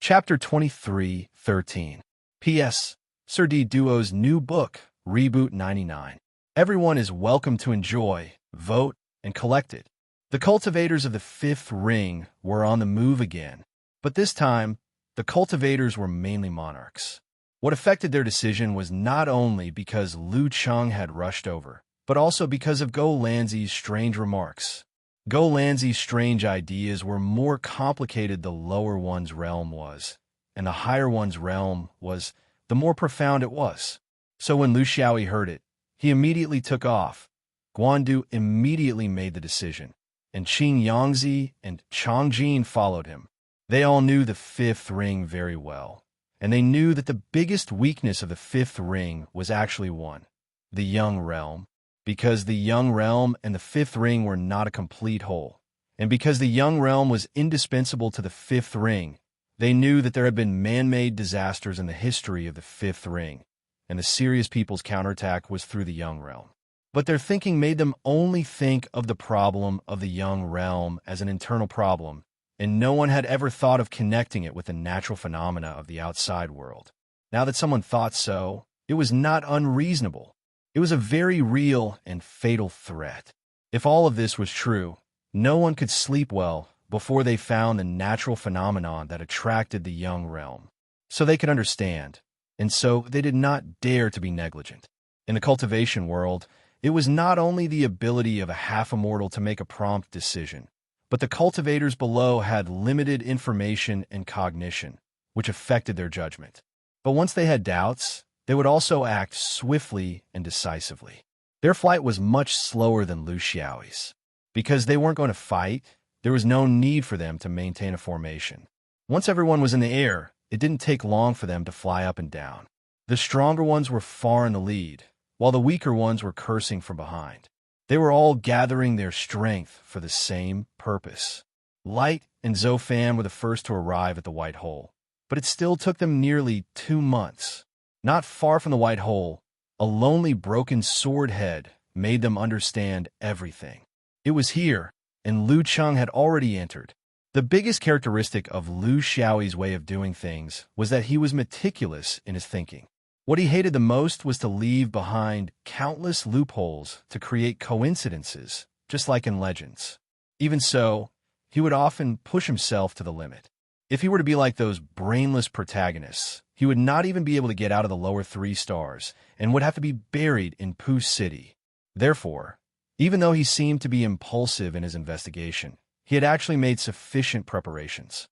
Chapter 23:13. P.S. Sir D. Duo's new book, Reboot 99. Everyone is welcome to enjoy, vote, and collect it. The cultivators of the fifth ring were on the move again, but this time, the cultivators were mainly monarchs. What affected their decision was not only because Lu Cheng had rushed over, but also because of Go Lanzi's strange remarks. Go Lanzi's strange ideas were more complicated the lower one's realm was, and the higher one's realm was, the more profound it was. So when Lu Xiaoyi heard it, he immediately took off. Guandu immediately made the decision, and Qing Yangzi and Chang Jin followed him. They all knew the fifth ring very well, and they knew that the biggest weakness of the fifth ring was actually one, the young realm, because the young realm and the fifth ring were not a complete whole, and because the young realm was indispensable to the fifth ring, they knew that there had been man-made disasters in the history of the fifth ring, and the serious people's counterattack was through the young realm. But their thinking made them only think of the problem of the young realm as an internal problem, and no one had ever thought of connecting it with the natural phenomena of the outside world. Now that someone thought so, it was not unreasonable. It was a very real and fatal threat. If all of this was true, no one could sleep well before they found the natural phenomenon that attracted the young realm, so they could understand, and so they did not dare to be negligent. In the cultivation world, it was not only the ability of a half-immortal to make a prompt decision, but the cultivators below had limited information and cognition, which affected their judgment. But once they had doubts, they would also act swiftly and decisively. Their flight was much slower than Lu Xiaoyi's. Because they weren't going to fight, there was no need for them to maintain a formation. Once everyone was in the air, it didn't take long for them to fly up and down. The stronger ones were far in the lead, while the weaker ones were cursing from behind. They were all gathering their strength for the same purpose. Light and Zofan were the first to arrive at the White Hole, but it still took them nearly 2 months. Not far from the White Hole, a lonely broken sword head made them understand everything. It was here, and Lu Cheng had already entered. The biggest characteristic of Lu Xiaoyi's way of doing things was that he was meticulous in his thinking. What he hated the most was to leave behind countless loopholes to create coincidences, just like in legends. Even so, he would often push himself to the limit. If he were to be like those brainless protagonists, he would not even be able to get out of the lower 3 stars and would have to be buried in Pooh City. Therefore, even though he seemed to be impulsive in his investigation, he had actually made sufficient preparations.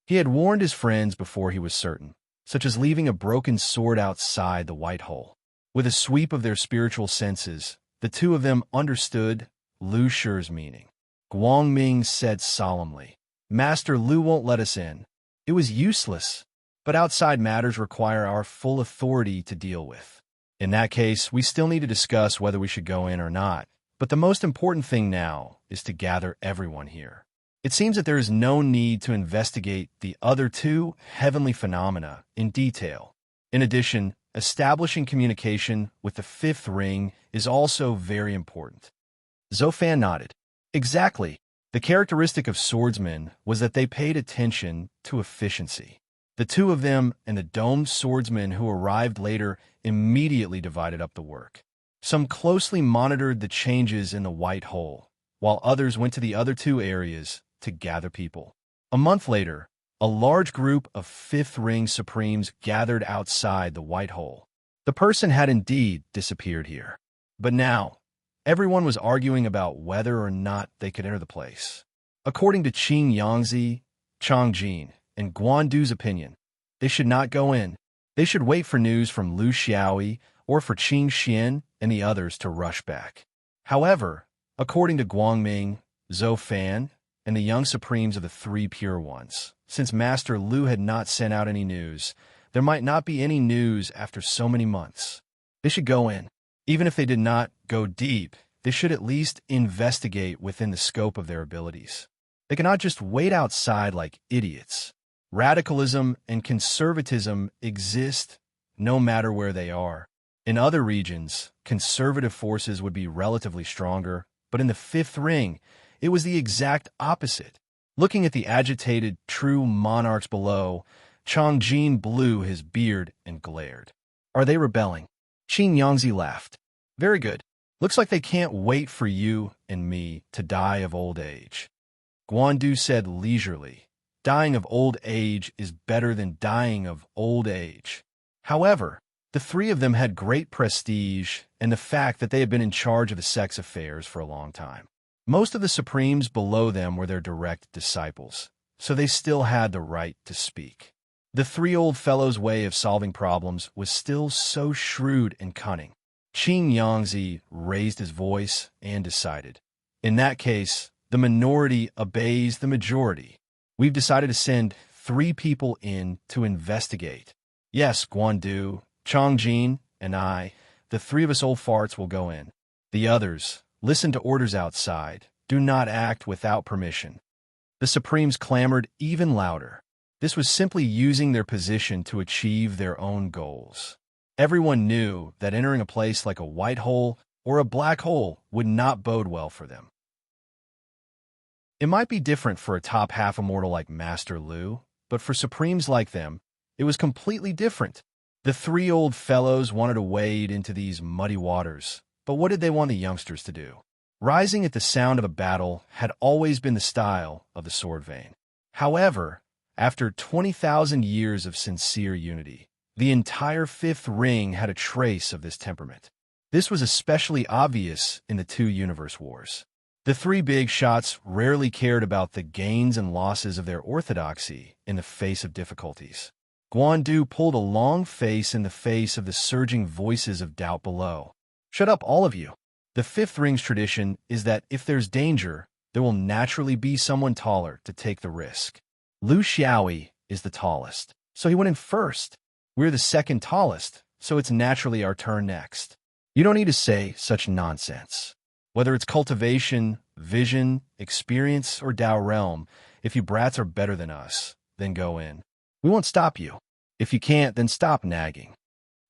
He had warned his friends before he was certain, such as leaving a broken sword outside the White Hole. With a sweep of their spiritual senses, the two of them understood Lu Shi's meaning. Guangming said solemnly, "Master Lu won't let us in." It was useless, but outside matters require our full authority to deal with. In that case, we still need to discuss whether we should go in or not, but the most important thing now is to gather everyone here. It seems that there is no need to investigate the other 2 heavenly phenomena in detail. In addition, establishing communication with the fifth ring is also very important. Zofan nodded. Exactly. The characteristic of swordsmen was that they paid attention to efficiency. The 2 of them and the domed swordsmen who arrived later immediately divided up the work. Some closely monitored the changes in the White Hole, while others went to the other 2 areas to gather people. A month later, a large group of Fifth Ring Supremes gathered outside the White Hole. The person had indeed disappeared here. But now, everyone was arguing about whether or not they could enter the place. According to Qing Yangzi, Chang Jin, and Guandu's opinion, they should not go in. They should wait for news from Lu Xiaoyi or for Qing Xian and the others to rush back. However, according to Guangming, Zofan, and the young supremes of the 3 pure ones, since Master Lu had not sent out any news, there might not be any news after so many months. They should go in. Even if they did not go deep, they should at least investigate within the scope of their abilities. They cannot just wait outside like idiots. Radicalism and conservatism exist no matter where they are. In other regions, conservative forces would be relatively stronger, but in the fifth ring, it was the exact opposite. Looking at the agitated, true monarchs below, Chang Jin blew his beard and glared. Are they rebelling? Qin Yangzi laughed. Very good. Looks like they can't wait for you and me to die of old age. Guandu said leisurely, dying of old age is better than dying of old age. However, the three of them had great prestige and the fact that they had been in charge of the sex affairs for a long time. Most of the Supremes below them were their direct disciples, so they still had the right to speak. The three old fellows' way of solving problems was still so shrewd and cunning. Qin Yangzi raised his voice and decided, in that case, the minority obeys the majority. We've decided to send 3 people in to investigate. Yes, Guandu, Changjin, and I, the 3 of us old farts will go in. The others, listen to orders outside. Do not act without permission. The Supremes clamored even louder. This was simply using their position to achieve their own goals. Everyone knew that entering a place like a white hole or a black hole would not bode well for them. It might be different for a top half immortal like Master Lu, but for Supremes like them, it was completely different. The 3 old fellows wanted to wade into these muddy waters, but what did they want the youngsters to do? Rising at the sound of a battle had always been the style of the sword vein. However, after 20,000 years of sincere unity, the entire 5th ring had a trace of this temperament. This was especially obvious in the 2 universe wars. The 3 big shots rarely cared about the gains and losses of their orthodoxy in the face of difficulties. Guandu pulled a long face in the face of the surging voices of doubt below. Shut up, all of you. The 5th ring's tradition is that if there's danger, there will naturally be someone taller to take the risk. Lu Xiaoyi is the tallest, so he went in first. We're the 2nd tallest, so it's naturally our turn next. You don't need to say such nonsense. Whether it's cultivation, vision, experience, or Tao realm, if you brats are better than us, then go in. We won't stop you. If you can't, then stop nagging.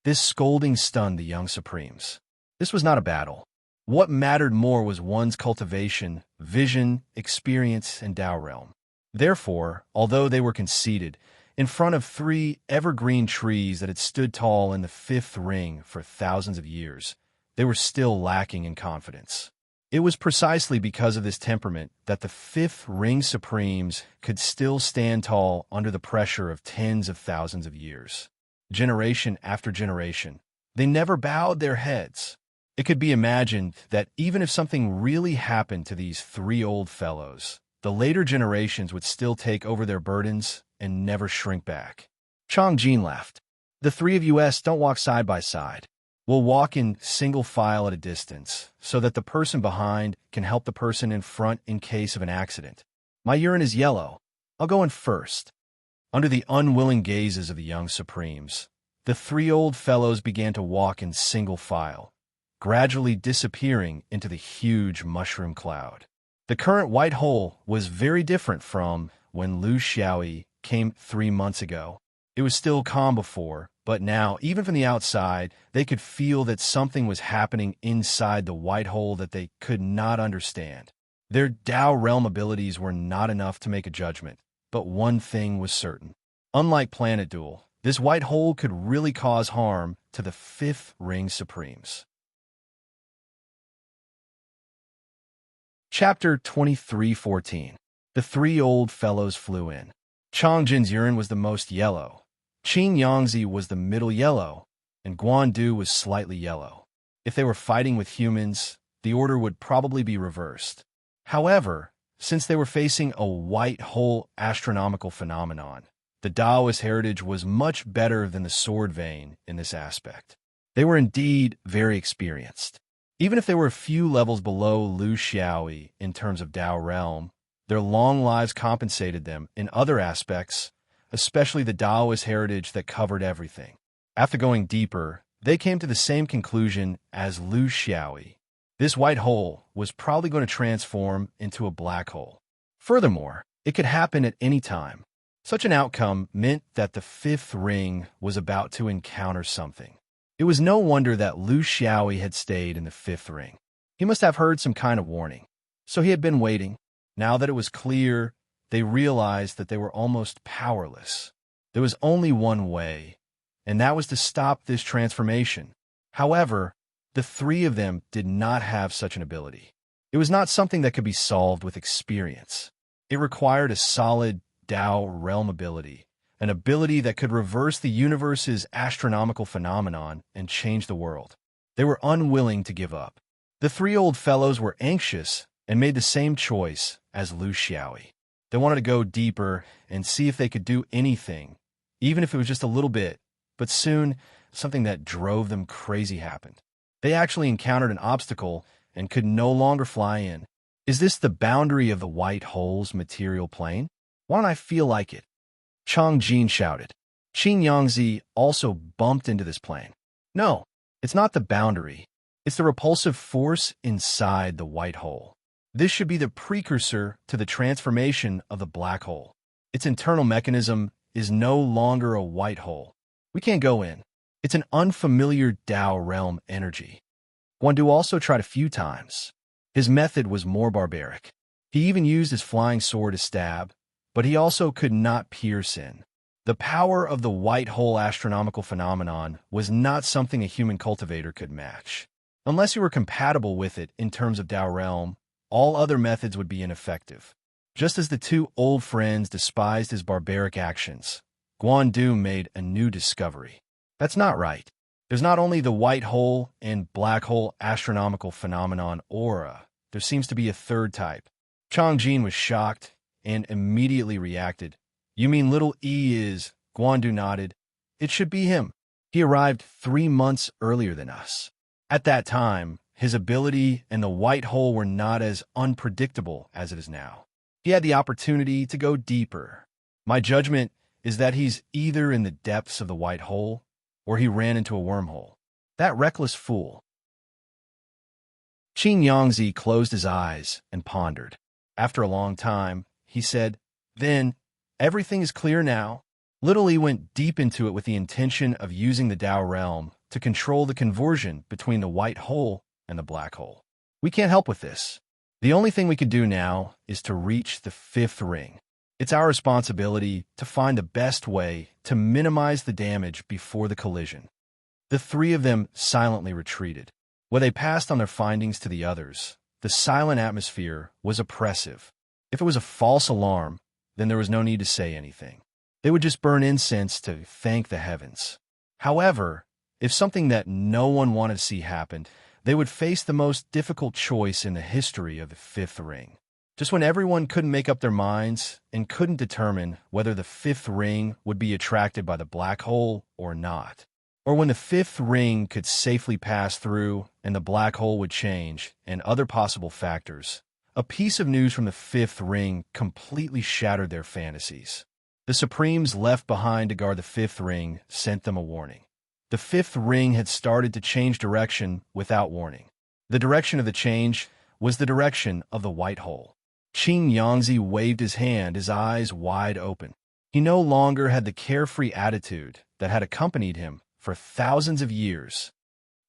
This scolding stunned the young Supremes. This was not a battle. What mattered more was one's cultivation, vision, experience, and Tao realm. Therefore, although they were conceited, in front of 3 evergreen trees that had stood tall in the 5th ring for thousands of years, they were still lacking in confidence. It was precisely because of this temperament that the 5th ring Supremes could still stand tall under the pressure of tens of thousands of years. Generation after generation, they never bowed their heads. It could be imagined that even if something really happened to these 3 old fellows, the later generations would still take over their burdens and never shrink back. Chang Jin laughed. The 3 of us don't walk side by side. We'll walk in single file at a distance, so that the person behind can help the person in front in case of an accident. My urine is yellow. I'll go in first. Under the unwilling gazes of the young Supremes, the 3 old fellows began to walk in single file, gradually disappearing into the huge mushroom cloud. The current white hole was very different from when Lu Xiaoyi came 3 months ago. It was still calm before, but now, even from the outside, they could feel that something was happening inside the white hole that they could not understand. Their Tao realm abilities were not enough to make a judgment, but one thing was certain. Unlike Planet Duel, this white hole could really cause harm to the 5th ring Supremes. Chapter 23:14. The 3 old fellows flew in. Changjin's urine was the most yellow. Qin Yangzi was the middle yellow, and Guandu was slightly yellow. If they were fighting with humans, the order would probably be reversed. However, since they were facing a white hole astronomical phenomenon, the Taoist heritage was much better than the sword vein in this aspect. They were indeed very experienced. Even if they were a few levels below Lu Xiaoyi in terms of Tao realm, their long lives compensated them in other aspects, especially the Taoist heritage that covered everything. After going deeper, they came to the same conclusion as Lu Xiaoyi. This white hole was probably going to transform into a black hole. Furthermore, it could happen at any time. Such an outcome meant that the 5th ring was about to encounter something. It was no wonder that Lu Xiaoyi had stayed in the 5th ring. He must have heard some kind of warning. So he had been waiting. Now that it was clear they realized that they were almost powerless. There was only one way, and that was to stop this transformation. However, the three of them did not have such an ability. It was not something that could be solved with experience. It required a solid Tao realm ability, an ability that could reverse the universe's astronomical phenomenon and change the world. They were unwilling to give up. The three old fellows were anxious and made the same choice as Lu Xiaoyi. They wanted to go deeper and see if they could do anything, even if it was just a little bit, but soon something that drove them crazy happened. They actually encountered an obstacle and could no longer fly in. Is this the boundary of the white hole's material plane? Why don't I feel like it? Chang Jin shouted. Qin Yangzi also bumped into this plane. No, it's not the boundary. It's the repulsive force inside the white hole. This should be the precursor to the transformation of the black hole. Its internal mechanism is no longer a white hole. We can't go in. It's an unfamiliar Tao realm energy. Guandu also tried a few times. His method was more barbaric. He even used his flying sword to stab, but he also could not pierce in. The power of the white hole astronomical phenomenon was not something a human cultivator could match. Unless you were compatible with it in terms of Tao realm, all other methods would be ineffective. Just as the two old friends despised his barbaric actions, Guandu made a new discovery. That's not right. There's not only the white hole and black hole astronomical phenomenon aura, there seems to be a third type. Chang Jin was shocked and immediately reacted. You mean little E is, Guandu nodded. It should be him. He arrived 3 months earlier than us. At that time, his ability and the white hole were not as unpredictable as it is now. He had the opportunity to go deeper. My judgment is that he's either in the depths of the white hole or he ran into a wormhole. That reckless fool. Qin Yangzi closed his eyes and pondered. After a long time, he said, Then, everything is clear now. Little E went deep into it with the intention of using the Tao realm to control the conversion between the white hole and the black hole. We can't help with this. The only thing we can do now is to reach the fifth ring. It's our responsibility to find the best way to minimize the damage before the collision. The three of them silently retreated. When they passed on their findings to the others, the silent atmosphere was oppressive. If it was a false alarm, then there was no need to say anything. They would just burn incense to thank the heavens. However, if something that no one wanted to see happened, they would face the most difficult choice in the history of the fifth ring. Just when everyone couldn't make up their minds and couldn't determine whether the fifth ring would be attracted by the black hole or not, or when the fifth ring could safely pass through and the black hole would change, and other possible factors, a piece of news from the fifth ring completely shattered their fantasies. The Supremes left behind to guard the fifth ring sent them a warning. The fifth ring had started to change direction without warning. The direction of the change was the direction of the white hole. Qin Yangzi waved his hand, his eyes wide open. He no longer had the carefree attitude that had accompanied him for thousands of years.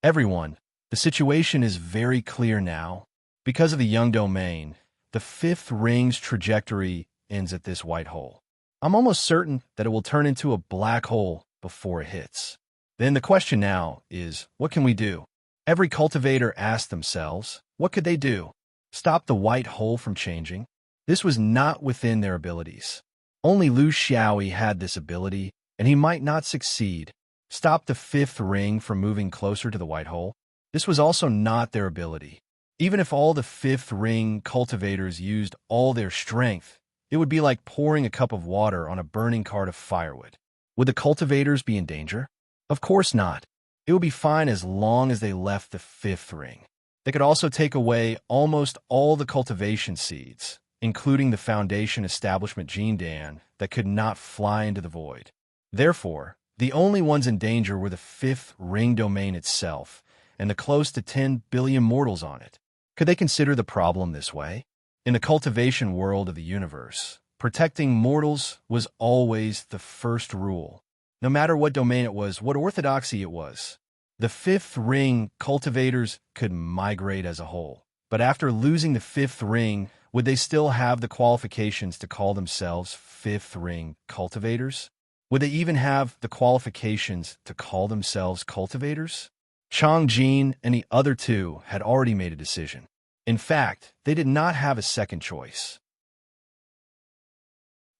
Everyone, the situation is very clear now. Because of the young domain, the fifth ring's trajectory ends at this white hole. I'm almost certain that it will turn into a black hole before it hits. Then the question now is, what can we do? Every cultivator asked themselves, what could they do? Stop the white hole from changing? This was not within their abilities. Only Lu Xiaoyi had this ability, and he might not succeed. Stop the fifth ring from moving closer to the white hole? This was also not their ability. Even if all the fifth ring cultivators used all their strength, it would be like pouring a cup of water on a burning cart of firewood. Would the cultivators be in danger? Of course not. It would be fine as long as they left the fifth ring. They could also take away almost all the cultivation seeds, including the Foundation Establishment Jindan, that could not fly into the void. Therefore, the only ones in danger were the fifth ring domain itself and the close to 10 billion mortals on it. Could they consider the problem this way? In the cultivation world of the universe, protecting mortals was always the first rule. No matter what domain it was, what orthodoxy it was. The fifth ring cultivators could migrate as a whole. But after losing the fifth ring would they still have the qualifications to call themselves fifth ring cultivators? Would they even have the qualifications to call themselves cultivators? Chang Jin and the other two had already made a decision. In fact, they did not have a second choice.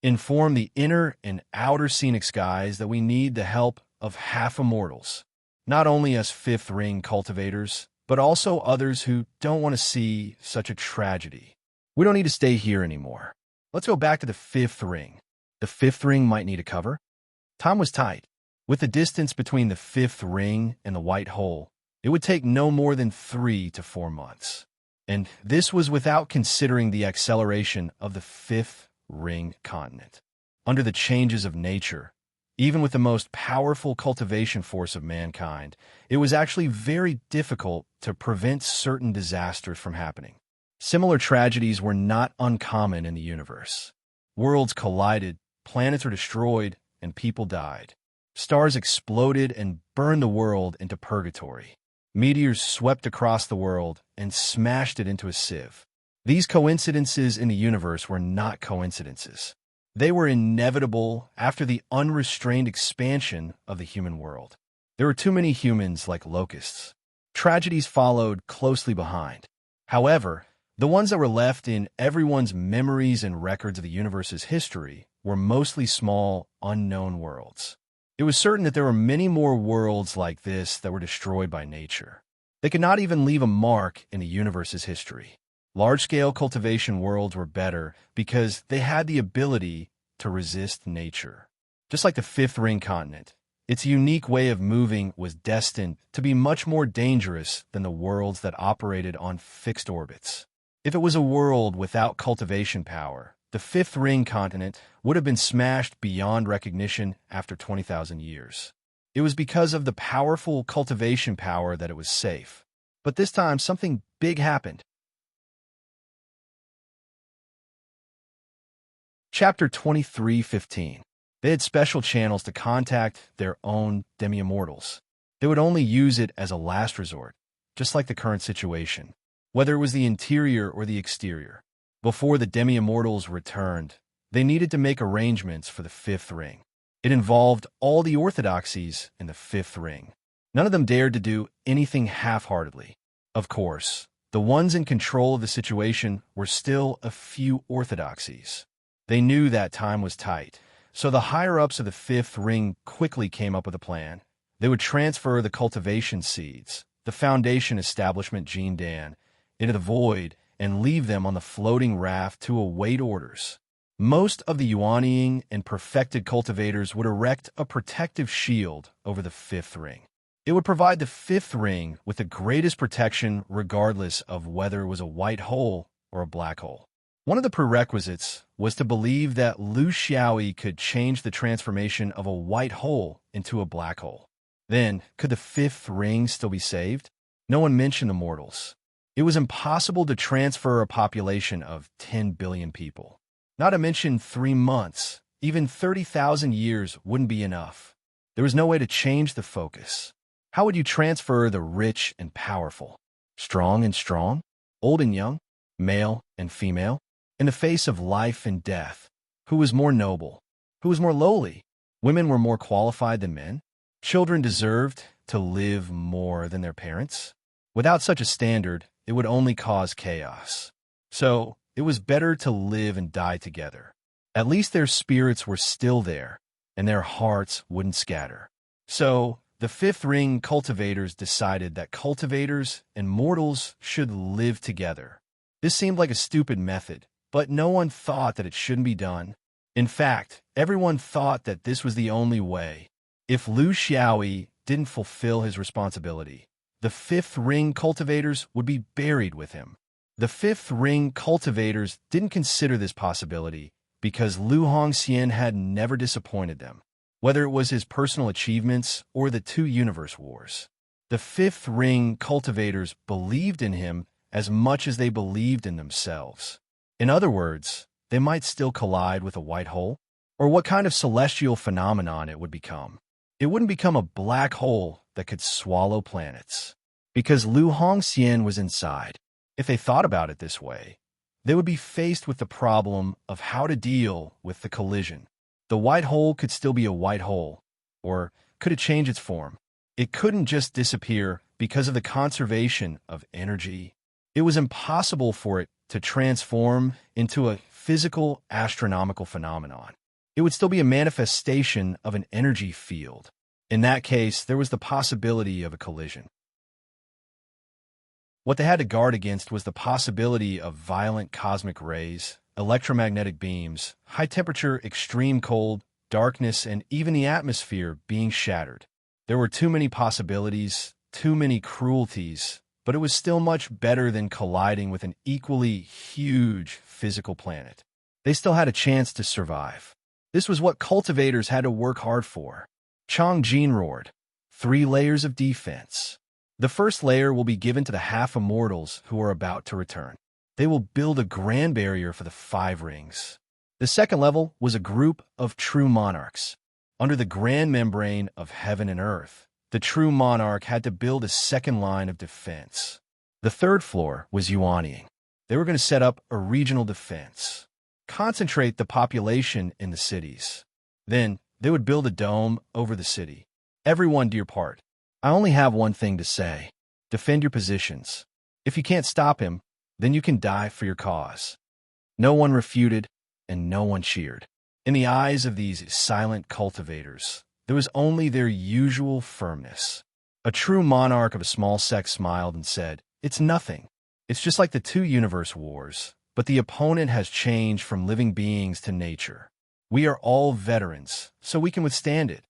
Inform the inner and outer scenic skies that we need the help of half immortals, not only us fifth ring cultivators, but also others who don't want to see such a tragedy. We don't need to stay here anymore. Let's go back to the fifth ring. The fifth ring might need a cover. Time was tight. With the distance between the fifth ring and the white hole, it would take no more than 3 to 4 months. And this was without considering the acceleration of the fifth ring continent. Under the changes of nature, even with the most powerful cultivation force of mankind, it was actually very difficult to prevent certain disasters from happening. Similar tragedies were not uncommon in the universe. Worlds collided, planets were destroyed, and people died. Stars exploded and burned the world into purgatory. Meteors swept across the world and smashed it into a sieve. These coincidences in the universe were not coincidences. They were inevitable after the unrestrained expansion of the human world. There were too many humans like locusts. Tragedies followed closely behind. However, the ones that were left in everyone's memories and records of the universe's history were mostly small, unknown worlds. It was certain that there were many more worlds like this that were destroyed by nature. They could not even leave a mark in the universe's history. Large-scale cultivation worlds were better because they had the ability to resist nature. Just like the fifth ring continent, its unique way of moving was destined to be much more dangerous than the worlds that operated on fixed orbits. If it was a world without cultivation power, the fifth ring continent would have been smashed beyond recognition after 20,000 years. It was because of the powerful cultivation power that it was safe. But this time, something big happened. Chapter 23:15. They had special channels to contact their own demi-immortals. They would only use it as a last resort, just like the current situation, whether it was the interior or the exterior. Before the demi-immortals returned, they needed to make arrangements for the fifth ring. It involved all the orthodoxies in the fifth ring. None of them dared to do anything half-heartedly. Of course, the ones in control of the situation were still a few orthodoxies. They knew that time was tight, so the higher-ups of the fifth ring quickly came up with a plan. They would transfer the cultivation seeds, the foundation establishment Gene Dan, into the void and leave them on the floating raft to await orders. Most of the Yuanying and perfected cultivators would erect a protective shield over the fifth ring. It would provide the fifth ring with the greatest protection regardless of whether it was a white hole or a black hole. One of the prerequisites was to believe that Lu Xiaoyi could change the transformation of a white hole into a black hole. Then, could the fifth ring still be saved? No one mentioned the mortals. It was impossible to transfer a population of 10 billion people. Not to mention 3 months, even 30,000 years wouldn't be enough. There was no way to change the focus. How would you transfer the rich and powerful, strong and strong, old and young, male and female? In the face of life and death, who was more noble? Who was more lowly? Women were more qualified than men? Children deserved to live more than their parents? Without such a standard, it would only cause chaos. So, it was better to live and die together. At least their spirits were still there, and their hearts wouldn't scatter. So, the fifth ring cultivators decided that cultivators and mortals should live together. This seemed like a stupid method, but no one thought that it shouldn't be done. In fact, everyone thought that this was the only way. If Lu Xiaoyi didn't fulfill his responsibility, the fifth ring cultivators would be buried with him. The fifth ring cultivators didn't consider this possibility because Lu Hongxian had never disappointed them, whether it was his personal achievements or the 2 universe wars. The fifth ring cultivators believed in him as much as they believed in themselves. In other words, they might still collide with a white hole, or what kind of celestial phenomenon it would become. It wouldn't become a black hole that could swallow planets, because Lu Hongxian was inside. If they thought about it this way, they would be faced with the problem of how to deal with the collision. The white hole could still be a white hole, or could it change its form? It couldn't just disappear because of the conservation of energy. It was impossible for it to transform into a physical astronomical phenomenon. It would still be a manifestation of an energy field. In that case, there was the possibility of a collision. What they had to guard against was the possibility of violent cosmic rays, electromagnetic beams, high-temperature, extreme cold, darkness, and even the atmosphere being shattered. There were too many possibilities, too many cruelties, but it was still much better than colliding with an equally huge physical planet. They still had a chance to survive. This was what cultivators had to work hard for. Chang Jin roared, 3 layers of defense. The first layer will be given to the half-immortals who are about to return. They will build a grand barrier for the 5 rings. The second level was a group of true monarchs. Under the grand membrane of heaven and earth, the true monarch had to build a second line of defense. The third floor was Yuanying. They were going to set up a regional defense, concentrate the population in the cities. Then they would build a dome over the city. Everyone do your part. I only have one thing to say. Defend your positions. If you can't stop him, then you can die for your cause. No one refuted, and no one cheered. In the eyes of these silent cultivators, there was only their usual firmness. A true monarch of a small sect smiled and said, "It's nothing. It's just like the 2 universe wars, but the opponent has changed from living beings to nature. We are all veterans, so we can withstand it."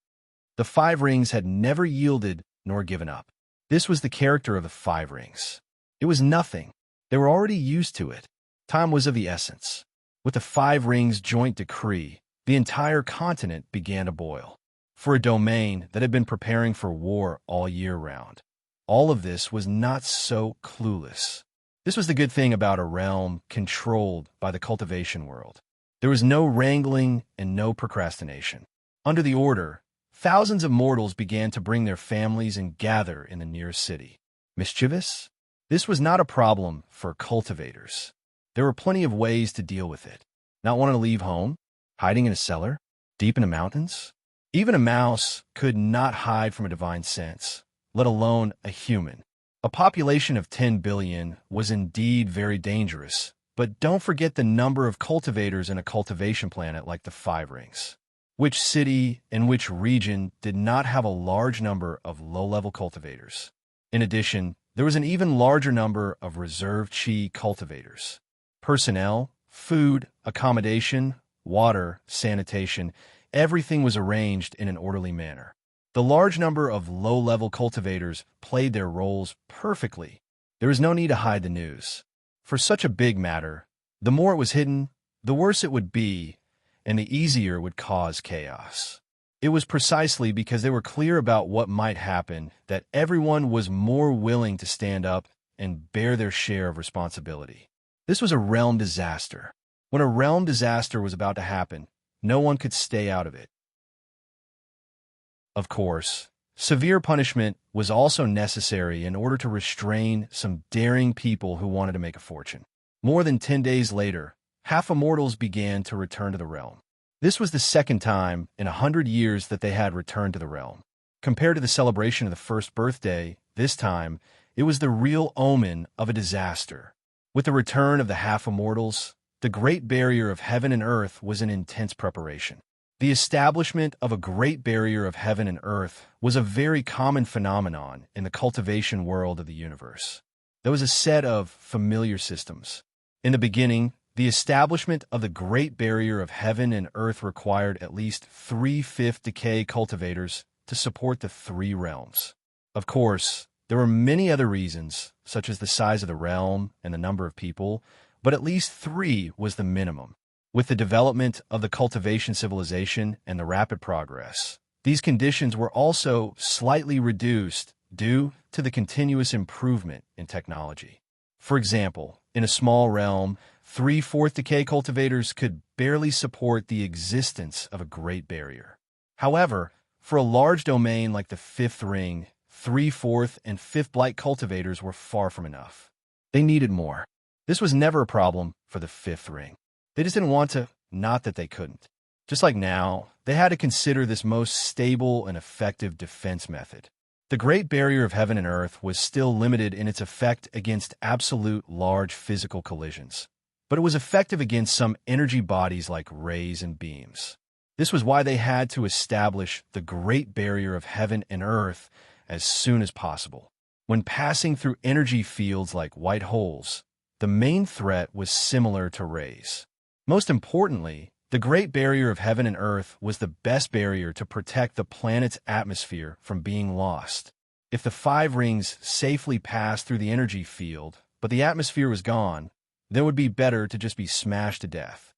The 5 rings had never yielded nor given up. This was the character of the 5 rings. It was nothing. They were already used to it. Time was of the essence. With the 5 rings' joint decree, the entire continent began to boil. For a domain that had been preparing for war all year round, all of this was not so clueless. This was the good thing about a realm controlled by the cultivation world. There was no wrangling and no procrastination. Under the order, thousands of mortals began to bring their families and gather in the nearest city. Mischievous? This was not a problem for cultivators. There were plenty of ways to deal with it. Not wanting to leave home? Hiding in a cellar? Deep in the mountains? Even a mouse could not hide from a divine sense, let alone a human. A population of 10 billion was indeed very dangerous, but don't forget the number of cultivators in a cultivation planet like the 5 rings. Which city and which region did not have a large number of low-level cultivators? In addition, there was an even larger number of reserve chi cultivators. Personnel, food, accommodation, water, sanitation, everything was arranged in an orderly manner. The large number of low-level cultivators played their roles perfectly. There was no need to hide the news. For such a big matter, the more it was hidden, the worse it would be, and the easier it would cause chaos. It was precisely because they were clear about what might happen that everyone was more willing to stand up and bear their share of responsibility. This was a realm disaster. When a realm disaster was about to happen, no one could stay out of it. Of course, severe punishment was also necessary in order to restrain some daring people who wanted to make a fortune. More than 10 days later, half-immortals began to return to the realm. This was the second time in 100 years that they had returned to the realm. Compared to the celebration of the first birthday, this time, it was the real omen of a disaster. With the return of the half-immortals, the great barrier of heaven and earth was in intense preparation. The establishment of a great barrier of heaven and earth was a very common phenomenon in the cultivation world of the universe. There was a set of familiar systems. In the beginning, the establishment of the great barrier of heaven and earth required at least 3/5 decay cultivators to support the 3 realms. Of course, there were many other reasons, such as the size of the realm and the number of people, but at least 3 was the minimum. With the development of the cultivation civilization and the rapid progress, these conditions were also slightly reduced due to the continuous improvement in technology. For example, in a small realm, 3/4 decay cultivators could barely support the existence of a great barrier. However, for a large domain like the 5th ring, 3/4 and 5th blight cultivators were far from enough. They needed more. This was never a problem for the fifth ring. They just didn't want to, not that they couldn't. Just like now, they had to consider this most stable and effective defense method. The Great Barrier of Heaven and Earth was still limited in its effect against absolute large physical collisions, but it was effective against some energy bodies like rays and beams. This was why they had to establish the Great Barrier of Heaven and Earth as soon as possible. When passing through energy fields like white holes, the main threat was similar to rays. Most importantly, the Great Barrier of Heaven and Earth was the best barrier to protect the planet's atmosphere from being lost. If the 5 rings safely passed through the energy field, but the atmosphere was gone, then it would be better to just be smashed to death.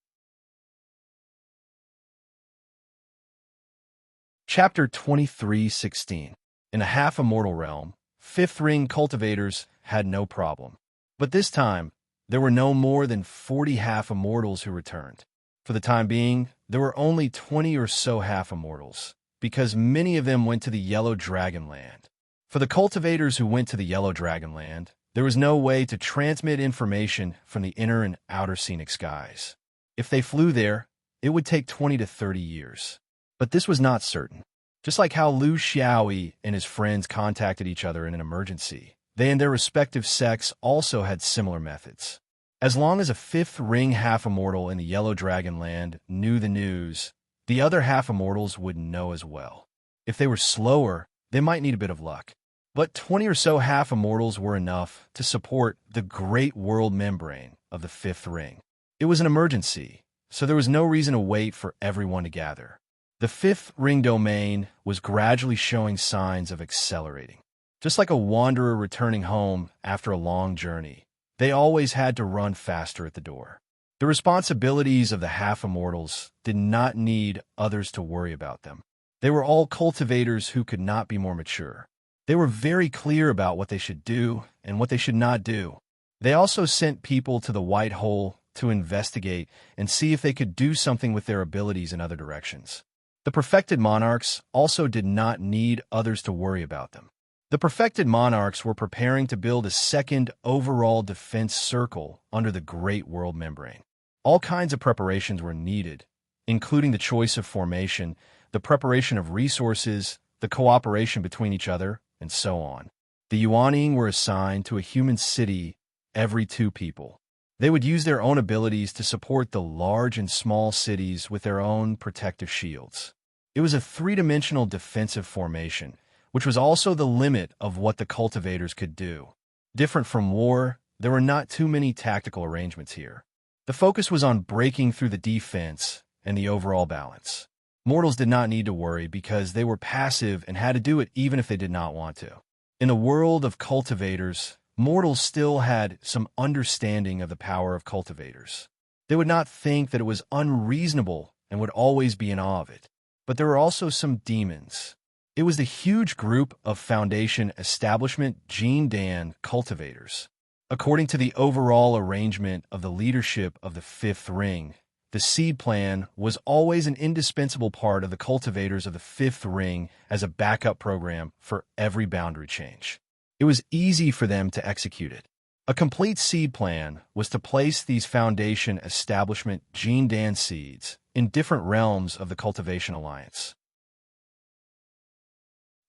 Chapter 23:16. In a half-immortal realm, 5th ring cultivators had no problem. But this time, there were no more than 40 half-immortals who returned. For the time being, there were only 20 or so half-immortals, because many of them went to the Yellow Dragon Land. For the cultivators who went to the Yellow Dragon Land, there was no way to transmit information from the inner and outer scenic skies. If they flew there, it would take 20 to 30 years. But this was not certain. Just like how Liu Xiaoyi and his friends contacted each other in an emergency, they and their respective sects also had similar methods. As long as a 5th ring half-immortal in the Yellow Dragon Land knew the news, the other half-immortals would know as well. If they were slower, they might need a bit of luck. But 20 or so half-immortals were enough to support the great world membrane of the 5th ring. It was an emergency, so there was no reason to wait for everyone to gather. The 5th ring domain was gradually showing signs of accelerating. Just like a wanderer returning home after a long journey, they always had to run faster at the door. The responsibilities of the half-immortals did not need others to worry about them. They were all cultivators who could not be more mature. They were very clear about what they should do and what they should not do. They also sent people to the White Hole to investigate and see if they could do something with their abilities in other directions. The perfected monarchs also did not need others to worry about them. The perfected monarchs were preparing to build a second overall defense circle under the Great World Membrane. All kinds of preparations were needed, including the choice of formation, the preparation of resources, the cooperation between each other, and so on. The Yuanying were assigned to a human city every 2 people. They would use their own abilities to support the large and small cities with their own protective shields. It was a 3-dimensional defensive formation, which was also the limit of what the cultivators could do. Different from war, there were not too many tactical arrangements here. The focus was on breaking through the defense and the overall balance. Mortals did not need to worry because they were passive and had to do it even if they did not want to. In the world of cultivators, mortals still had some understanding of the power of cultivators. They would not think that it was unreasonable and would always be in awe of it. But there were also some demons. It was the huge group of Foundation Establishment Jindan cultivators. According to the overall arrangement of the leadership of the 5th ring, the seed plan was always an indispensable part of the cultivators of the 5th ring as a backup program for every boundary change. It was easy for them to execute it. A complete seed plan was to place these Foundation Establishment Jindan seeds in different realms of the Cultivation Alliance.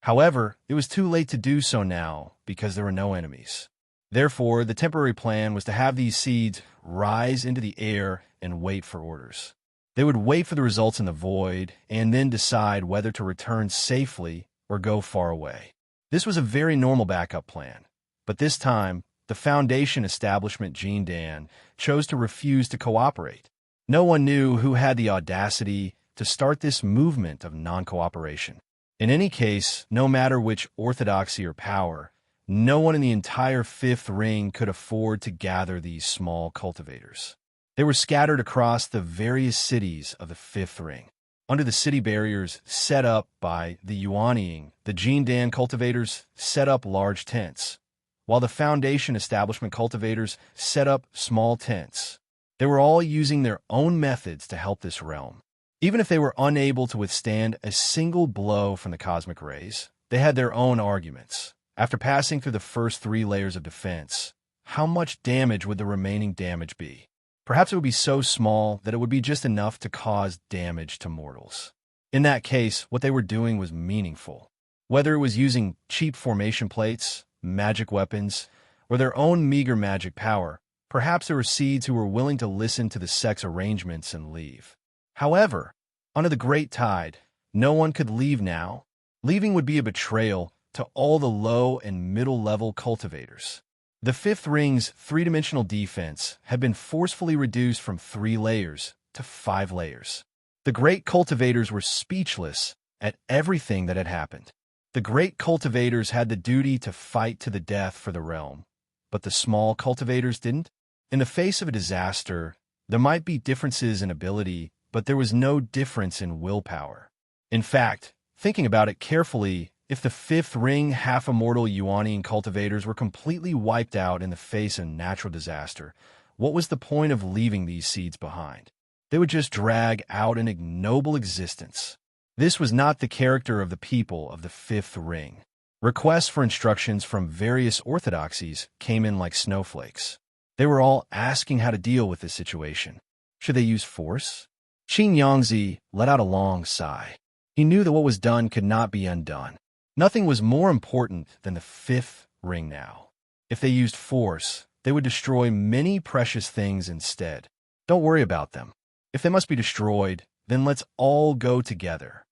However, it was too late to do so now because there were no enemies. Therefore, the temporary plan was to have these seeds rise into the air and wait for orders. They would wait for the results in the void and then decide whether to return safely or go far away. This was a very normal backup plan, but this time, the Foundation Establishment Jindan chose to refuse to cooperate. No one knew who had the audacity to start this movement of non-cooperation. In any case, no matter which orthodoxy or power, no one in the entire 5th ring could afford to gather these small cultivators. They were scattered across the various cities of the 5th ring. Under the city barriers set up by the Yuanying, the Jindan cultivators set up large tents, while the Foundation Establishment cultivators set up small tents. They were all using their own methods to help this realm. Even if they were unable to withstand a single blow from the cosmic rays, they had their own arguments. After passing through the first 3 layers of defense, how much damage would the remaining damage be? Perhaps it would be so small that it would be just enough to cause damage to mortals. In that case, what they were doing was meaningful. Whether it was using cheap formation plates, magic weapons, or their own meager magic power, perhaps there were seeds who were willing to listen to the sex arrangements and leave. However, under the Great Tide, no one could leave now. Leaving would be a betrayal to all the low and middle-level cultivators. The fifth ring's three-dimensional defense had been forcefully reduced from 3 layers to 5 layers. The great cultivators were speechless at everything that had happened. The great cultivators had the duty to fight to the death for the realm, but the small cultivators didn't. In the face of a disaster, there might be differences in ability, but there was no difference in willpower. In fact, thinking about it carefully, if the fifth ring half-immortal Yuanian cultivators were completely wiped out in the face of natural disaster, what was the point of leaving these seeds behind? They would just drag out an ignoble existence. This was not the character of the people of the fifth ring. Requests for instructions from various orthodoxies came in like snowflakes. They were all asking how to deal with this situation. Should they use force? Qin Yangzi let out a long sigh. He knew that what was done could not be undone. Nothing was more important than the fifth ring now. If they used force, they would destroy many precious things instead. Don't worry about them. If they must be destroyed, then let's all go together.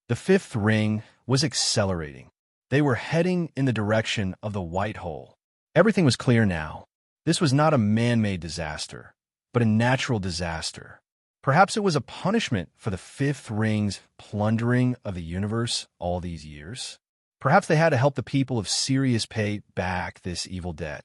The fifth ring was accelerating. They were heading in the direction of the white hole. Everything was clear now. This was not a man-made disaster, but a natural disaster. Perhaps it was a punishment for the fifth ring's plundering of the universe all these years. Perhaps they had to help the people of Sirius pay back this evil debt.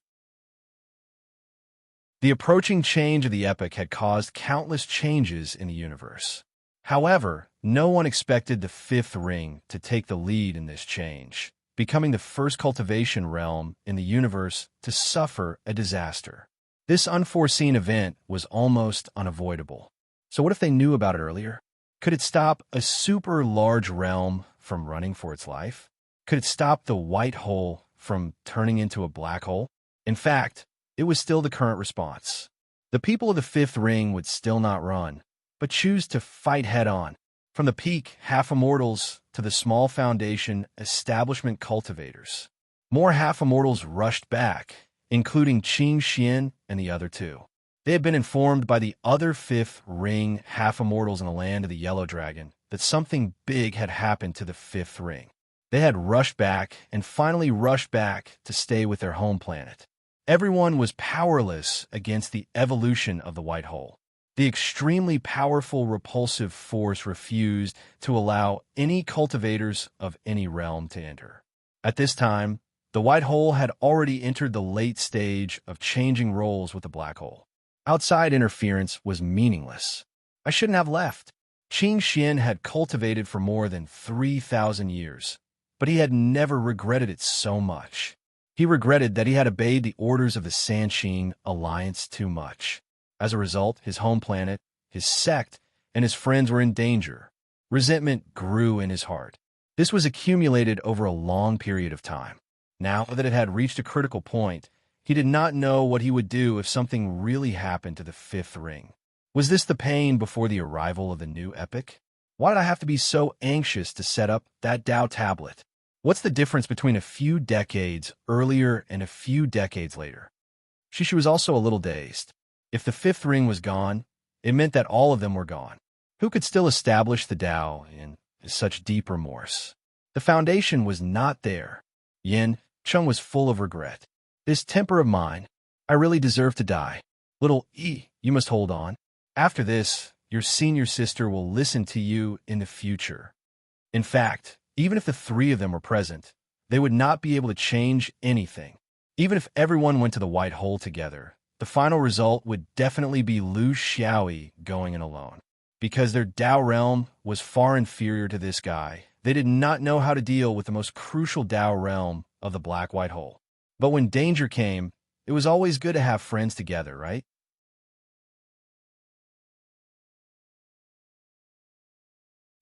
The approaching change of the epoch had caused countless changes in the universe. However, no one expected the fifth ring to take the lead in this change, becoming the first cultivation realm in the universe to suffer a disaster. This unforeseen event was almost unavoidable. So what if they knew about it earlier? Could it stop a super large realm from running for its life? Could it stop the white hole from turning into a black hole? In fact, it was still the current response. The people of the fifth ring would still not run, but choose to fight head-on. From the peak half-immortals to the small foundation establishment cultivators. More half-immortals rushed back, including Qing Xian and the other 2. They had been informed by the other fifth ring half-immortals in the land of the Yellow Dragon that something big had happened to the fifth ring. They had rushed back and finally rushed back to stay with their home planet. Everyone was powerless against the evolution of the white hole. The extremely powerful repulsive force refused to allow any cultivators of any realm to enter. At this time, the white hole had already entered the late stage of changing roles with the black hole. Outside interference was meaningless. I shouldn't have left. Qing Xian had cultivated for more than 3,000 years, but he had never regretted it so much. He regretted that he had obeyed the orders of the Sanqing Alliance too much. As a result, his home planet, his sect, and his friends were in danger. Resentment grew in his heart. This was accumulated over a long period of time. Now that it had reached a critical point, he did not know what he would do if something really happened to the fifth ring. Was this the pain before the arrival of the new epoch? Why did I have to be so anxious to set up that Tao tablet? What's the difference between a few decades earlier and a few decades later? She was also a little dazed. If the fifth ring was gone, it meant that all of them were gone. Who could still establish the Tao in such deep remorse? The foundation was not there. Yin Chung was full of regret. This temper of mine, I really deserve to die. Little E, you must hold on. After this, your senior sister will listen to you in the future. In fact, even if the 3 of them were present, they would not be able to change anything. Even if everyone went to the white hole together, the final result would definitely be Lu Xiaoyi going in alone. Because their Tao realm was far inferior to this guy, they did not know how to deal with the most crucial Tao realm of the black-white hole. But when danger came, it was always good to have friends together, right?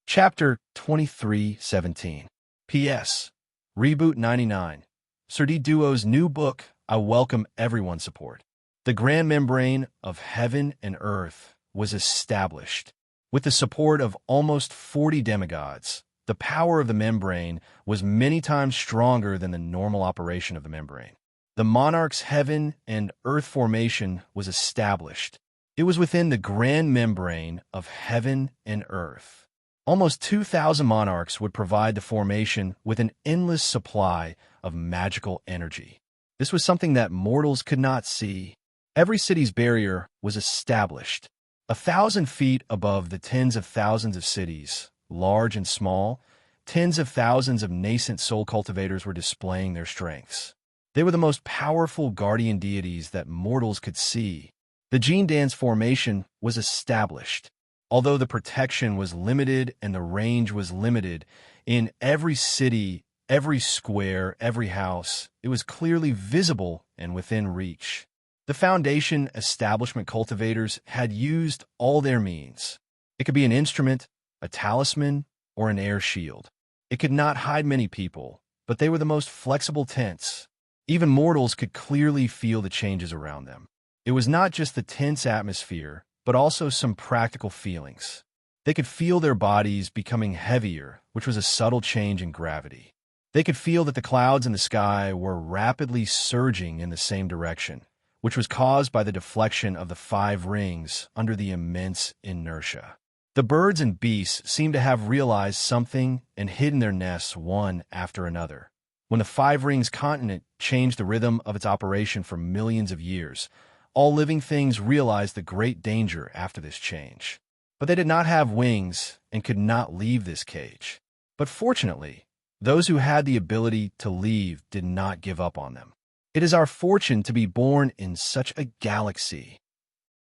Chapter 23:17. P.S. Reboot 99. Serdi Duo's new book, I welcome everyone's support. The grand membrane of heaven and earth was established. With the support of almost 40 demigods, the power of the membrane was many times stronger than the normal operation of the membrane. The monarch's heaven and earth formation was established. It was within the grand membrane of heaven and earth. Almost 2,000 monarchs would provide the formation with an endless supply of magical energy. This was something that mortals could not see. Every city's barrier was established. 1,000 feet above the tens of thousands of cities, large and small, tens of thousands of nascent soul cultivators were displaying their strengths. They were the most powerful guardian deities that mortals could see. The Gene Dance formation was established. Although the protection was limited and the range was limited, in every city, every square, every house, it was clearly visible and within reach. The Foundation establishment cultivators had used all their means. It could be an instrument, a talisman, or an air shield. It could not hide many people, but they were the most flexible tents. Even mortals could clearly feel the changes around them. It was not just the tense atmosphere, but also some practical feelings. They could feel their bodies becoming heavier, which was a subtle change in gravity. They could feel that the clouds in the sky were rapidly surging in the same direction, which was caused by the deflection of the 5 rings under the immense inertia. The birds and beasts seemed to have realized something and hidden their nests one after another. When the 5 rings continent changed the rhythm of its operation for millions of years, all living things realized the great danger after this change. But they did not have wings and could not leave this cage. But fortunately, those who had the ability to leave did not give up on them. It is our fortune to be born in such a galaxy.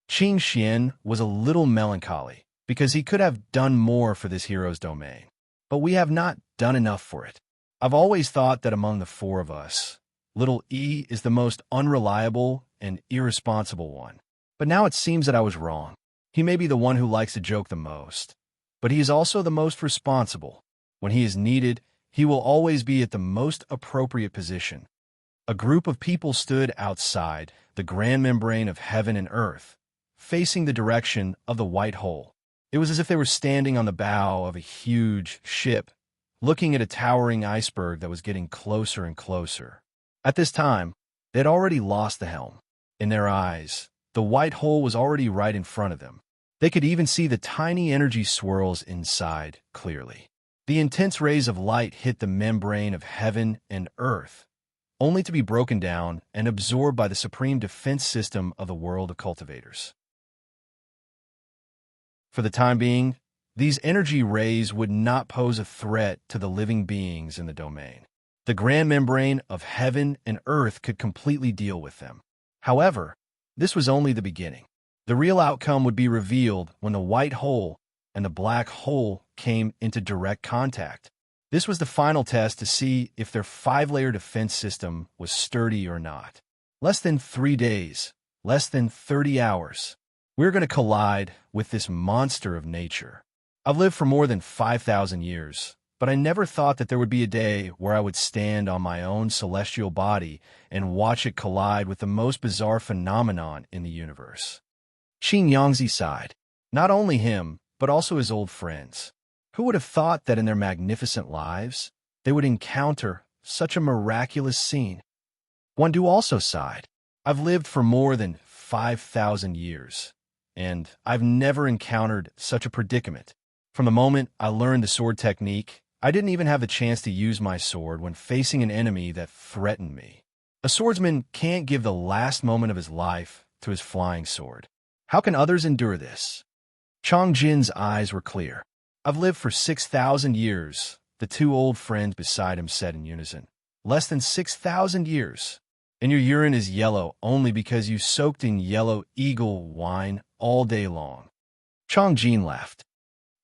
Qing Xian was a little melancholy because he could have done more for this hero's domain. But we have not done enough for it. I've always thought that among the 4 of us, little E is the most unreliable and irresponsible one. But now it seems that I was wrong. He may be the one who likes to joke the most, but he is also the most responsible. When he is needed, he will always be at the most appropriate position. A group of people stood outside the grand membrane of heaven and earth, facing the direction of the white hole. It was as if they were standing on the bow of a huge ship, looking at a towering iceberg that was getting closer and closer. At this time, they had already lost the helm. In their eyes, the white hole was already right in front of them. They could even see the tiny energy swirls inside clearly. The intense rays of light hit the membrane of heaven and earth, only to be broken down and absorbed by the supreme defense system of the world of cultivators. For the time being, these energy rays would not pose a threat to the living beings in the domain. The grand membrane of heaven and earth could completely deal with them. However, this was only the beginning. The real outcome would be revealed when the white hole and the black hole came into direct contact. This was the final test to see if their 5-layer defense system was sturdy or not. Less than 3 days, less than 30 hours, we're going to collide with this monster of nature. I've lived for more than 5,000 years, but I never thought that there would be a day where I would stand on my own celestial body and watch it collide with the most bizarre phenomenon in the universe. Qin Yangzi sighed. Not only him, but also his old friends. Who would have thought that in their magnificent lives, they would encounter such a miraculous scene? Wandu also sighed. I've lived for more than 5,000 years, and I've never encountered such a predicament. From the moment I learned the sword technique, I didn't even have the chance to use my sword when facing an enemy that threatened me. A swordsman can't give the last moment of his life to his flying sword. How can others endure this? Chong Jin's eyes were clear. I've lived for 6,000 years, the 2 old friends beside him said in unison. Less than 6,000 years. And your urine is yellow only because you soaked in yellow eagle wine all day long. Chong Jin laughed.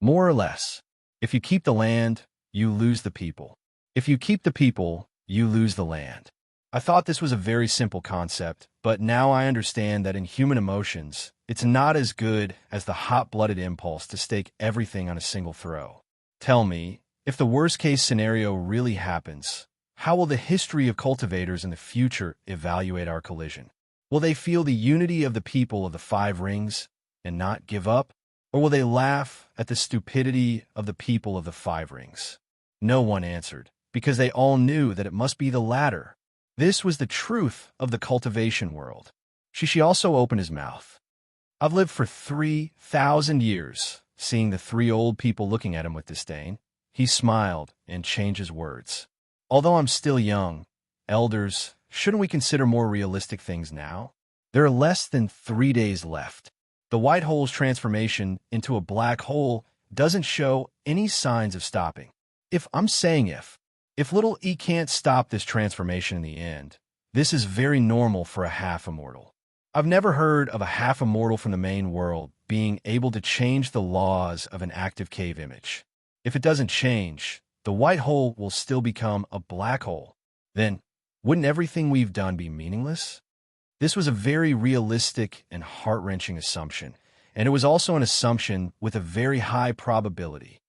More or less. If you keep the land, you lose the people. If you keep the people, you lose the land. I thought this was a very simple concept, but now I understand that in human emotions, it's not as good as the hot-blooded impulse to stake everything on a single throw. Tell me, if the worst-case scenario really happens, How will the history of cultivators in the future evaluate our collision? Will they feel the unity of the people of the Five Rings and not give up? Or will they laugh at the stupidity of the people of the Five Rings? No one answered, because they all knew that it must be the latter. This was the truth of the cultivation world. Shishi also opened his mouth. I've lived for 3,000 years, seeing the three old people looking at him with disdain. He smiled and changed his words. Although I'm still young, elders, shouldn't we consider more realistic things now? There are less than 3 days left. The white hole's transformation into a black hole doesn't show any signs of stopping. If little E can't stop this transformation in the end, this is very normal for a half-immortal. I've never heard of a half-immortal from the main world being able to change the laws of an active cave image. If it doesn't change, the white hole will still become a black hole. Then, wouldn't everything we've done be meaningless? This was a very realistic and heart-wrenching assumption, and it was also an assumption with a very high probability.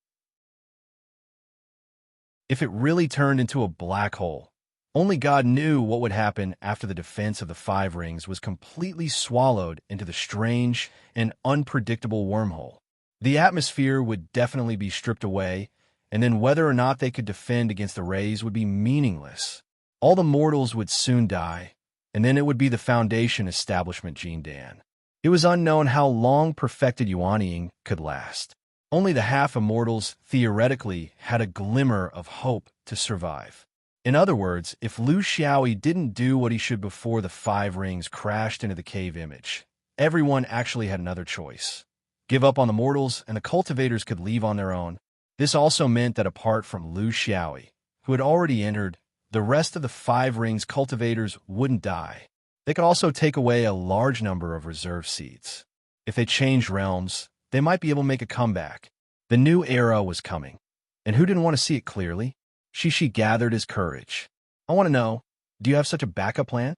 If it really turned into a black hole, only God knew what would happen after the defense of the Five Rings was completely swallowed into the strange and unpredictable wormhole. The atmosphere would definitely be stripped away, and then whether or not they could defend against the rays would be meaningless. All the mortals would soon die, and then it would be the Foundation establishment Gene Dan. It was unknown how long perfected Yuanying could last. Only the half-immortals theoretically had a glimmer of hope to survive. In other words, if Lu Xiaoyi didn't do what he should before the Five Rings crashed into the cave image, everyone actually had another choice. Give up on the mortals, and the cultivators could leave on their own. This also meant that apart from Lu Xiaoyi, who had already entered, the rest of the Five Rings cultivators wouldn't die. They could also take away a large number of reserve seeds. If they changed realms, they might be able to make a comeback. The new era was coming. And who didn't want to see it clearly? Shishi gathered his courage. I want to know, do you have such a backup plan?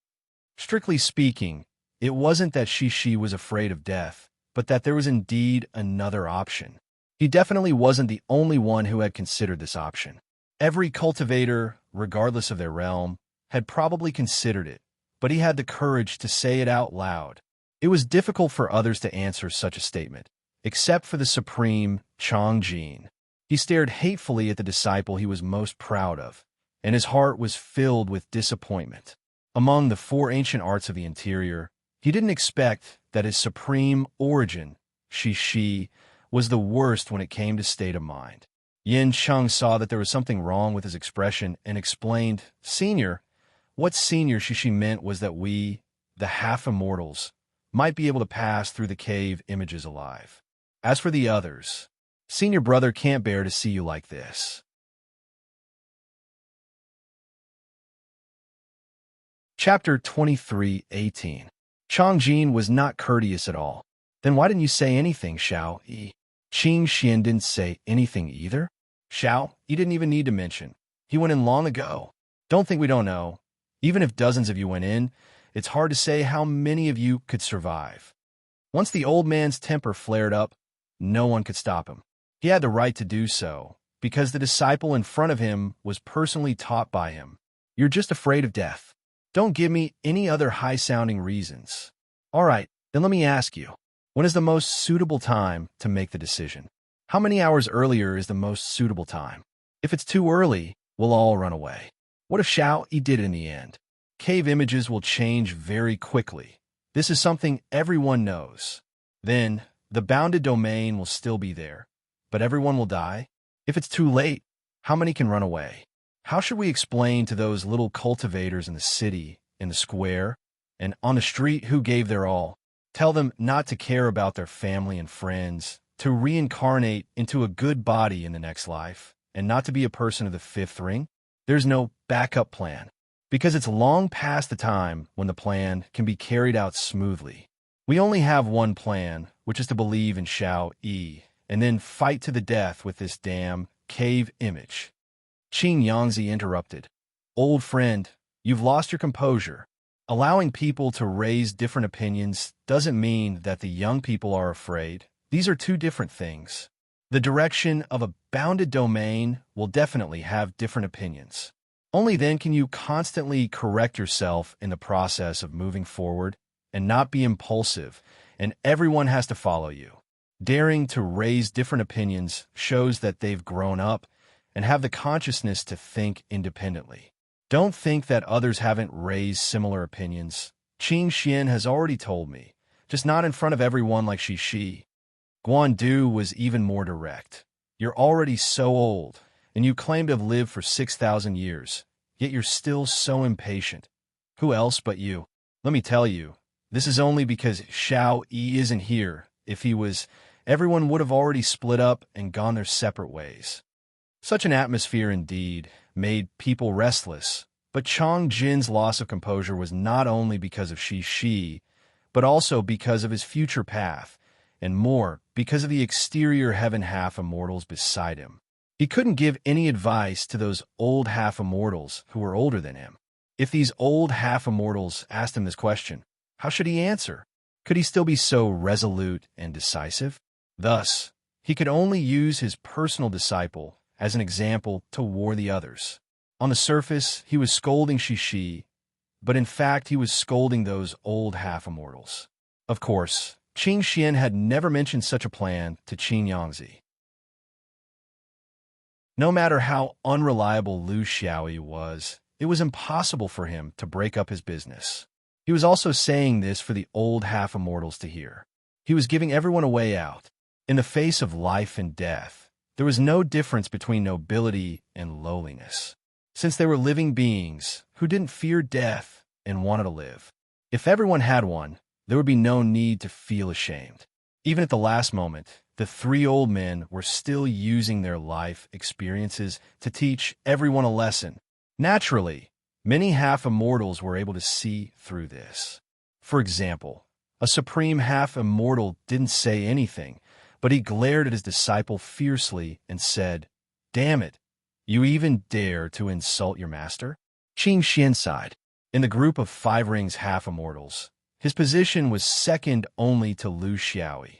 Strictly speaking, it wasn't that Shishi was afraid of death, but that there was indeed another option. He definitely wasn't the only one who had considered this option. Every cultivator, regardless of their realm, had probably considered it, but he had the courage to say it out loud. It was difficult for others to answer such a statement, except for the supreme Chang Jin. He stared hatefully at the disciple he was most proud of, and his heart was filled with disappointment. Among the 4 ancient arts of the interior, he didn't expect that his supreme origin, Shishi, was the worst when it came to state of mind. Yin Cheng saw that there was something wrong with his expression and explained, Senior, what Senior Shishi meant was that we, the half-immortals, might be able to pass through the cave images alive. As for the others, Senior brother can't bear to see you like this. Chapter 23:18. Chang Jin was not courteous at all. Then why didn't you say anything, Xiao Yi? Qing Xian didn't say anything either? Xiao Yi didn't even need to mention. He went in long ago. Don't think we don't know. Even if dozens of you went in, it's hard to say how many of you could survive. Once the old man's temper flared up, no one could stop him. He had the right to do so, because the disciple in front of him was personally taught by him. You're just afraid of death. Don't give me any other high-sounding reasons. All right, then let me ask you, when is the most suitable time to make the decision? How many hours earlier is the most suitable time? If it's too early, we'll all run away. What if Xiao Yi did it in the end? Cave images will change very quickly. This is something everyone knows. Then, the bounded domain will still be there, but everyone will die. If it's too late, how many can run away? How should we explain to those little cultivators in the city, in the square, and on the street who gave their all? Tell them not to care about their family and friends, to reincarnate into a good body in the next life, and not to be a person of the 5th ring? There's no backup plan, because it's long past the time when the plan can be carried out smoothly. We only have one plan, which is to believe in Xiao Yi, and then fight to the death with this damn cave image. Qing Yangzi interrupted. Old friend, you've lost your composure. Allowing people to raise different opinions doesn't mean that the young people are afraid. These are two different things. The direction of a bounded domain will definitely have different opinions. Only then can you constantly correct yourself in the process of moving forward and not be impulsive, and everyone has to follow you. Daring to raise different opinions shows that they've grown up and have the consciousness to think independently. Don't think that others haven't raised similar opinions. Qing Xian has already told me, just not in front of everyone like she. Guandu was even more direct. You're already so old, and you claim to have lived for 6,000 years, yet you're still so impatient. Who else but you? Let me tell you, this is only because Xiao Yi isn't here. If he was, everyone would have already split up and gone their separate ways. Such an atmosphere indeed made people restless, but Chang Jin's loss of composure was not only because of Shi, but also because of his future path, and more, because of the exterior heaven half-immortals beside him. He couldn't give any advice to those old half-immortals who were older than him. If these old half-immortals asked him this question, how should he answer? Could he still be so resolute and decisive? Thus, he could only use his personal disciple as an example to warn the others. On the surface, he was scolding Shi, but in fact he was scolding those old half-immortals. Of course, Qing Xian had never mentioned such a plan to Qin Yangzi. No matter how unreliable Lu Xiaoyi was, it was impossible for him to break up his business. He was also saying this for the old half-immortals to hear. He was giving everyone a way out. In the face of life and death, there was no difference between nobility and lowliness, since they were living beings who didn't fear death and wanted to live. If everyone had one, there would be no need to feel ashamed. Even at the last moment, the three old men were still using their life experiences to teach everyone a lesson. Naturally, many half-immortals were able to see through this. For example, a supreme half-immortal didn't say anything, but he glared at his disciple fiercely and said, "Damn it, you even dare to insult your master?" Qing Xian sighed. In the group of 5 rings half-immortals, his position was second only to Lu Xiaoyi.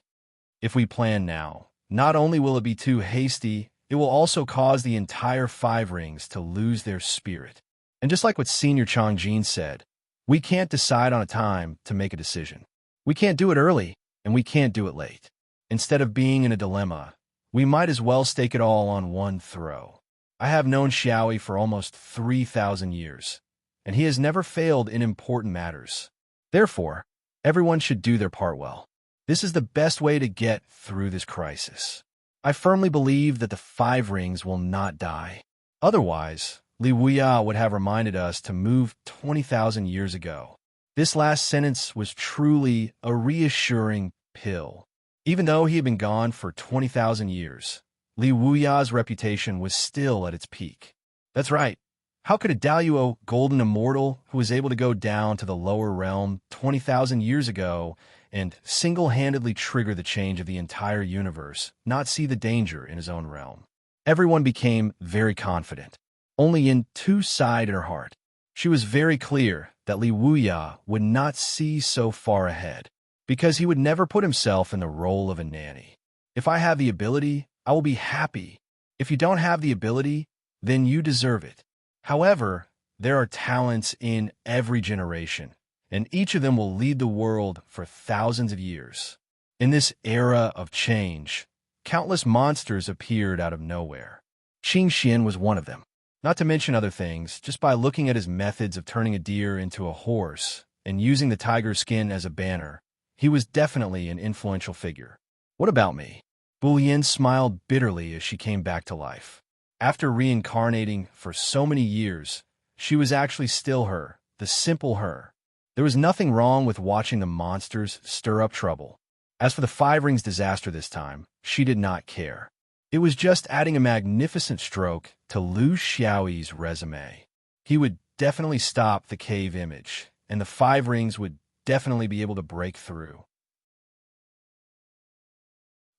If we plan now, not only will it be too hasty, it will also cause the entire 5 rings to lose their spirit. And just like what Senior Chang Jin said, we can't decide on a time to make a decision. We can't do it early, and we can't do it late. Instead of being in a dilemma, we might as well stake it all on one throw. I have known Xiaoyi for almost 3,000 years, and he has never failed in important matters. Therefore, everyone should do their part well. This is the best way to get through this crisis. I firmly believe that the 5 rings will not die. Otherwise, Li Wuya would have reminded us to move 20,000 years ago. This last sentence was truly a reassuring pill. Even though he had been gone for 20,000 years, Li Wuya's reputation was still at its peak. That's right. How could a Daluo golden immortal who was able to go down to the lower realm 20,000 years ago and single-handedly trigger the change of the entire universe not see the danger in his own realm? Everyone became very confident. Only in two sighed in her heart. She was very clear that Li Wuya would not see so far ahead, because he would never put himself in the role of a nanny. If I have the ability, I will be happy. If you don't have the ability, then you deserve it. However, there are talents in every generation, and each of them will lead the world for thousands of years. In this era of change, countless monsters appeared out of nowhere. Qing Xian was one of them. Not to mention other things, just by looking at his methods of turning a deer into a horse and using the tiger's skin as a banner, he was definitely an influential figure. What about me? Bulian smiled bitterly as she came back to life. After reincarnating for so many years, she was actually still her, the simple her. There was nothing wrong with watching the monsters stir up trouble. As for the 5 rings disaster this time, she did not care. It was just adding a magnificent stroke to Lu Xiaoyi's resume. He would definitely stop the cave image, and the 5 rings would definitely be able to break through.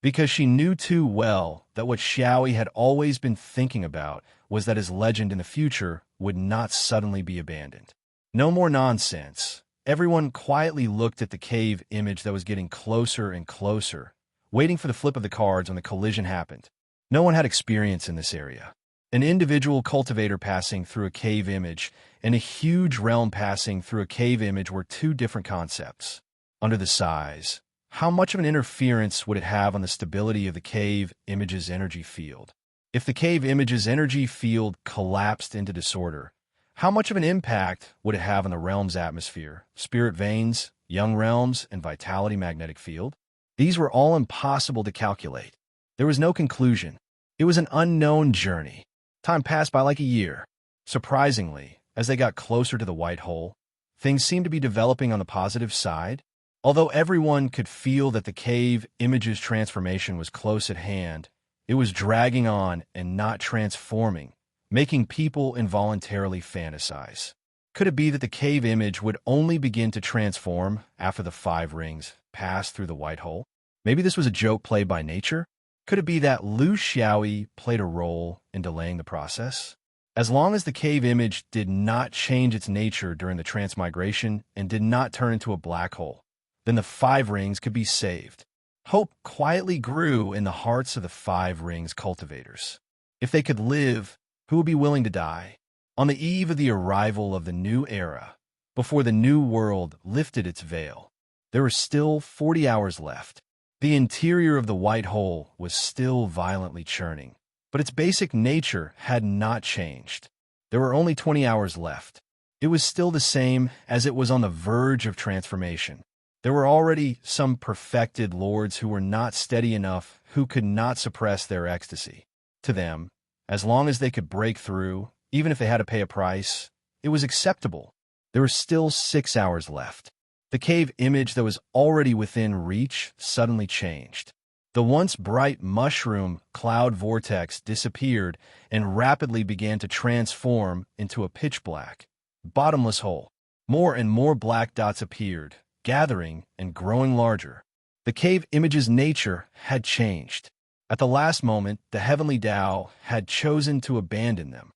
Because she knew too well that what Xiaoyi had always been thinking about was that his legend in the future would not suddenly be abandoned. No more nonsense. Everyone quietly looked at the cave image that was getting closer and closer, waiting for the flip of the cards when the collision happened. No one had experience in this area. An individual cultivator passing through a cave image and a huge realm passing through a cave image were two different concepts. Under the size, how much of an interference would it have on the stability of the cave image's energy field? If the cave image's energy field collapsed into disorder, how much of an impact would it have on the realm's atmosphere, spirit veins, young realms, and vitality magnetic field? These were all impossible to calculate. There was no conclusion. It was an unknown journey. Time passed by like a year. Surprisingly, as they got closer to the white hole, things seemed to be developing on the positive side. Although everyone could feel that the cave image's transformation was close at hand, it was dragging on and not transforming, making people involuntarily fantasize. Could it be that the cave image would only begin to transform after the 5 rings passed through the white hole? Maybe this was a joke played by nature? Could it be that Lu Xiaoyi played a role in delaying the process? As long as the cave image did not change its nature during the transmigration and did not turn into a black hole, then the 5 rings could be saved. Hope quietly grew in the hearts of the 5 rings cultivators. If they could live, who would be willing to die? On the eve of the arrival of the new era, before the new world lifted its veil, there were still 40 hours left. The interior of the white hole was still violently churning, but its basic nature had not changed. There were only 20 hours left. It was still the same as it was on the verge of transformation. There were already some perfected lords who were not steady enough, who could not suppress their ecstasy. To them, as long as they could break through, even if they had to pay a price, it was acceptable. There were still 6 hours left. The cave image that was already within reach suddenly changed. The once bright mushroom cloud vortex disappeared and rapidly began to transform into a pitch-black, bottomless hole. More and more black dots appeared, gathering and growing larger. The cave image's nature had changed. At the last moment, the heavenly Tao had chosen to abandon them.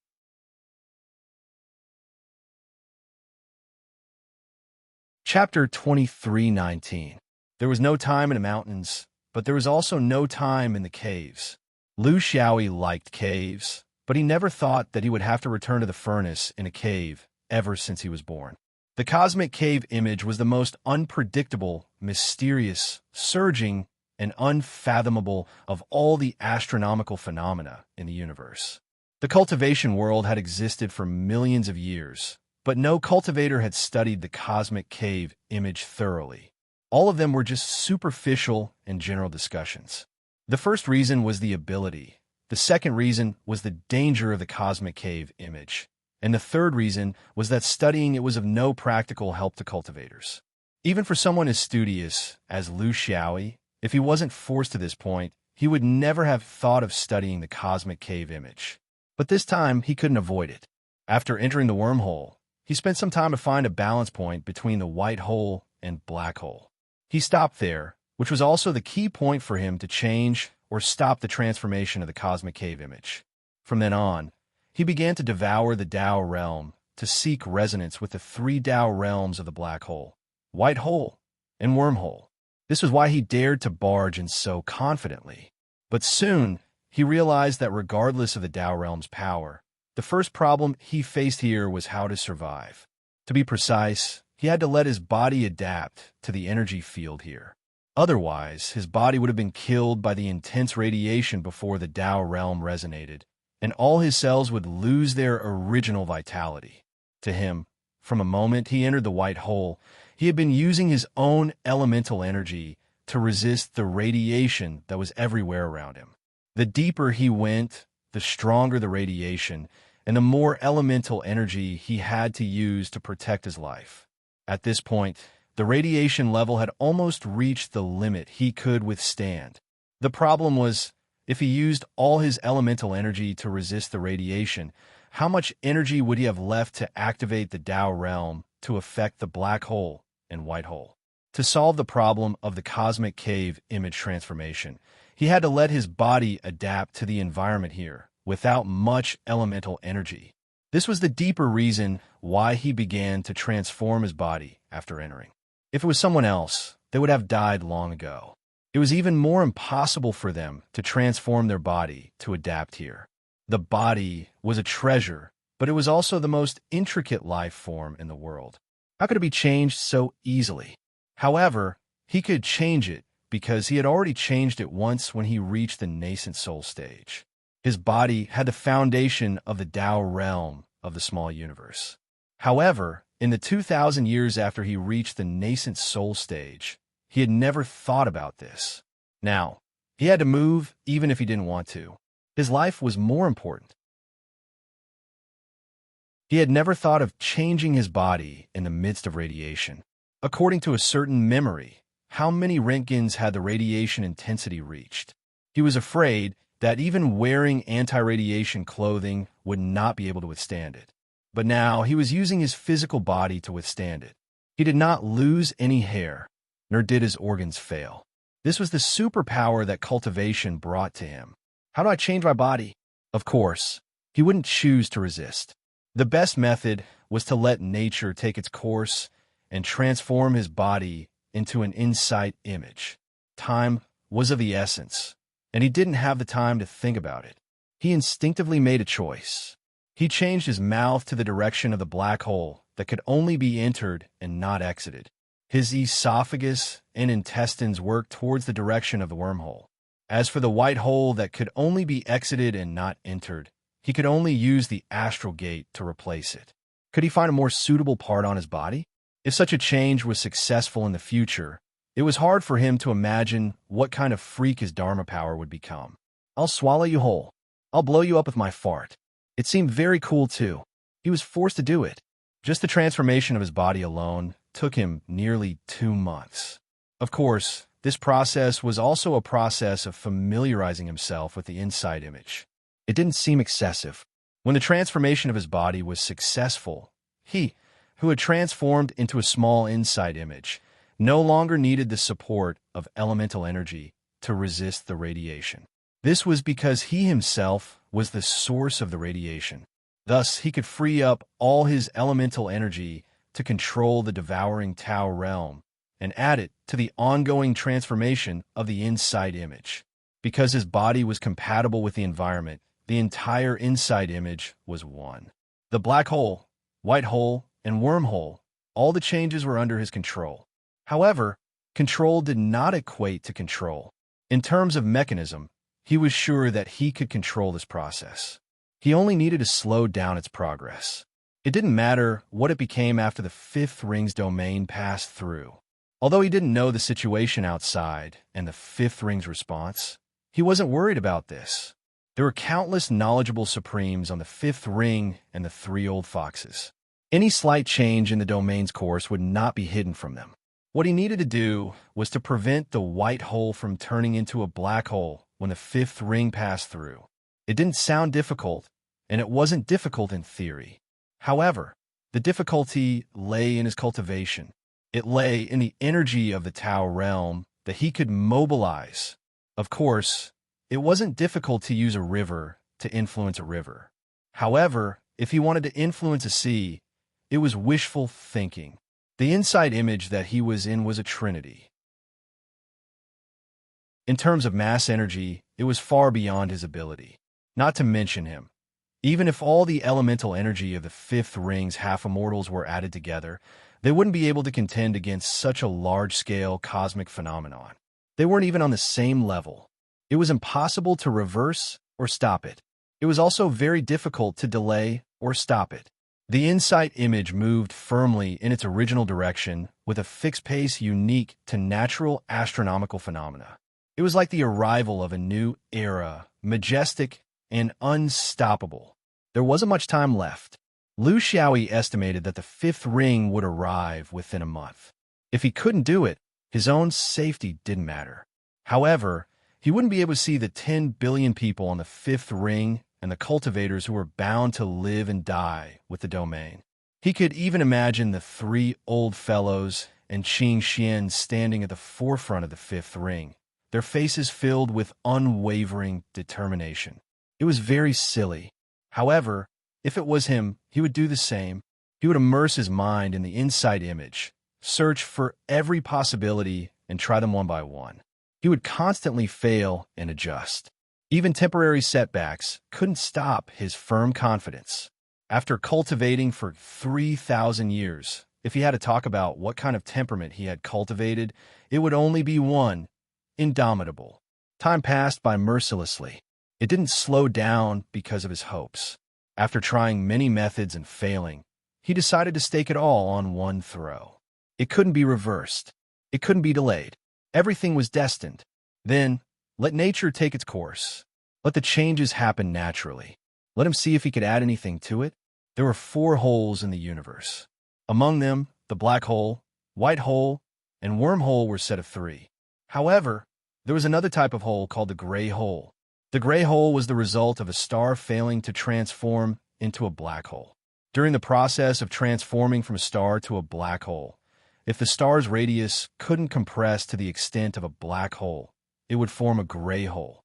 Chapter 23:19. There was no time in the mountains, but there was also no time in the caves. Lu Xiaoyi liked caves, but he never thought that he would have to return to the furnace in a cave ever since he was born. The cosmic cave image was the most unpredictable, mysterious, surging, and unfathomable of all the astronomical phenomena in the universe. The cultivation world had existed for millions of years, but no cultivator had studied the cosmic cave image thoroughly. All of them were just superficial and general discussions. The first reason was the ability. The second reason was the danger of the cosmic cave image. And the third reason was that studying it was of no practical help to cultivators. Even for someone as studious as Lu Xiaoyi, if he wasn't forced to this point, he would never have thought of studying the cosmic cave image. But this time, he couldn't avoid it. After entering the wormhole, he spent some time to find a balance point between the white hole and black hole. He stopped there, which was also the key point for him to change or stop the transformation of the cosmic cave image. From then on, he began to devour the Tao realm, to seek resonance with the 3 Tao realms of the black hole, white hole, and wormhole. This was why he dared to barge in so confidently. But soon, he realized that regardless of the Tao realm's power, the first problem he faced here was how to survive. To be precise, he had to let his body adapt to the energy field here. Otherwise, his body would have been killed by the intense radiation before the Tao realm resonated, and all his cells would lose their original vitality. To him, from a moment he entered the white hole, he had been using his own elemental energy to resist the radiation that was everywhere around him. The deeper he went, the stronger the radiation, and the more elemental energy he had to use to protect his life. At this point, the radiation level had almost reached the limit he could withstand. The problem was, if he used all his elemental energy to resist the radiation, how much energy would he have left to activate the Tao realm to affect the black hole and white hole? To solve the problem of the cosmic cave image transformation, he had to let his body adapt to the environment here without much elemental energy. This was the deeper reason why he began to transform his body after entering. If it was someone else, they would have died long ago. It was even more impossible for them to transform their body to adapt here. The body was a treasure, but it was also the most intricate life form in the world. How could it be changed so easily? However, he could change it because he had already changed it once when he reached the nascent soul stage. His body had the foundation of the Tao realm of the small universe. However, in the 2,000 years after he reached the nascent soul stage, he had never thought about this. Now, he had to move even if he didn't want to. His life was more important. He had never thought of changing his body in the midst of radiation. According to a certain memory, how many Röntgens had the radiation intensity reached? He was afraid that even wearing anti-radiation clothing would not be able to withstand it. But now he was using his physical body to withstand it. He did not lose any hair, nor did his organs fail. This was the superpower that cultivation brought to him. How do I change my body? Of course, he wouldn't choose to resist. The best method was to let nature take its course and transform his body into an insight image. Time was of the essence, and he didn't have the time to think about it. He instinctively made a choice. He changed his mouth to the direction of the black hole that could only be entered and not exited. His esophagus and intestines worked towards the direction of the wormhole. As for the white hole that could only be exited and not entered, he could only use the astral gate to replace it. Could he find a more suitable part on his body? If such a change was successful in the future, it was hard for him to imagine what kind of freak his Dharma power would become. I'll swallow you whole. I'll blow you up with my fart. It seemed very cool, too. He was forced to do it. Just the transformation of his body alone took him nearly 2 months. Of course, this process was also a process of familiarizing himself with the inside image. It didn't seem excessive. When the transformation of his body was successful, he, who had transformed into a small inside image, no longer needed the support of elemental energy to resist the radiation. This was because he himself was the source of the radiation. Thus, he could free up all his elemental energy to control the devouring Tao realm and add it to the ongoing transformation of the inside image. Because his body was compatible with the environment, the entire inside image was one. The black hole, white hole, and wormhole, all the changes were under his control. However, control did not equate to control. In terms of mechanism, he was sure that he could control this process. He only needed to slow down its progress. It didn't matter what it became after the fifth ring's domain passed through. Although he didn't know the situation outside and the fifth ring's response, he wasn't worried about this. There were countless knowledgeable supremes on the fifth ring and the 3 old foxes. Any slight change in the domain's course would not be hidden from them. What he needed to do was to prevent the white hole from turning into a black hole when the fifth ring passed through. It didn't sound difficult, and it wasn't difficult in theory. However, the difficulty lay in his cultivation. It lay in the energy of the Tao realm that he could mobilize. Of course, it wasn't difficult to use a river to influence a river. However, if he wanted to influence a sea, it was wishful thinking. The inside image that he was in was a trinity. In terms of mass energy, it was far beyond his ability. Not to mention him. Even if all the elemental energy of the fifth ring's half-immortals were added together, they wouldn't be able to contend against such a large-scale cosmic phenomenon. They weren't even on the same level. It was impossible to reverse or stop it. It was also very difficult to delay or stop it. The insight image moved firmly in its original direction with a fixed pace unique to natural astronomical phenomena. It was like the arrival of a new era, majestic and unstoppable. There wasn't much time left. Liu Xiaoyi estimated that the fifth ring would arrive within a month. If he couldn't do it, his own safety didn't matter. However, he wouldn't be able to see the 10 billion people on the fifth ring and the cultivators who were bound to live and die with the domain. He could even imagine the 3 old fellows and Qing Xian standing at the forefront of the fifth ring, their faces filled with unwavering determination. It was very silly. However, if it was him, he would do the same. He would immerse his mind in the inside image, search for every possibility, and try them one by one. He would constantly fail and adjust. Even temporary setbacks couldn't stop his firm confidence. After cultivating for 3,000 years, if he had to talk about what kind of temperament he had cultivated, it would only be one: indomitable. Time passed by mercilessly. It didn't slow down because of his hopes. After trying many methods and failing, he decided to stake it all on one throw. It couldn't be reversed. It couldn't be delayed. Everything was destined. Then, let nature take its course. Let the changes happen naturally. Let him see if he could add anything to it. There were 4 holes in the universe. Among them, the black hole, white hole, and wormhole were set of 3. However, there was another type of hole called the gray hole. The gray hole was the result of a star failing to transform into a black hole. During the process of transforming from a star to a black hole, if the star's radius couldn't compress to the extent of a black hole, it would form a gray hole.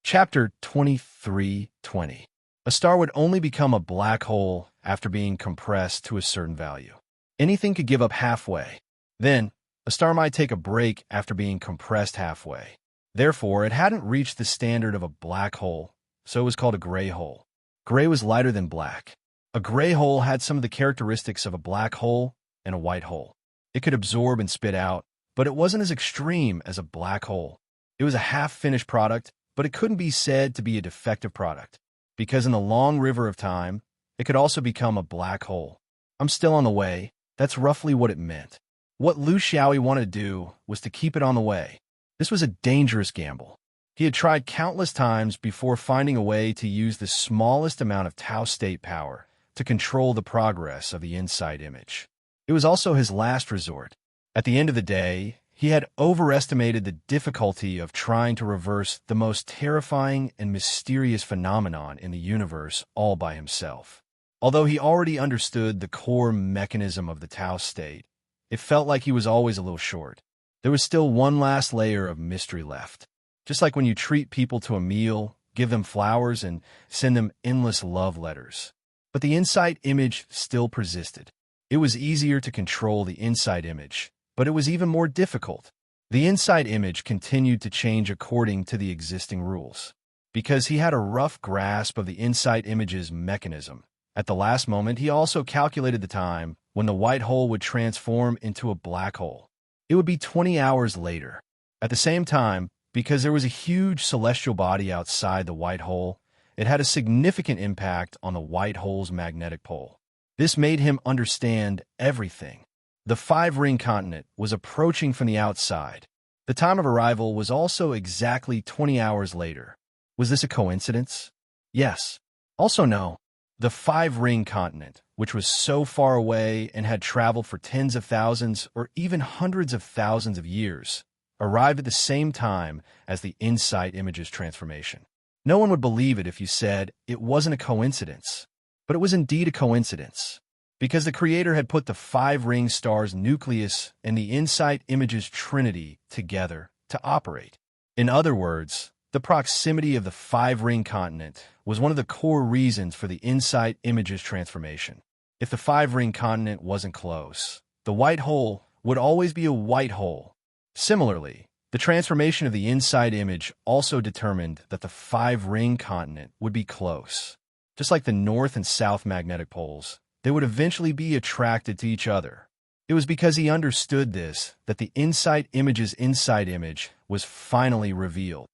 Chapter 23:20. A star would only become a black hole after being compressed to a certain value. Anything could give up halfway. Then, a star might take a break after being compressed halfway. Therefore, it hadn't reached the standard of a black hole, so it was called a gray hole. Gray was lighter than black. A gray hole had some of the characteristics of a black hole and a white hole. It could absorb and spit out, but it wasn't as extreme as a black hole. It was a half-finished product, but it couldn't be said to be a defective product, because in the long river of time, it could also become a black hole. I'm still on the way. That's roughly what it meant. What Lu Xiaoyi wanted to do was to keep it on the way. This was a dangerous gamble. He had tried countless times before finding a way to use the smallest amount of Tau state power to control the progress of the inside image. It was also his last resort. At the end of the day, he had overestimated the difficulty of trying to reverse the most terrifying and mysterious phenomenon in the universe all by himself. Although he already understood the core mechanism of the Tau state, it felt like he was always a little short. There was still one last layer of mystery left. Just like when you treat people to a meal, give them flowers, and send them endless love letters. But the insight image still persisted. It was easier to control the inside image, but it was even more difficult. The inside image continued to change according to the existing rules. Because he had a rough grasp of the inside image's mechanism, at the last moment he also calculated the time when the white hole would transform into a black hole. It would be 20 hours later. At the same time, because there was a huge celestial body outside the white hole, it had a significant impact on the white hole's magnetic pole. This made him understand everything. The 5-ring continent was approaching from the outside. The time of arrival was also exactly 20 hours later. Was this a coincidence? Yes. Also no. The 5-ring continent, which was so far away and had traveled for tens of thousands or even hundreds of thousands of years, arrived at the same time as the insight image's transformation. No one would believe it if you said it wasn't a coincidence. But it was indeed a coincidence, because the Creator had put the 5-ring star's nucleus and the insight image's trinity together to operate. In other words, the proximity of the 5-ring continent was one of the core reasons for the insight image's transformation. If the 5-ring continent wasn't close, the white hole would always be a white hole. Similarly, the transformation of the inside image also determined that the 5-ring continent would be close. Just like the north and south magnetic poles, they would eventually be attracted to each other. It was because he understood this that the insight image's inside image was finally revealed.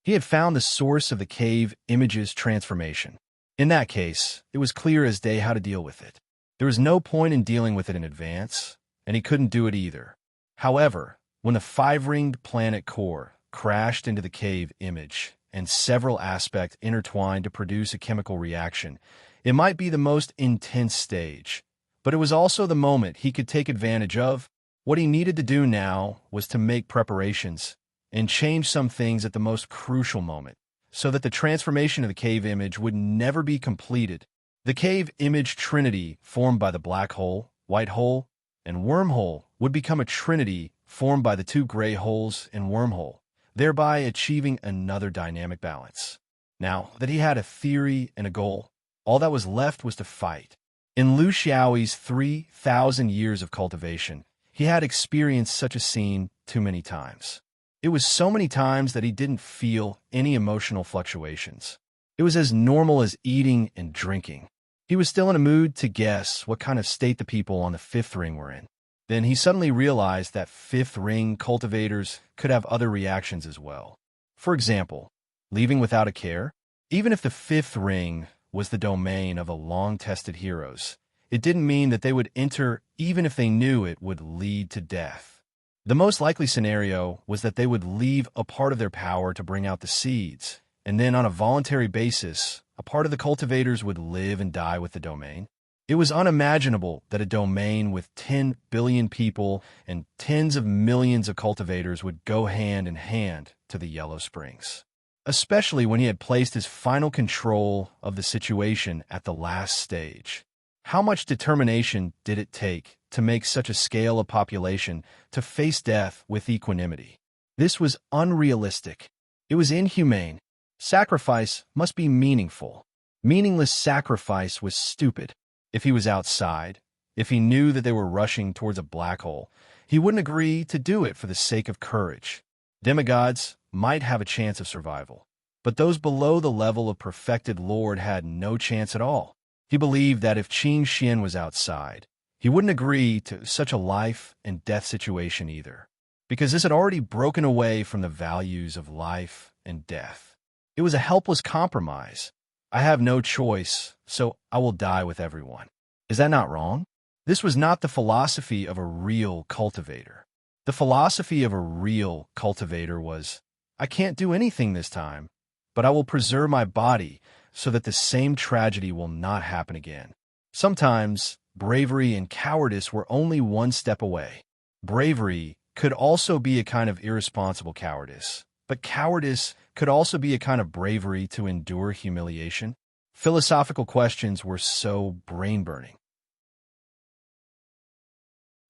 He had found the source of the cave image's transformation. In that case, it was clear as day how to deal with it. There was no point in dealing with it in advance, and he couldn't do it either. However, when the 5-ringed planet core crashed into the cave image and several aspects intertwined to produce a chemical reaction, it might be the most intense stage, but it was also the moment he could take advantage of. What he needed to do now was to make preparations and change some things at the most crucial moment, so that the transformation of the cave image would never be completed. The cave image trinity formed by the black hole, white hole, and wormhole would become a trinity formed by the 2 gray holes and wormhole, thereby achieving another dynamic balance. Now that he had a theory and a goal, all that was left was to fight. In Lu Xiaoyi's 3,000 years of cultivation, He had experienced such a scene too many times. It was so many times that he didn't feel any emotional fluctuations. It was as normal as eating and drinking. He was still in a mood to guess what kind of state the people on the fifth ring were in. Then he suddenly realized that fifth ring cultivators could have other reactions as well. For example, leaving without a care. Even if the fifth ring was the domain of the long-tested heroes, it didn't mean that they would enter even if they knew it would lead to death. The most likely scenario was that they would leave a part of their power to bring out the seeds, and then on a voluntary basis, a part of the cultivators would live and die with the domain. It was unimaginable that a domain with 10 billion people and tens of millions of cultivators would go hand in hand to the Yellow Springs, especially when he had placed his final control of the situation at the last stage. How much determination did it take to make such a scale of population to face death with equanimity? This was unrealistic. It was inhumane. Sacrifice must be meaningful. Meaningless sacrifice was stupid. If he was outside, if he knew that they were rushing towards a black hole, he wouldn't agree to do it for the sake of courage. Demigods might have a chance of survival, but those below the level of perfected Lord had no chance at all. He believed that if Qin Xian was outside, he wouldn't agree to such a life and death situation either, because this had already broken away from the values of life and death. It was a helpless compromise. I have no choice, so I will die with everyone. Is that not wrong? This was not the philosophy of a real cultivator. The philosophy of a real cultivator was, I can't do anything this time, but I will preserve my body so that the same tragedy will not happen again. Sometimes, bravery and cowardice were only one step away. Bravery could also be a kind of irresponsible cowardice, but cowardice could also be a kind of bravery to endure humiliation. Philosophical questions were so brain-burning.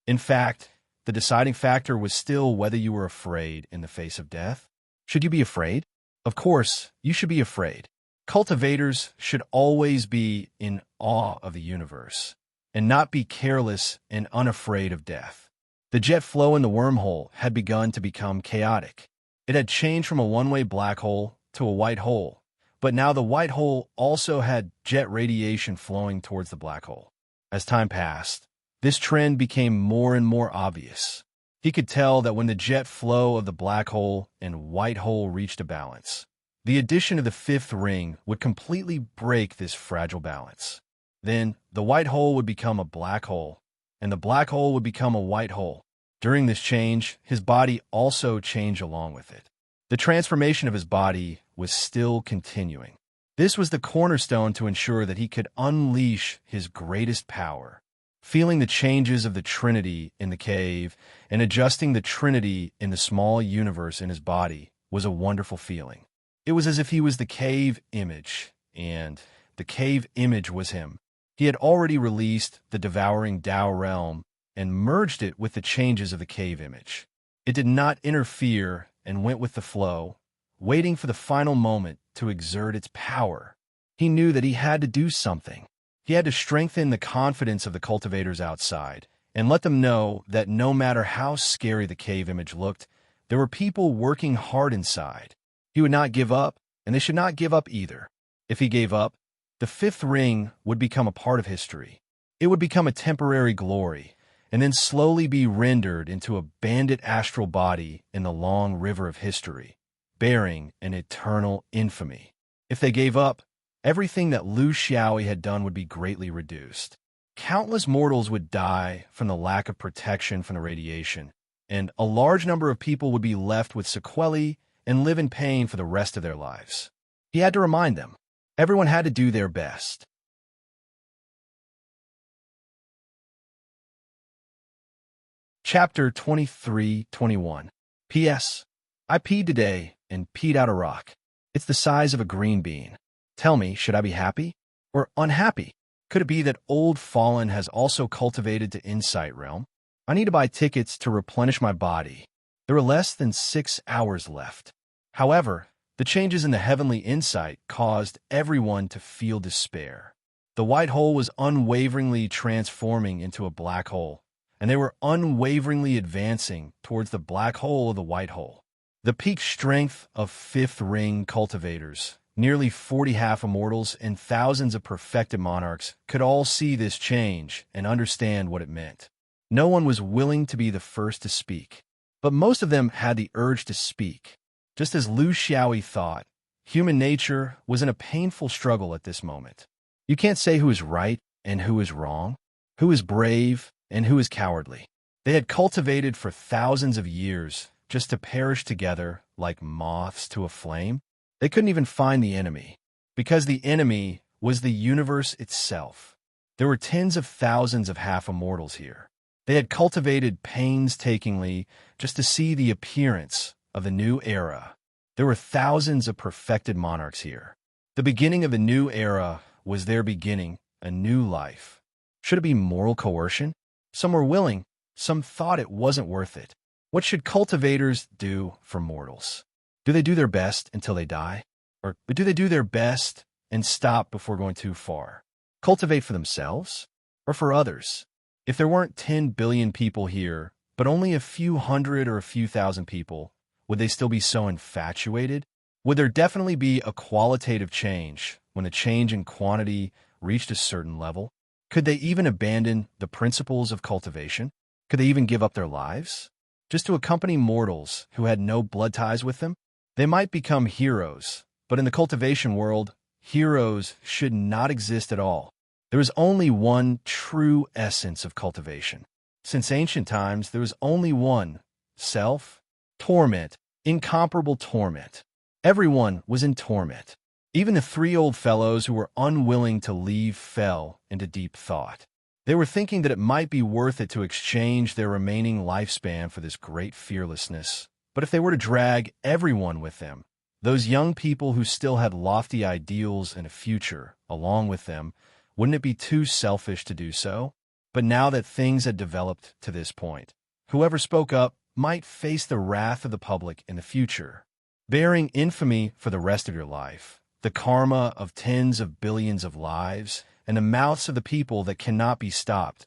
In fact, the deciding factor was still whether you were afraid in the face of death. Should you be afraid? Of course, you should be afraid. Cultivators should always be in awe of the universe, and not be careless and unafraid of death. The jet flow in the wormhole had begun to become chaotic. It had changed from a one-way black hole to a white hole, but now the white hole also had jet radiation flowing towards the black hole. As time passed, this trend became more and more obvious. He could tell that when the jet flow of the black hole and white hole reached a balance, the addition of the fifth ring would completely break this fragile balance. Then, the white hole would become a black hole, and the black hole would become a white hole. During this change, his body also changed along with it. The transformation of his body was still continuing. This was the cornerstone to ensure that he could unleash his greatest power. Feeling the changes of the Trinity in the cave and adjusting the Trinity in the small universe in his body was a wonderful feeling. It was as if he was the cave image, and the cave image was him. He had already released the devouring Tao realm and merged it with the changes of the cave image. It did not interfere and went with the flow, waiting for the final moment to exert its power. He knew that he had to do something. He had to strengthen the confidence of the cultivators outside and let them know that no matter how scary the cave image looked, there were people working hard inside. He would not give up, and they should not give up either. If he gave up, the fifth ring would become a part of history. It would become a temporary glory, and then slowly be rendered into a bandit astral body in the long river of history, bearing an eternal infamy. If they gave up, everything that Lu Xiaoyi had done would be greatly reduced. Countless mortals would die from the lack of protection from the radiation, and a large number of people would be left with sequelae and live in pain for the rest of their lives. He had to remind them. Everyone had to do their best. Chapter 23-21. P.S. I peed today and peed out a rock. It's the size of a green bean. Tell me, should I be happy or unhappy? Could it be that Old Fallen has also cultivated to Insight Realm? I need to buy tickets to replenish my body. There are less than 6 hours left. However, the changes in the heavenly insight caused everyone to feel despair. The white hole was unwaveringly transforming into a black hole, and they were unwaveringly advancing towards the black hole of the white hole. The peak strength of fifth ring cultivators, nearly 40 half-immortals and thousands of perfected monarchs, could all see this change and understand what it meant. No one was willing to be the first to speak, but most of them had the urge to speak. Just as Lu Xiaoyi thought, human nature was in a painful struggle at this moment. You can't say who is right and who is wrong, who is brave and who is cowardly. They had cultivated for thousands of years just to perish together like moths to a flame. They couldn't even find the enemy, because the enemy was the universe itself. There were tens of thousands of half-immortals here. They had cultivated painstakingly just to see the appearance of the new era. There were thousands of perfected monarchs here. The beginning of a new era was their beginning, a new life. Should it be moral coercion? Some were willing, some thought it wasn't worth it. What should cultivators do for mortals? Do they do their best until they die? Or do they do their best and stop before going too far? Cultivate for themselves or for others? If there weren't 10 billion people here, but only a few hundred or a few thousand people, would they still be so infatuated? Would there definitely be a qualitative change when the change in quantity reached a certain level? Could they even abandon the principles of cultivation? Could they even give up their lives just to accompany mortals who had no blood ties with them? They might become heroes, but in the cultivation world, heroes should not exist at all. There is only one true essence of cultivation. Since ancient times, there was only one: self, torment, incomparable torment. Everyone was in torment. Even the three old fellows who were unwilling to leave fell into deep thought. They were thinking that it might be worth it to exchange their remaining lifespan for this great fearlessness. But if they were to drag everyone with them, those young people who still had lofty ideals and a future along with them, wouldn't it be too selfish to do so? But now that things had developed to this point, whoever spoke up might face the wrath of the public in the future, bearing infamy for the rest of your life, the karma of tens of billions of lives, and the mouths of the people that cannot be stopped.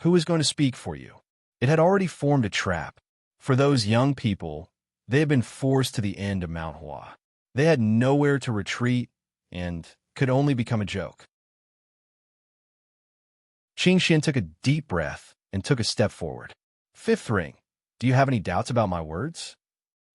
Who is going to speak for you? It had already formed a trap. For those young people, they had been forced to the end of Mount Hua. They had nowhere to retreat and could only become a joke. Qing Xin took a deep breath and took a step forward. Fifth ring, do you have any doubts about my words?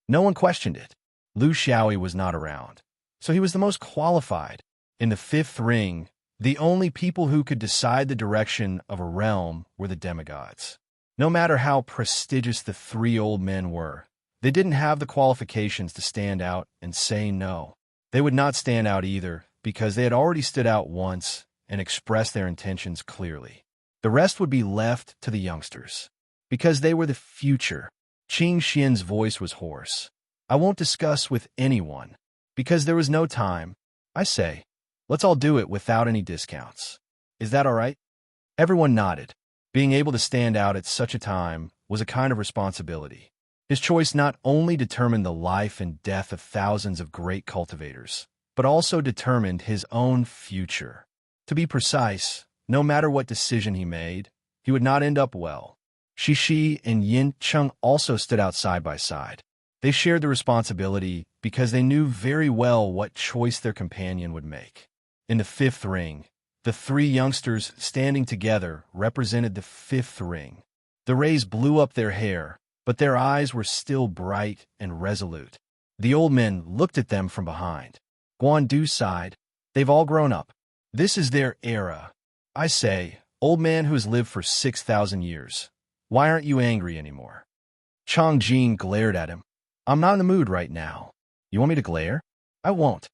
No one questioned it. Lu Xiaoyi was not around, so he was the most qualified. In the fifth ring, the only people who could decide the direction of a realm were the demigods. No matter how prestigious the three old men were, they didn't have the qualifications to stand out and say no. They would not stand out either, because they had already stood out once and expressed their intentions clearly. The rest would be left to the youngsters, because they were the future. Qing Xian's voice was hoarse. I won't discuss with anyone, because there was no time. I say, let's all do it without any discounts. Is that all right? Everyone nodded. Being able to stand out at such a time was a kind of responsibility. His choice not only determined the life and death of thousands of great cultivators, but also determined his own future. To be precise, no matter what decision he made, he would not end up well. Shishi and Yin Cheng also stood out side by side. They shared the responsibility because they knew very well what choice their companion would make. In the fifth ring, the three youngsters standing together represented the fifth ring. The rays blew up their hair, but their eyes were still bright and resolute. The old men looked at them from behind. Guan Du sighed. They've all grown up. This is their era. I say, old man who has lived for 6,000 years, why aren't you angry anymore? Chang Jin glared at him. I'm not in the mood right now. You want me to glare? I won't.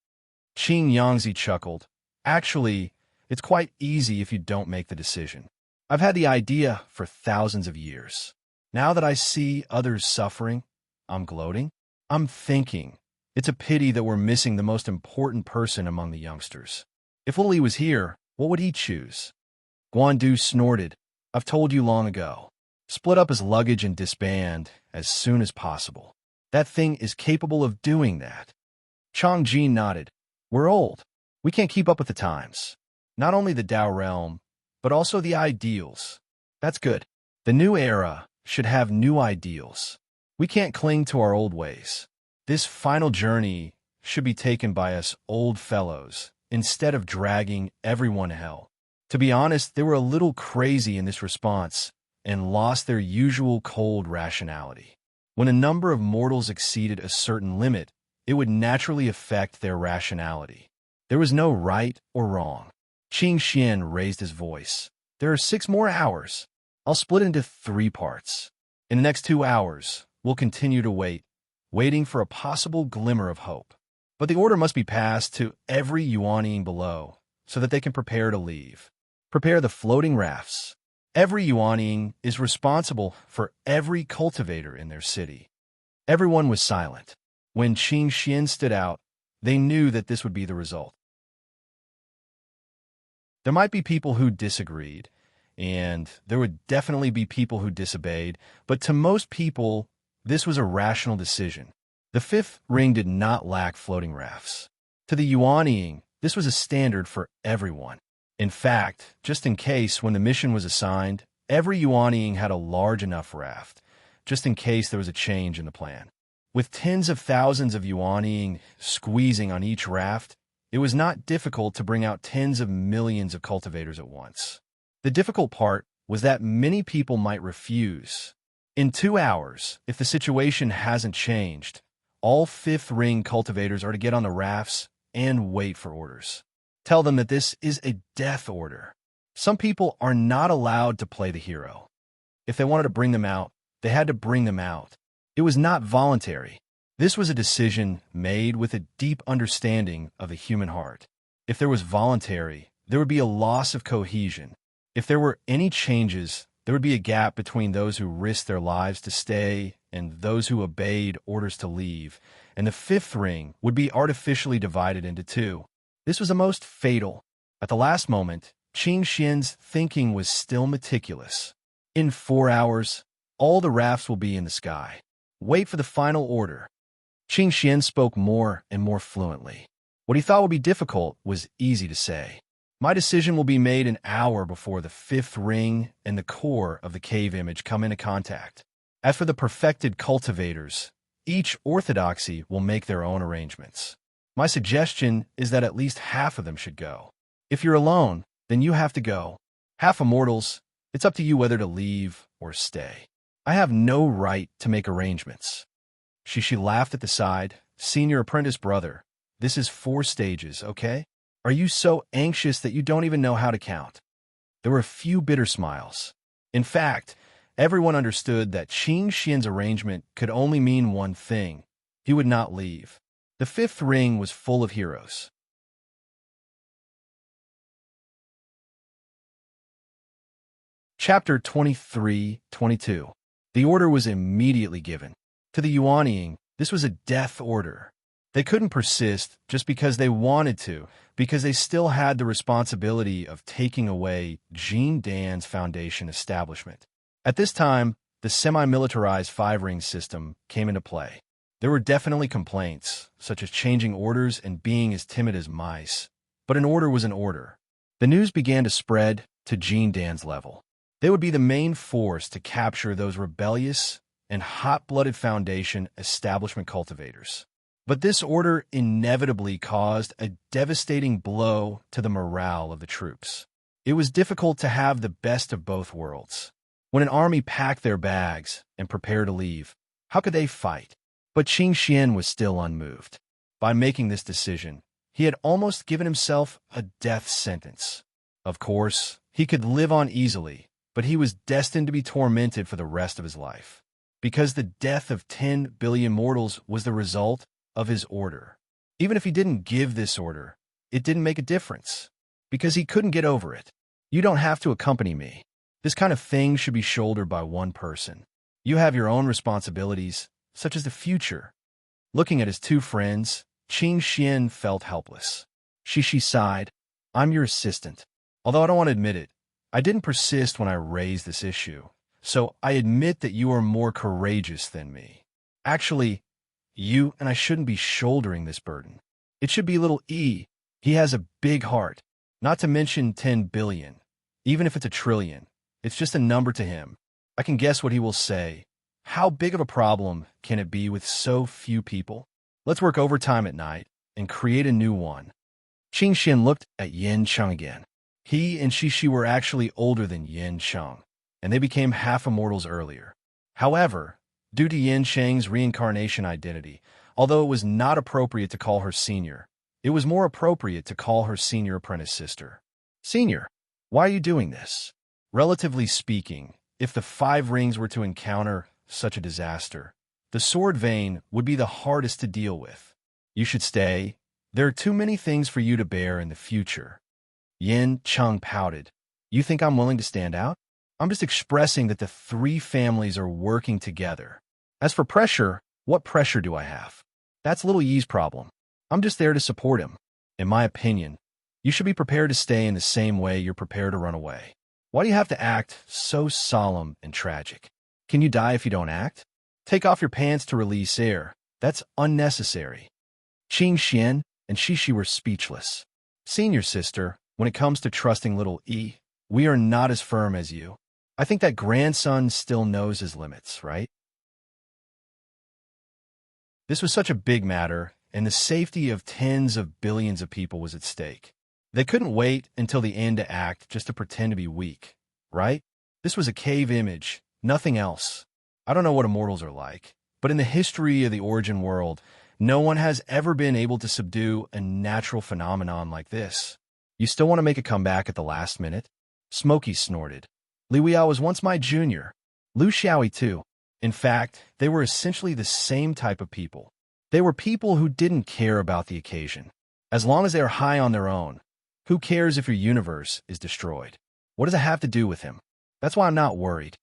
Qing Yangzi chuckled. Actually, it's quite easy if you don't make the decision. I've had the idea for thousands of years. Now that I see others suffering, I'm gloating. I'm thinking, it's a pity that we're missing the most important person among the youngsters. If Lily was here, what would he choose? Guan Du snorted. I've told you long ago. Split up his luggage and disband as soon as possible. That thing is capable of doing that. Chang Jin nodded. We're old. We can't keep up with the times. Not only the Tao realm, but also the ideals. That's good. The new era should have new ideals. We can't cling to our old ways. This final journey should be taken by us old fellows instead of dragging everyone to hell. To be honest, they were a little crazy in this response and lost their usual cold rationality. When a number of mortals exceeded a certain limit, it would naturally affect their rationality. There was no right or wrong. Qing Xian raised his voice. There are 6 more hours. I'll split into 3 parts. In the next 2 hours, we'll continue to wait, waiting for a possible glimmer of hope. But the order must be passed to every Yuanying below, so that they can prepare to leave. Prepare the floating rafts. Every Yuanying is responsible for every cultivator in their city. Everyone was silent. When Qing Xian stood out, they knew that this would be the result. There might be people who disagreed, and there would definitely be people who disobeyed, but to most people, this was a rational decision. The 5th ring did not lack floating rafts. To the Yuanying, this was a standard for everyone. In fact, just in case when the mission was assigned, every Yuanying had a large enough raft, just in case there was a change in the plan. With tens of thousands of Yuanying squeezing on each raft, it was not difficult to bring out tens of millions of cultivators at once. The difficult part was that many people might refuse. In 2 hours, if the situation hasn't changed, all 5th ring cultivators are to get on the rafts and wait for orders. Tell them that this is a death order. Some people are not allowed to play the hero. If they wanted to bring them out, they had to bring them out. It was not voluntary. This was a decision made with a deep understanding of the human heart. If there was voluntary, there would be a loss of cohesion. If there were any changes, there would be a gap between those who risked their lives to stay and those who obeyed orders to leave, and the 5th ring would be artificially divided into 2. This was the most fatal. At the last moment, Qing Xian's thinking was still meticulous. In 4 hours, all the rafts will be in the sky. Wait for the final order. Qing Xian spoke more and more fluently. What he thought would be difficult was easy to say. My decision will be made an hour before the 5th ring and the core of the cave image come into contact. As for the perfected cultivators, each orthodoxy will make their own arrangements. My suggestion is that at least half of them should go. If you're alone, then you have to go. Half immortals, it's up to you whether to leave or stay. I have no right to make arrangements. Shishi laughed at the side. Senior apprentice brother, this is 4 stages, okay? Are you so anxious that you don't even know how to count? There were a few bitter smiles. In fact, everyone understood that Qing Xian's arrangement could only mean one thing. He would not leave. The 5th ring was full of heroes. Chapter 23-22. The order was immediately given. To the Yuanying, this was a death order. They couldn't persist just because they wanted to, because they still had the responsibility of taking away Jean Dan's foundation establishment. At this time, the semi-militarized 5-ring system came into play. There were definitely complaints, such as changing orders and being as timid as mice. But an order was an order. The news began to spread to Jean Dan's level. They would be the main force to capture those rebellious and hot-blooded foundation establishment cultivators. But this order inevitably caused a devastating blow to the morale of the troops. It was difficult to have the best of both worlds. When an army packed their bags and prepared to leave, how could they fight? But Qing Xian was still unmoved. By making this decision, he had almost given himself a death sentence. Of course, he could live on easily, but he was destined to be tormented for the rest of his life. Because the death of 10 billion mortals was the result of his order. Even if he didn't give this order, it didn't make a difference. Because he couldn't get over it. You don't have to accompany me. This kind of thing should be shouldered by one person. You have your own responsibilities, such as the future. Looking at his 2 friends, Qing Xian felt helpless. Shishi sighed. I'm your assistant. Although I don't want to admit it, I didn't persist when I raised this issue. So I admit that you are more courageous than me. Actually, you and I shouldn't be shouldering this burden. It should be little E. He has a big heart. Not to mention 10 billion. Even if it's a trillion, it's just a number to him. I can guess what he will say. How big of a problem can it be with so few people? Let's work overtime at night and create a new one. Qing Xian looked at Yin Cheng again. He and Shishi were actually older than Yin Cheng, and they became half-immortals earlier. However, due to Yin Cheng's reincarnation identity, although it was not appropriate to call her senior, it was more appropriate to call her senior apprentice sister. Senior, why are you doing this? Relatively speaking, if the 5 rings were to encounter such a disaster, the sword vein would be the hardest to deal with. You should stay. There are too many things for you to bear in the future. Yin Cheng pouted. You think I'm willing to stand out? I'm just expressing that the 3 families are working together. As for pressure, what pressure do I have? That's little Yi's problem. I'm just there to support him. In my opinion, you should be prepared to stay in the same way you're prepared to run away. Why do you have to act so solemn and tragic? Can you die if you don't act? Take off your pants to release air. That's unnecessary. Qing Xian and Shishi were speechless. Senior sister, when it comes to trusting little E, we are not as firm as you. I think that grandson still knows his limits, right? This was such a big matter, and the safety of tens of billions of people was at stake. They couldn't wait until the end to act just to pretend to be weak, right? This was a cave image, nothing else. I don't know what immortals are like, but in the history of the origin world, no one has ever been able to subdue a natural phenomenon like this. You still want to make a comeback at the last minute? Smokey snorted. Li Weiyao was once my junior. Lu Xiaoyi too. In fact, they were essentially the same type of people. They were people who didn't care about the occasion. As long as they are high on their own, who cares if your universe is destroyed? What does it have to do with him? That's why I'm not worried.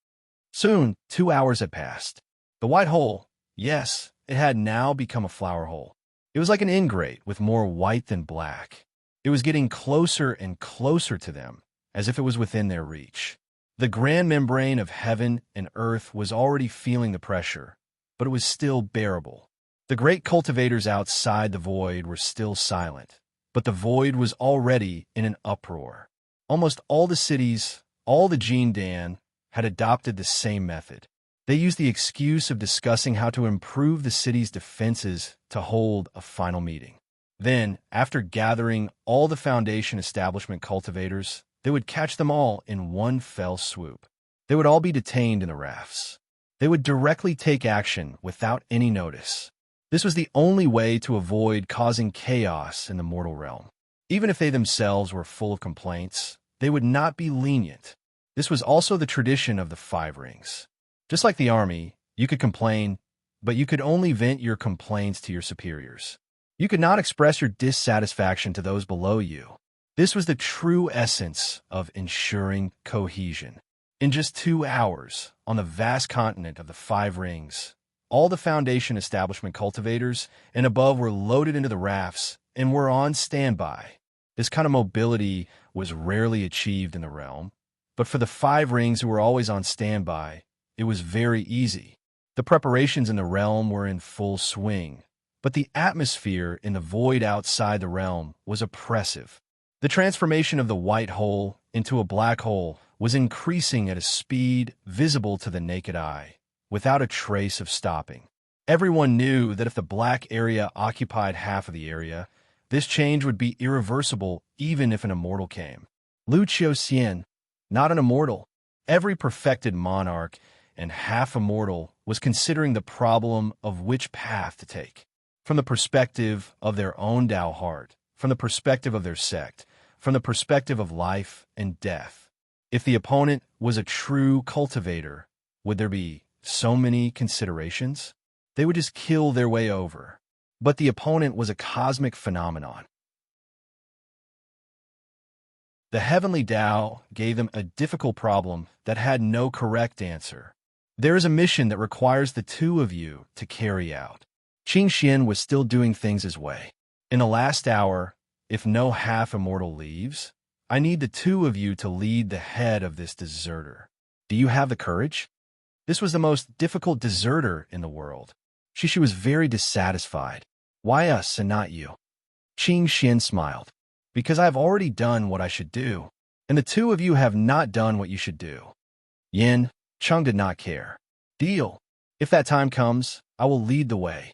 Soon, 2 hours had passed. The white hole, yes, it had now become a flower hole. It was like an ingrate with more white than black. It was getting closer and closer to them, as if it was within their reach. The grand membrane of heaven and earth was already feeling the pressure, but it was still bearable. The great cultivators outside the void were still silent, but the void was already in an uproar. Almost all the cities, all the Jin Dan, had adopted the same method. They used the excuse of discussing how to improve the city's defenses to hold a final meeting. Then, after gathering all the Foundation establishment cultivators, they would catch them all in one fell swoop. They would all be detained in the rafts. They would directly take action without any notice. This was the only way to avoid causing chaos in the mortal realm. Even if they themselves were full of complaints, they would not be lenient. This was also the tradition of the 5 rings. Just like the army, you could complain, but you could only vent your complaints to your superiors. You could not express your dissatisfaction to those below you. This was the true essence of ensuring cohesion. In just 2 hours, on the vast continent of the 5 rings, all the Foundation establishment cultivators and above were loaded into the rafts and were on standby. This kind of mobility was rarely achieved in the realm, but for the 5 rings who were always on standby, it was very easy. The preparations in the realm were in full swing, but the atmosphere in the void outside the realm was oppressive. The transformation of the white hole into a black hole was increasing at a speed visible to the naked eye, without a trace of stopping. Everyone knew that if the black area occupied half of the area, this change would be irreversible even if an immortal came. Lu Xiaoxian, not an immortal. Every perfected monarch and half-immortal was considering the problem of which path to take. From the perspective of their own Tao heart, from the perspective of their sect, from the perspective of life and death. If the opponent was a true cultivator, would there be so many considerations? They would just kill their way over. But the opponent was a cosmic phenomenon. The heavenly Tao gave them a difficult problem that had no correct answer. There is a mission that requires the 2 of you to carry out. Qing Xian was still doing things his way. In the last hour, if no half-immortal leaves, I need the 2 of you to lead the head of this deserter. Do you have the courage? This was the most difficult deserter in the world. Shishi was very dissatisfied. Why us and not you? Qing Xian smiled. Because I have already done what I should do, and the 2 of you have not done what you should do. Yin, Chung did not care. Deal. If that time comes, I will lead the way.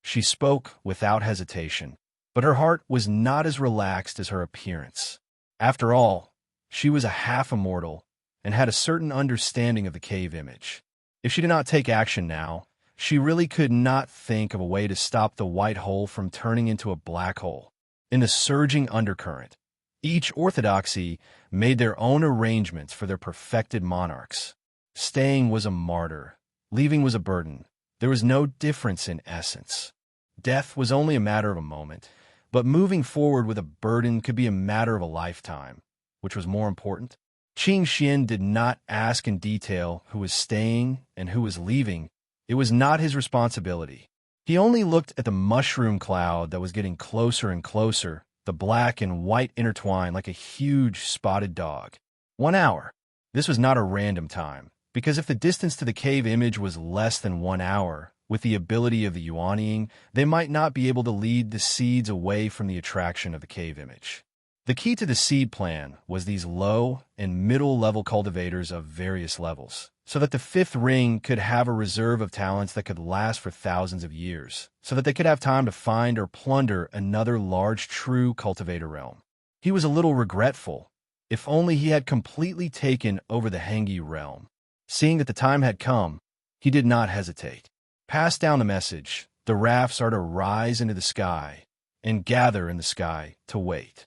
She spoke without hesitation, but her heart was not as relaxed as her appearance. After all, she was a half-immortal and had a certain understanding of the cave image. If she did not take action now, she really could not think of a way to stop the white hole from turning into a black hole. In the surging undercurrent, each orthodoxy made their own arrangements for their perfected monarchs. Staying was a martyr. Leaving was a burden. There was no difference in essence. Death was only a matter of a moment, but moving forward with a burden could be a matter of a lifetime. Which was more important? Qing Xian did not ask in detail who was staying and who was leaving. It was not his responsibility. He only looked at the mushroom cloud that was getting closer and closer, the black and white intertwined like a huge spotted dog. 1 hour. This was not a random time, because if the distance to the cave image was less than 1 hour, with the ability of the Yuanying, they might not be able to lead the seeds away from the attraction of the cave image. The key to the seed plan was these low and middle-level cultivators of various levels, so that the fifth ring could have a reserve of talents that could last for thousands of years, so that they could have time to find or plunder another large true cultivator realm. He was a little regretful. If only he had completely taken over the Hengi realm. Seeing that the time had come, he did not hesitate. Pass down the message. The rafts are to rise into the sky and gather in the sky to wait.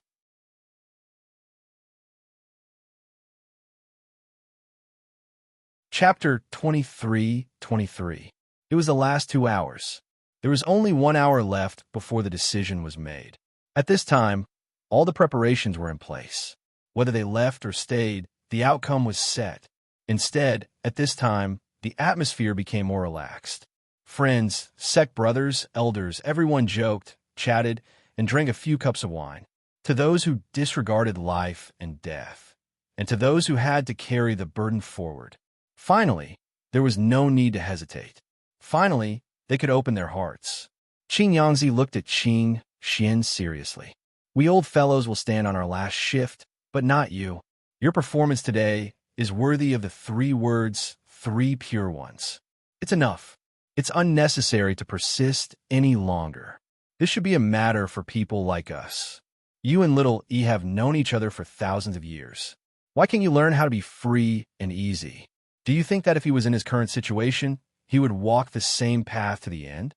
Chapter 23:23. It was the last 2 hours. There was only 1 hour left before the decision was made. At this time, all the preparations were in place. Whether they left or stayed, the outcome was set. Instead, at this time, the atmosphere became more relaxed. Friends, sect brothers, elders, everyone joked, chatted, and drank a few cups of wine. To those who disregarded life and death, and to those who had to carry the burden forward. Finally, there was no need to hesitate. Finally, they could open their hearts. Qing Yangzi looked at Qing Xian seriously. We old fellows will stand on our last shift, but not you. Your performance today is worthy of the 3 words, 3 pure ones. It's enough. It's unnecessary to persist any longer. This should be a matter for people like us. You and little E have known each other for thousands of years. Why can't you learn how to be free and easy? Do you think that if he was in his current situation, he would walk the same path to the end?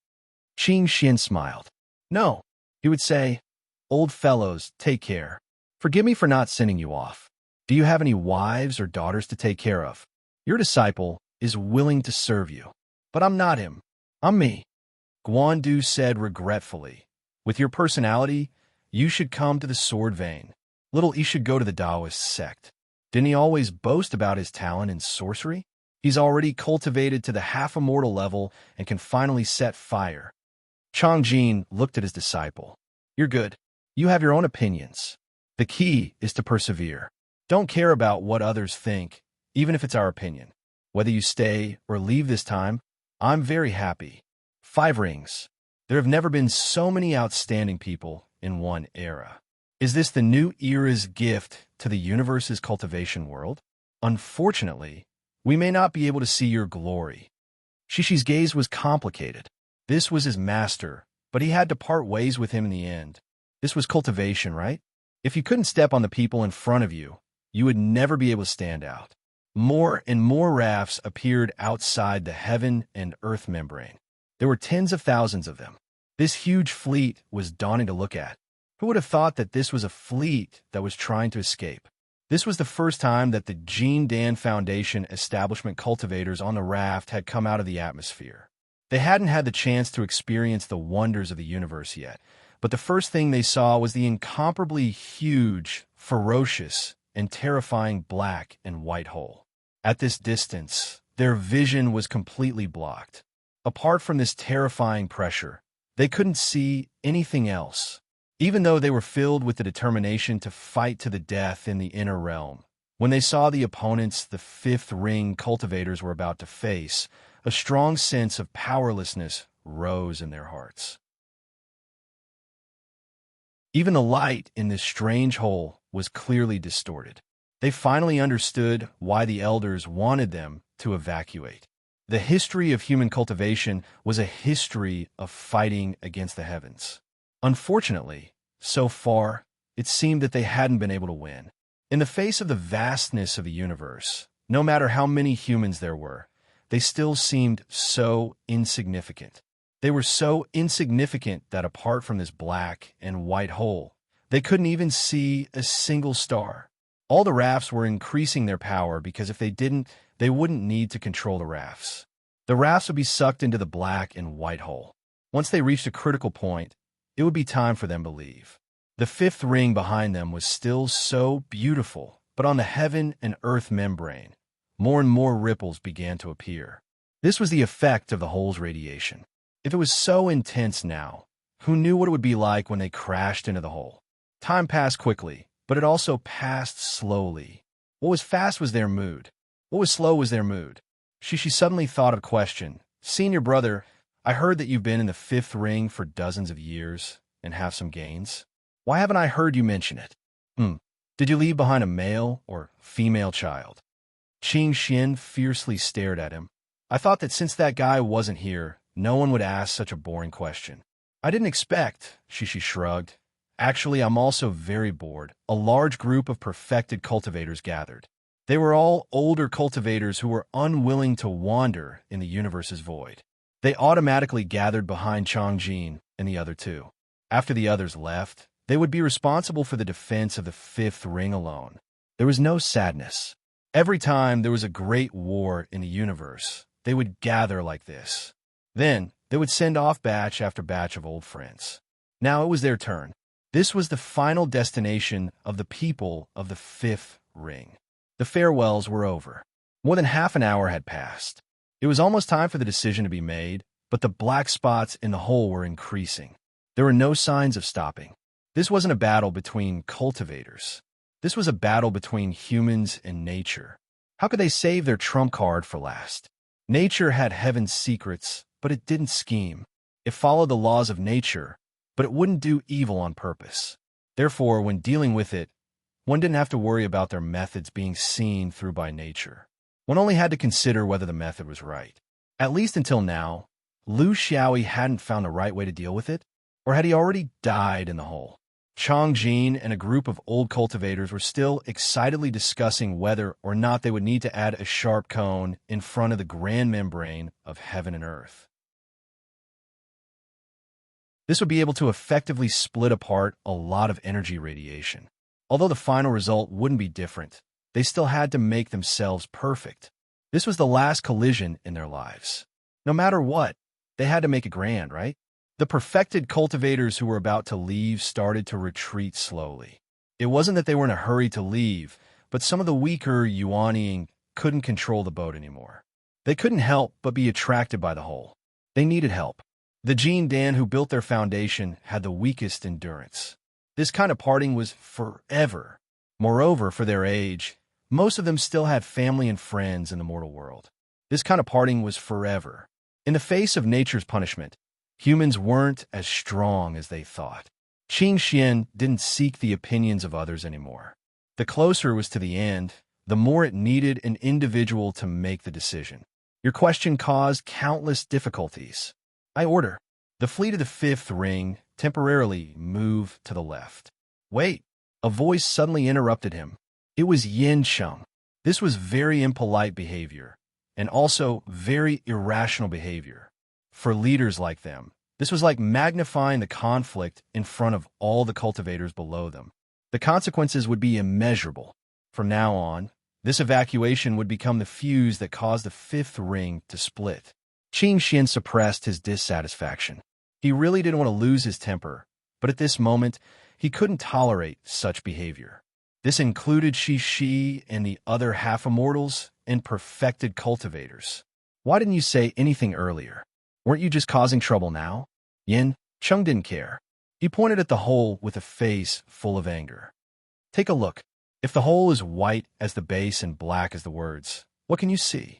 Qing Xian smiled. No, he would say, old fellows, take care. Forgive me for not sending you off. Do you have any wives or daughters to take care of? Your disciple is willing to serve you. But I'm not him. I'm me. Guandu said regretfully. With your personality, you should come to the sword vein. Little E should go to the Taoist sect. Didn't he always boast about his talent in sorcery? He's already cultivated to the half-immortal level and can finally set fire. Chang Jin looked at his disciple. You're good. You have your own opinions. The key is to persevere. Don't care about what others think, even if it's our opinion. Whether you stay or leave this time, I'm very happy. 5 rings. There have never been so many outstanding people in one era. Is this the new era's gift to the universe's cultivation world? Unfortunately, we may not be able to see your glory. Shishi's gaze was complicated. This was his master, but he had to part ways with him in the end. This was cultivation, right? If you couldn't step on the people in front of you, you would never be able to stand out. More and more rafts appeared outside the heaven and earth membrane. There were tens of thousands of them. This huge fleet was daunting to look at. Who would have thought that this was a fleet that was trying to escape? This was the first time that the Jean Dan Foundation establishment cultivators on the raft had come out of the atmosphere. They hadn't had the chance to experience the wonders of the universe yet, but the first thing they saw was the incomparably huge, ferocious, and terrifying black and white hole. At this distance, their vision was completely blocked. Apart from this terrifying pressure, they couldn't see anything else. Even though they were filled with the determination to fight to the death in the inner realm, when they saw the opponents the fifth ring cultivators were about to face, a strong sense of powerlessness rose in their hearts. Even the light in this strange hole was clearly distorted. They finally understood why the elders wanted them to evacuate. The history of human cultivation was a history of fighting against the heavens. Unfortunately, so far, it seemed that they hadn't been able to win. In the face of the vastness of the universe, no matter how many humans there were, they still seemed so insignificant. They were so insignificant that apart from this black and white hole, they couldn't even see a single star. All the rafts were increasing their power because if they didn't, they wouldn't need to control the rafts. The rafts would be sucked into the black and white hole. Once they reached a critical point, it would be time for them to leave. The fifth ring behind them was still so beautiful, but on the heaven and earth membrane, more and more ripples began to appear. This was the effect of the hole's radiation. If it was so intense now, who knew what it would be like when they crashed into the hole? Time passed quickly, but it also passed slowly. What was fast was their mood. What was slow was their mood. She suddenly thought of a question. Senior brother, I heard that you've been in the fifth ring for dozens of years and have some gains. Why haven't I heard you mention it? Did you leave behind a male or female child? Qing Xian fiercely stared at him. I thought that since that guy wasn't here, no one would ask such a boring question. I didn't expect, she shrugged. Actually, I'm also very bored. A large group of perfected cultivators gathered. They were all older cultivators who were unwilling to wander in the universe's void. They automatically gathered behind Changjin and the other two. After the others left, they would be responsible for the defense of the fifth ring alone. There was no sadness. Every time there was a great war in the universe, they would gather like this. Then, they would send off batch after batch of old friends. Now it was their turn. This was the final destination of the people of the fifth ring. The farewells were over. More than half an hour had passed. It was almost time for the decision to be made, but the black spots in the hole were increasing. There were no signs of stopping. This wasn't a battle between cultivators. This was a battle between humans and nature. How could they save their trump card for last? Nature had heaven's secrets, but it didn't scheme. It followed the laws of nature, but it wouldn't do evil on purpose. Therefore, when dealing with it, one didn't have to worry about their methods being seen through by nature. One only had to consider whether the method was right. At least until now, Lu Xiaoyi hadn't found the right way to deal with it, or had he already died in the hole? Changjin and a group of old cultivators were still excitedly discussing whether or not they would need to add a sharp cone in front of the grand membrane of heaven and earth. This would be able to effectively split apart a lot of energy radiation. Although the final result wouldn't be different, they still had to make themselves perfect. This was the last collision in their lives. No matter what, they had to make it grand, right? The perfected cultivators who were about to leave started to retreat slowly. It wasn't that they were in a hurry to leave, but some of the weaker Yuaniing couldn't control the boat anymore. They couldn't help but be attracted by the hole. They needed help. The Jin Dan who built their foundation had the weakest endurance. This kind of parting was forever. Moreover, for their age, most of them still had family and friends in the mortal world. This kind of parting was forever. In the face of nature's punishment, humans weren't as strong as they thought. Qing Xian didn't seek the opinions of others anymore. The closer it was to the end, the more it needed an individual to make the decision. Your question caused countless difficulties. I order. The fleet of the fifth ring temporarily moved to the left. Wait! A voice suddenly interrupted him. It was Yin Sheng. This was very impolite behavior, and also very irrational behavior. For leaders like them, this was like magnifying the conflict in front of all the cultivators below them. The consequences would be immeasurable. From now on, this evacuation would become the fuse that caused the fifth ring to split. Qing Xian suppressed his dissatisfaction. He really didn't want to lose his temper, but at this moment, he couldn't tolerate such behavior. This included Shi and the other half-immortals and perfected cultivators. Why didn't you say anything earlier? Weren't you just causing trouble now? Yin Cheng didn't care. He pointed at the hole with a face full of anger. Take a look. If the hole is white as the base and black as the words, what can you see?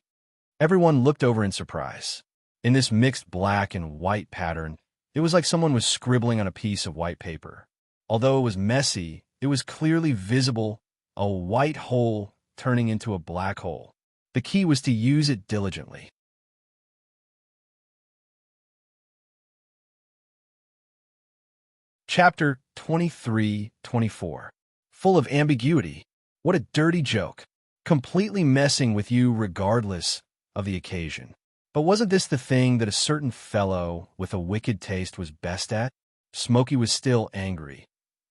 Everyone looked over in surprise. In this mixed black and white pattern, it was like someone was scribbling on a piece of white paper. Although it was messy, it was clearly visible, a white hole turning into a black hole. The key was to use it diligently. Chapter 23-24. Full of ambiguity. What a dirty joke. Completely messing with you regardless of the occasion. But wasn't this the thing that a certain fellow with a wicked taste was best at? Smokey was still angry.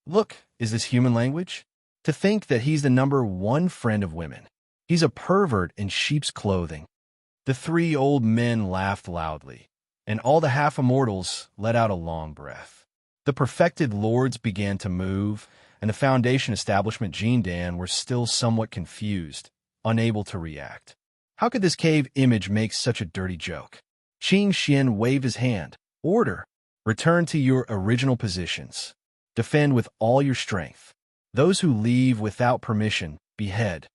Look, is this human language? To think that he's the #1 friend of women. He's a pervert in sheep's clothing. The three old men laughed loudly, and all the half-immortals let out a long breath. The perfected lords began to move, and the Foundation establishment Jindan were still somewhat confused, unable to react. How could this cave image make such a dirty joke? Qing Xian waved his hand. Order. Return to your original positions. Defend with all your strength. Those who leave without permission, behead.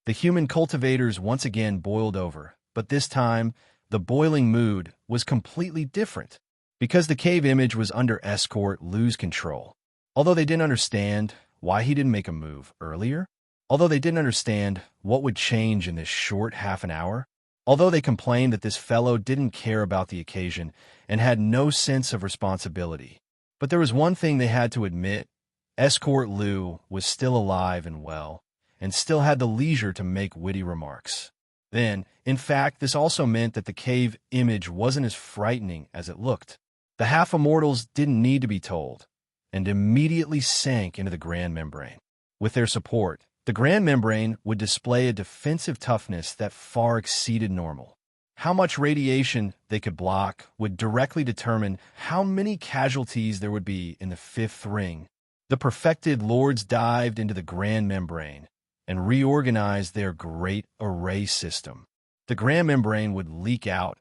The human cultivators once again boiled over, but this time, the boiling mood was completely different. Because the cave image was under escort, lose control. Although they didn't understand why he didn't make a move earlier, although they didn't understand what would change in this short half an hour, although they complained that this fellow didn't care about the occasion and had no sense of responsibility. But there was one thing they had to admit. Escort Liu was still alive and well, and still had the leisure to make witty remarks. Then, in fact, this also meant that the cave image wasn't as frightening as it looked. The half-immortals didn't need to be told, and immediately sank into the grand membrane. With their support, the grand membrane would display a defensive toughness that far exceeded normal. How much radiation they could block would directly determine how many casualties there would be in the fifth ring. The perfected lords dived into the grand membrane and reorganized their great array system. The grand membrane would leak out,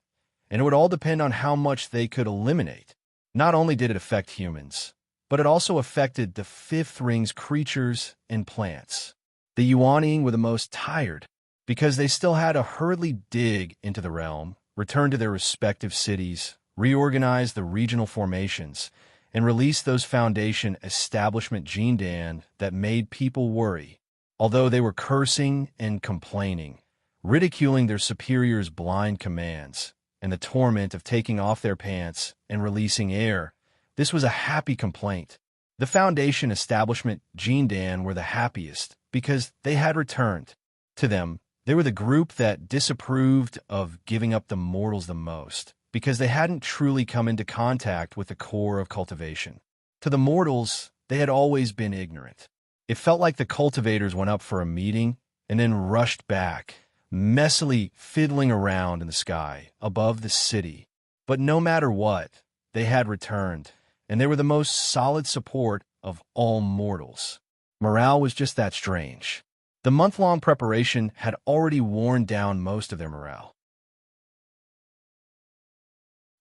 and it would all depend on how much they could eliminate. Not only did it affect humans, but it also affected the fifth ring's creatures and plants. The Yuaning were the most tired, because they still had to hurriedly dig into the realm, return to their respective cities, reorganize the regional formations, and release those Foundation establishment Jindan that made people worry. Although they were cursing and complaining, ridiculing their superiors' blind commands, and the torment of taking off their pants and releasing air, this was a happy complaint. The Foundation establishment Jindan were the happiest because they had returned. To them, they were the group that disapproved of giving up the mortals the most, because they hadn't truly come into contact with the core of cultivation. To the mortals, they had always been ignorant. It felt like the cultivators went up for a meeting and then rushed back, messily fiddling around in the sky above the city. But no matter what, they had returned, and they were the most solid support of all mortals. Morale was just that strange. The month-long preparation had already worn down most of their morale.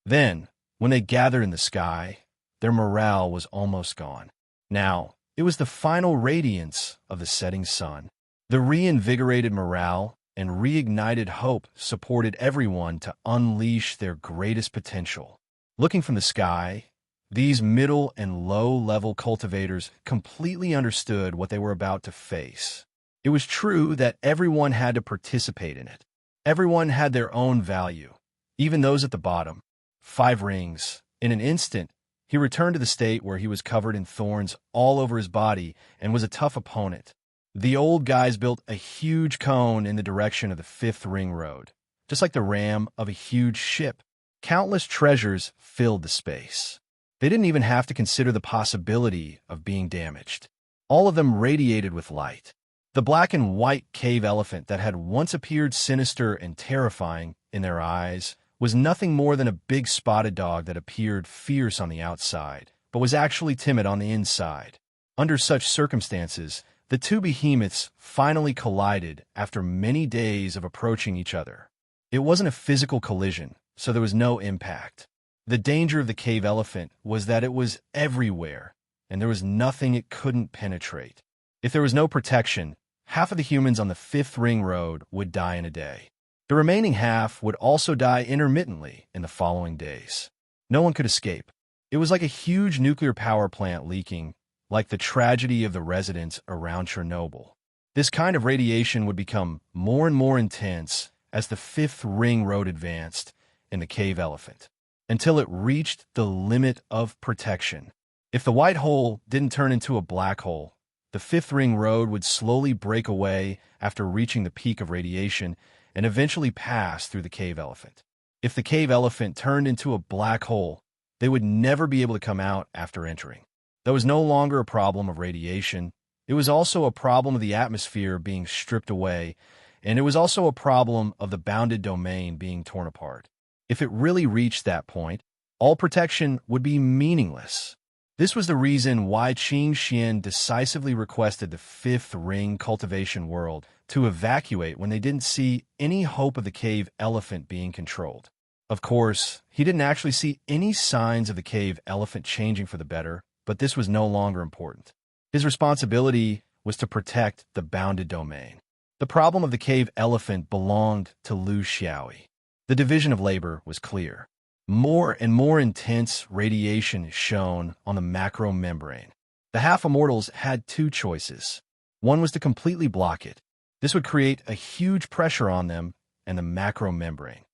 Then, when they gathered in the sky, their morale was almost gone. Now, it was the final radiance of the setting sun. The reinvigorated morale and reignited hope supported everyone to unleash their greatest potential. Looking from the sky, these middle and low-level cultivators completely understood what they were about to face. It was true that everyone had to participate in it. Everyone had their own value, even those at the bottom. 5 rings. In an instant, he returned to the state where he was covered in thorns all over his body and was a tough opponent. The old guys built a huge cone in the direction of the 5th ring road, just like the ram of a huge ship. Countless treasures filled the space. They didn't even have to consider the possibility of being damaged. All of them radiated with light. The black and white cave elephant that had once appeared sinister and terrifying in their eyes was nothing more than a big spotted dog that appeared fierce on the outside, but was actually timid on the inside. Under such circumstances, the two behemoths finally collided after many days of approaching each other. It wasn't a physical collision, so there was no impact. The danger of the cave elephant was that it was everywhere, and there was nothing it couldn't penetrate. If there was no protection, half of the humans on the 5th ring road would die in a day. The remaining half would also die intermittently in the following days. No one could escape. It was like a huge nuclear power plant leaking, like the tragedy of the residents around Chernobyl. This kind of radiation would become more and more intense as the fifth ring road advanced in the cave elephant, until it reached the limit of protection. If the white hole didn't turn into a black hole, the fifth ring road would slowly break away after reaching the peak of radiation and eventually pass through the cave elephant. If the cave elephant turned into a black hole, they would never be able to come out after entering. That was no longer a problem of radiation. It was also a problem of the atmosphere being stripped away, and it was also a problem of the bounded domain being torn apart. If it really reached that point, all protection would be meaningless. This was the reason why Qing Xian decisively requested the fifth ring cultivation world to evacuate when they didn't see any hope of the cave elephant being controlled. Of course, he didn't actually see any signs of the cave elephant changing for the better, but this was no longer important. His responsibility was to protect the bounded domain. The problem of the cave elephant belonged to Lu Xiaoyi. The division of labor was clear. More and more intense radiation shone on the macro membrane. The half-immortals had two choices. One was to completely block it. This would create a huge pressure on them and the macro membrane.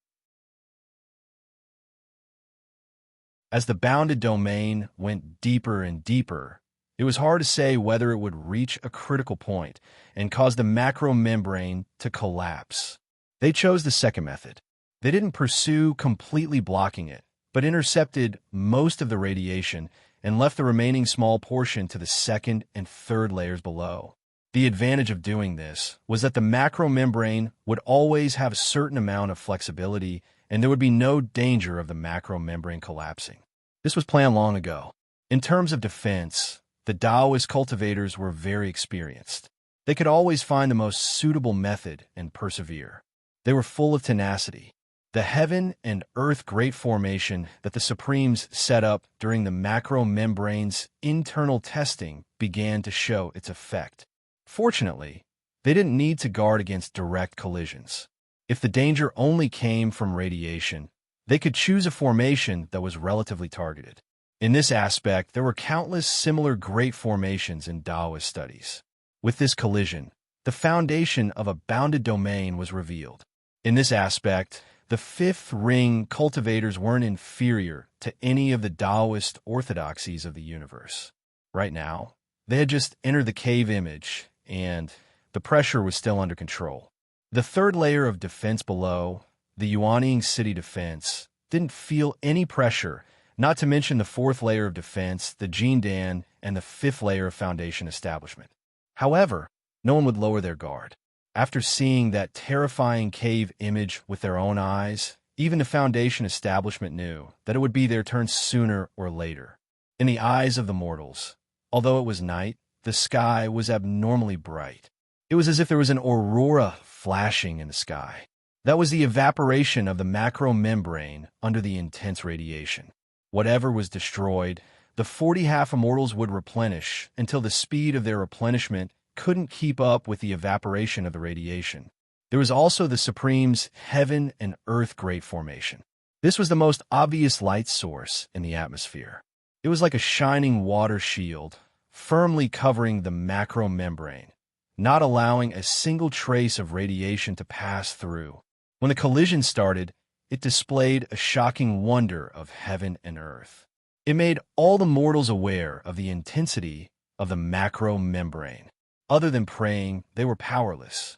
As the bounded domain went deeper and deeper, it was hard to say whether it would reach a critical point and cause the macro membrane to collapse. They chose the second method. They didn't pursue completely blocking it, but intercepted most of the radiation and left the remaining small portion to the second and third layers below. The advantage of doing this was that the macro membrane would always have a certain amount of flexibility, and there would be no danger of the macro membrane collapsing. This was planned long ago. In terms of defense, the Taoist cultivators were very experienced. They could always find the most suitable method and persevere. They were full of tenacity. The heaven and earth great formation that the Supremes set up during the macro membrane's internal testing began to show its effect. Fortunately, they didn't need to guard against direct collisions. If the danger only came from radiation, they could choose a formation that was relatively targeted. In this aspect, there were countless similar great formations in Taoist studies. With this collision, the foundation of a bounded domain was revealed. In this aspect, the fifth ring cultivators weren't inferior to any of the Taoist orthodoxies of the universe. Right now, they had just entered the cave image, and the pressure was still under control. The third layer of defense below, the Yuanying city defense, didn't feel any pressure, not to mention the fourth layer of defense, the Jindan, and the fifth layer of foundation establishment. However, no one would lower their guard. After seeing that terrifying cave image with their own eyes, even the foundation establishment knew that it would be their turn sooner or later. In the eyes of the mortals, although it was night, the sky was abnormally bright. It was as if there was an aurora flashing in the sky. That was the evaporation of the macro membrane under the intense radiation. Whatever was destroyed, the 40 half-immortals would replenish until the speed of their replenishment couldn't keep up with the evaporation of the radiation. There was also the Supreme's heaven and earth great formation. This was the most obvious light source in the atmosphere. It was like a shining water shield, firmly covering the macro membrane, not allowing a single trace of radiation to pass through. When the collision started, it displayed a shocking wonder of heaven and earth. It made all the mortals aware of the intensity of the macro membrane. Other than praying, they were powerless.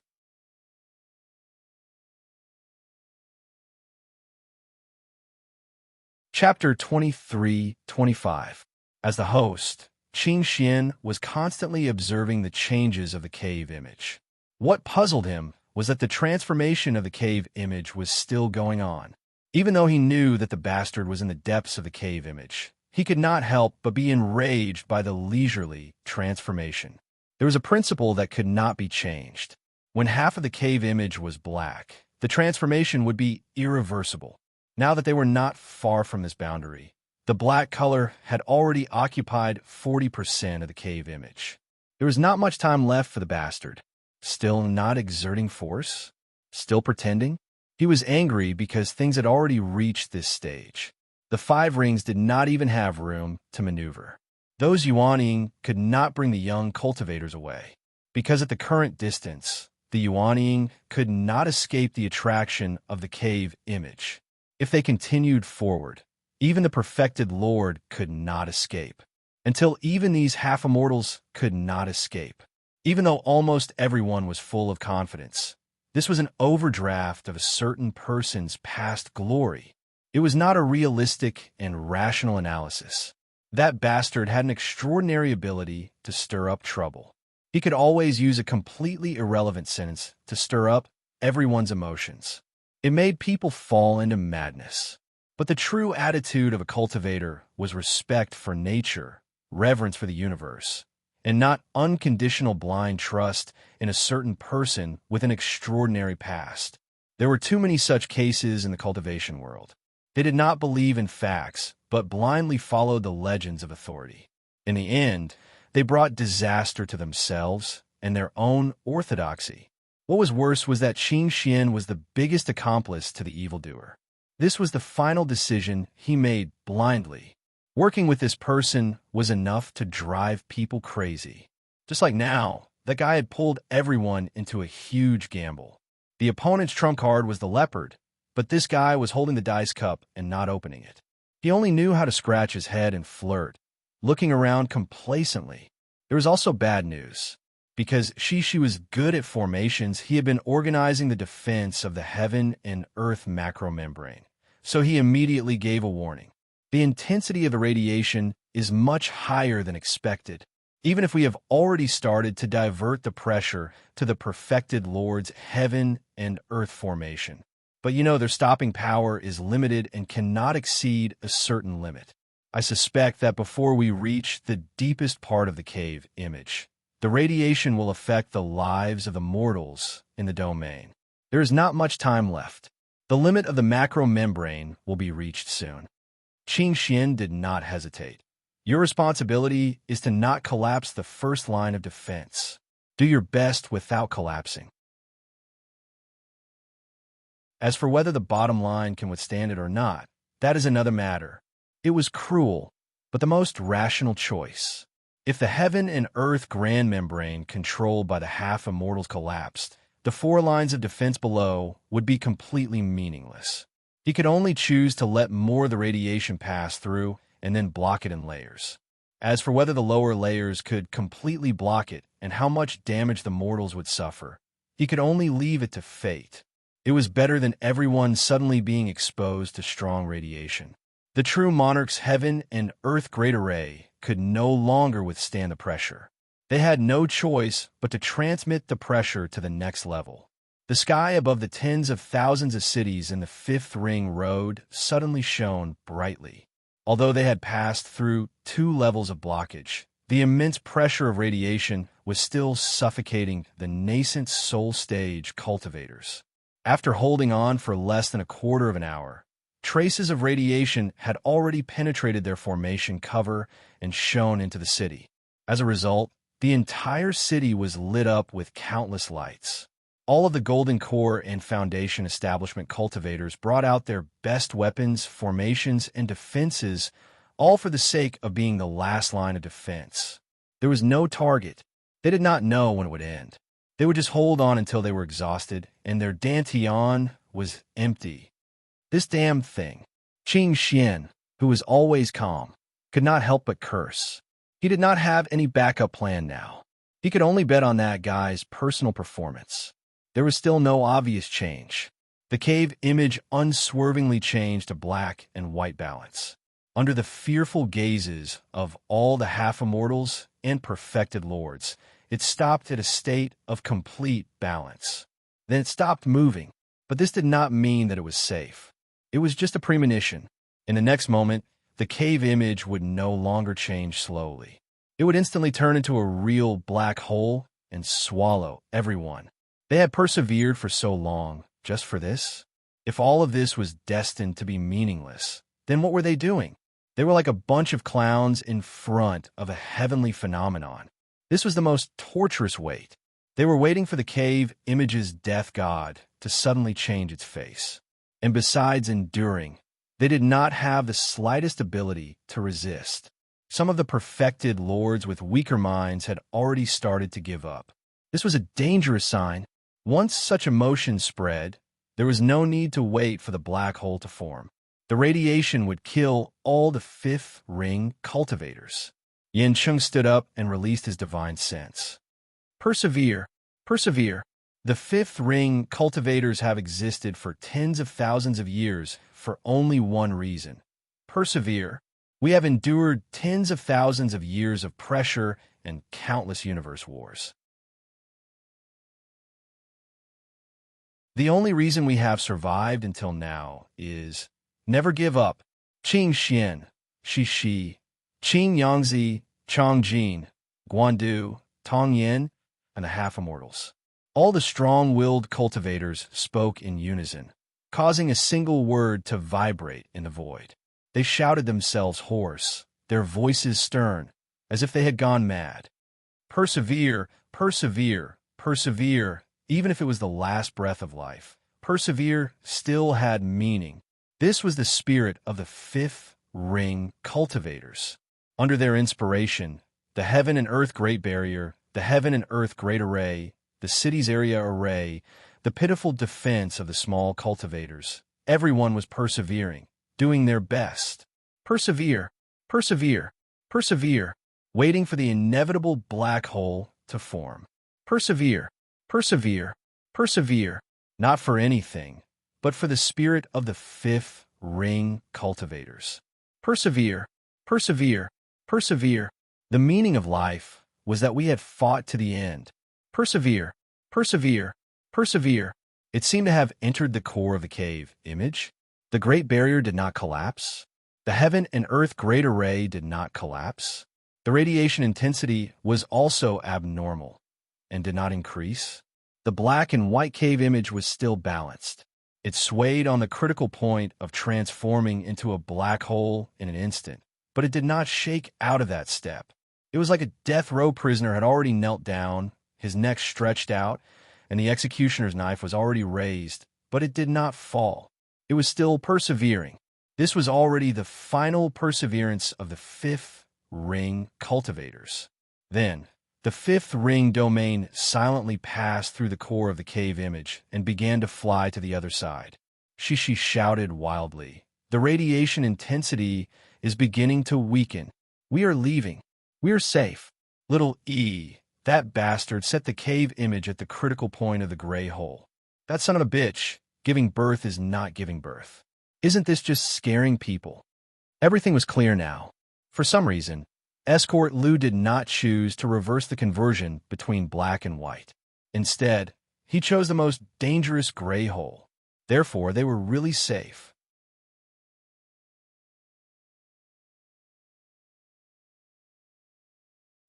Chapter 23-25. As the host, Qing Xian was constantly observing the changes of the cave image. What puzzled him was that the transformation of the cave image was still going on. Even though he knew that the bastard was in the depths of the cave image, he could not help but be enraged by the leisurely transformation. There was a principle that could not be changed. When half of the cave image was black, the transformation would be irreversible. Now that they were not far from this boundary, the black color had already occupied 40% of the cave image. There was not much time left for the bastard. Still not exerting force? Still pretending? He was angry because things had already reached this stage. The 5 rings did not even have room to maneuver. Those Yuanying could not bring the young cultivators away. because at the current distance, the Yuanying could not escape the attraction of the cave image. If they continued forward, even the perfected Lord could not escape. Until even these half-immortals could not escape. Even though almost everyone was full of confidence, this was an overdraft of a certain person's past glory. It was not a realistic and rational analysis. That bastard had an extraordinary ability to stir up trouble. He could always use a completely irrelevant sentence to stir up everyone's emotions. It made people fall into madness. But the true attitude of a cultivator was respect for nature, reverence for the universe, and not unconditional blind trust in a certain person with an extraordinary past. There were too many such cases in the cultivation world. They did not believe in facts, but blindly followed the legends of authority. In the end, they brought disaster to themselves and their own orthodoxy. What was worse was that Qing Xian was the biggest accomplice to the evildoer. This was the final decision he made blindly. Working with this person was enough to drive people crazy. Just like now, that guy had pulled everyone into a huge gamble. The opponent's trump card was the leopard, but this guy was holding the dice cup and not opening it. He only knew how to scratch his head and flirt, looking around complacently. There was also bad news. Because Shishi was good at formations, he had been organizing the defense of the heaven and earth macromembrane. So he immediately gave a warning. The intensity of the radiation is much higher than expected, even if we have already started to divert the pressure to the perfected Lord's heaven and earth formation. But their stopping power is limited and cannot exceed a certain limit. I suspect that before we reach the deepest part of the cave image, the radiation will affect the lives of the mortals in the domain. There is not much time left. The limit of the macromembrane will be reached soon. Qing Xian did not hesitate. Your responsibility is to not collapse the first line of defense. Do your best without collapsing. As for whether the bottom line can withstand it or not, that is another matter. It was cruel, but the most rational choice. If the heaven and earth grand membrane controlled by the half-immortals collapsed, the 4 lines of defense below would be completely meaningless. He could only choose to let more of the radiation pass through and then block it in layers. As for whether the lower layers could completely block it and how much damage the mortals would suffer, he could only leave it to fate. It was better than everyone suddenly being exposed to strong radiation. The true monarch's heaven and earth great array could no longer withstand the pressure. They had no choice but to transmit the pressure to the next level. The sky above the tens of thousands of cities in the Fifth Ring Road suddenly shone brightly. Although they had passed through 2 levels of blockage, the immense pressure of radiation was still suffocating the nascent soul stage cultivators. After holding on for less than a quarter of an hour, traces of radiation had already penetrated their formation cover and shone into the city. As a result, the entire city was lit up with countless lights. All of the Golden Core and Foundation establishment cultivators brought out their best weapons, formations, and defenses, all for the sake of being the last line of defense. There was no target. They did not know when it would end. They would just hold on until they were exhausted, and their dantian was empty. This damn thing. Qing Xian, who was always calm, could not help but curse. He did not have any backup plan now. He could only bet on that guy's personal performance. There was still no obvious change. The cave image unswervingly changed to black and white balance. Under the fearful gazes of all the half-immortals and perfected lords, it stopped at a state of complete balance. Then it stopped moving, but this did not mean that it was safe. It was just a premonition. In the next moment, the cave image would no longer change slowly. It would instantly turn into a real black hole and swallow everyone. They had persevered for so long, just for this? If all of this was destined to be meaningless, then what were they doing? They were like a bunch of clowns in front of a heavenly phenomenon. This was the most torturous wait. They were waiting for the cave image's death god to suddenly change its face. And besides enduring, they did not have the slightest ability to resist. Some of the perfected lords with weaker minds had already started to give up. This was a dangerous sign. Once such emotion spread, there was no need to wait for the black hole to form. The radiation would kill all the fifth ring cultivators. Yin Chung stood up and released his divine sense. Persevere, persevere. The fifth ring cultivators have existed for tens of thousands of years for only one reason. Persevere. We have endured tens of thousands of years of pressure and countless universe wars. The only reason we have survived until now is never give up. Qing Xian, Shi Shi, Qing Yangzi, Chong Jin, Guandu, Tong Yin, and the half-immortals. All the strong-willed cultivators spoke in unison, causing a single word to vibrate in the void. They shouted themselves hoarse, their voices stern, as if they had gone mad. Persevere, persevere, persevere, even if it was the last breath of life. Persevere still had meaning. This was the spirit of the fifth ring cultivators. Under their inspiration, the heaven and earth great barrier, the heaven and earth great array, the city's area array, the pitiful defense of the small cultivators, everyone was persevering, doing their best. Persevere, persevere, persevere, waiting for the inevitable black hole to form. Persevere, persevere, persevere, not for anything, but for the spirit of the fifth ring cultivators. Persevere, persevere, persevere. The meaning of life was that we had fought to the end. Persevere, persevere, persevere. It seemed to have entered the core of the cave image. The great barrier did not collapse. The heaven and earth great array did not collapse. The radiation intensity was also abnormal and did not increase. The black and white cave image was still balanced. It swayed on the critical point of transforming into a black hole in an instant, but it did not shake out of that step. It was like a death row prisoner had already knelt down, his neck stretched out, and the executioner's knife was already raised, but it did not fall. It was still persevering. This was already the final perseverance of the fifth ring cultivators. Then, the fifth ring domain silently passed through the core of the cave image and began to fly to the other side. Shishi shouted wildly. The radiation intensity is beginning to weaken. We are leaving. We are safe. Little E, that bastard, set the cave image at the critical point of the gray hole. That son of a bitch, giving birth is not giving birth. Isn't this just scaring people? Everything was clear now. For some reason, Escort Liu did not choose to reverse the conversion between black and white. Instead, he chose the most dangerous gray hole. Therefore, they were really safe.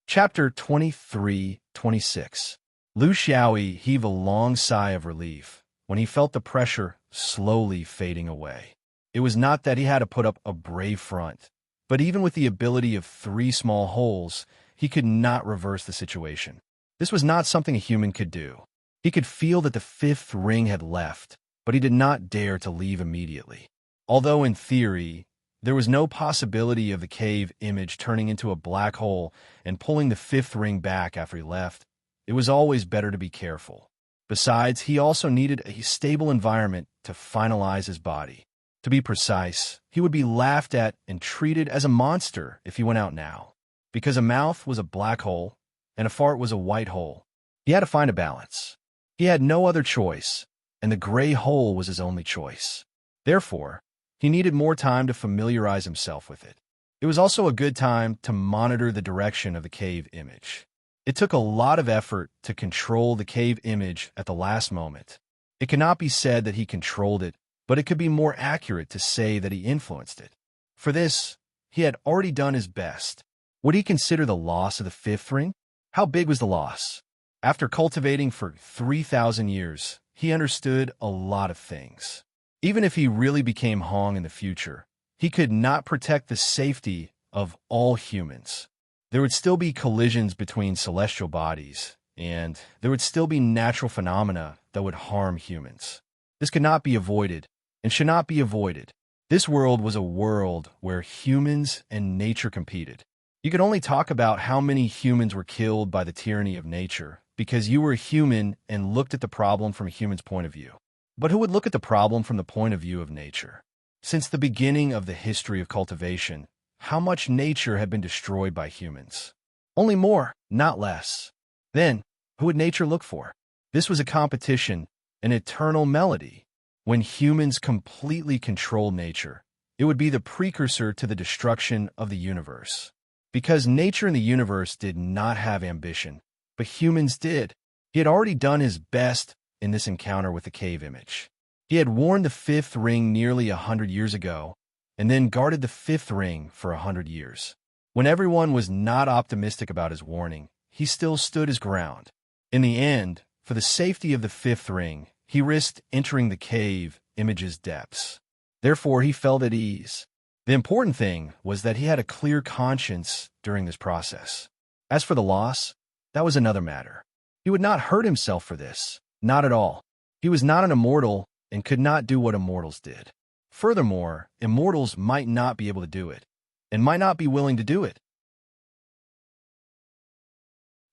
Chapter 23-26. Lu Xiaoyi heaved a long sigh of relief when he felt the pressure slowly fading away. It was not that he had to put up a brave front, but even with the ability of 3 small holes, he could not reverse the situation. This was not something a human could do. He could feel that the fifth ring had left, but he did not dare to leave immediately. Although in theory, there was no possibility of the cave image turning into a black hole and pulling the fifth ring back after he left, it was always better to be careful. Besides, he also needed a stable environment to finalize his body. To be precise, he would be laughed at and treated as a monster if he went out now, because a mouth was a black hole and a fart was a white hole. He had to find a balance. He had no other choice, and the gray hole was his only choice. Therefore, he needed more time to familiarize himself with it. It was also a good time to monitor the direction of the cave image. It took a lot of effort to control the cave image at the last moment. It cannot be said that he controlled it, but it could be more accurate to say that he influenced it. For this, he had already done his best. Would he consider the loss of the fifth ring? How big was the loss? After cultivating for 3,000 years, he understood a lot of things. Even if he really became Hong in the future, he could not protect the safety of all humans. There would still be collisions between celestial bodies, and there would still be natural phenomena that would harm humans. This could not be avoided, and should not be avoided. This world was a world where humans and nature competed. You could only talk about how many humans were killed by the tyranny of nature, because you were a human and looked at the problem from a human's point of view. But who would look at the problem from the point of view of nature? Since the beginning of the history of cultivation, how much nature had been destroyed by humans? Only more, not less. Then, who would nature look for? This was a competition, an eternal melody. When humans completely controlled nature, it would be the precursor to the destruction of the universe. Because nature and the universe did not have ambition, but humans did. He had already done his best in this encounter with the cave image. He had worn the fifth ring nearly 100 years ago, and then guarded the fifth ring for 100 years. When everyone was not optimistic about his warning, he still stood his ground. In the end, for the safety of the fifth ring, he risked entering the cave image's depths. Therefore, he felt at ease. The important thing was that he had a clear conscience during this process. As for the loss, that was another matter. He would not hurt himself for this, not at all. He was not an immortal and could not do what immortals did. Furthermore, immortals might not be able to do it, and might not be willing to do it.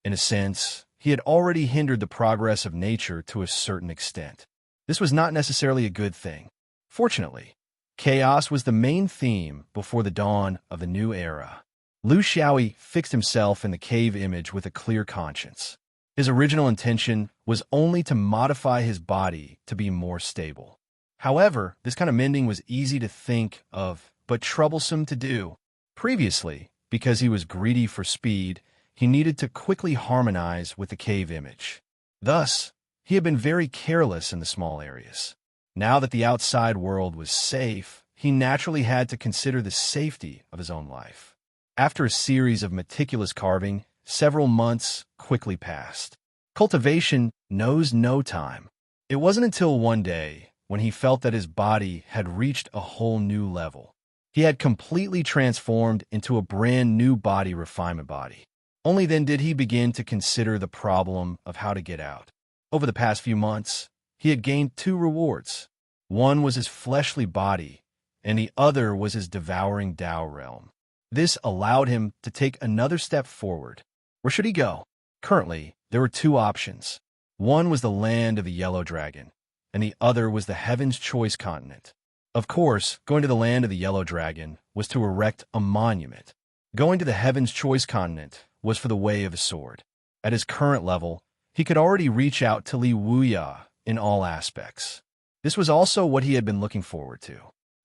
In a sense, he had already hindered the progress of nature to a certain extent. This was not necessarily a good thing. Fortunately, chaos was the main theme before the dawn of the new era. Lu Xiaoyi fixed himself in the cave image with a clear conscience. His original intention was only to modify his body to be more stable. However, this kind of mending was easy to think of, but troublesome to do. Previously, because he was greedy for speed, he needed to quickly harmonize with the cave image. Thus, he had been very careless in the small areas. Now that the outside world was safe, he naturally had to consider the safety of his own life. After a series of meticulous carving, several months quickly passed. Cultivation knows no time. It wasn't until one day, when he felt that his body had reached a whole new level. He had completely transformed into a brand new body refinement body. Only then did he begin to consider the problem of how to get out. Over the past few months, he had gained two rewards. One was his fleshly body, and the other was his devouring Tao realm. This allowed him to take another step forward. Where should he go? Currently, there were two options. One was the land of the Yellow Dragon, and the other was the Heaven's Choice continent. Of course, going to the land of the Yellow Dragon was to erect a monument. Going to the Heaven's Choice continent was for the way of a sword. At his current level, he could already reach out to Li Wuya in all aspects. This was also what he had been looking forward to.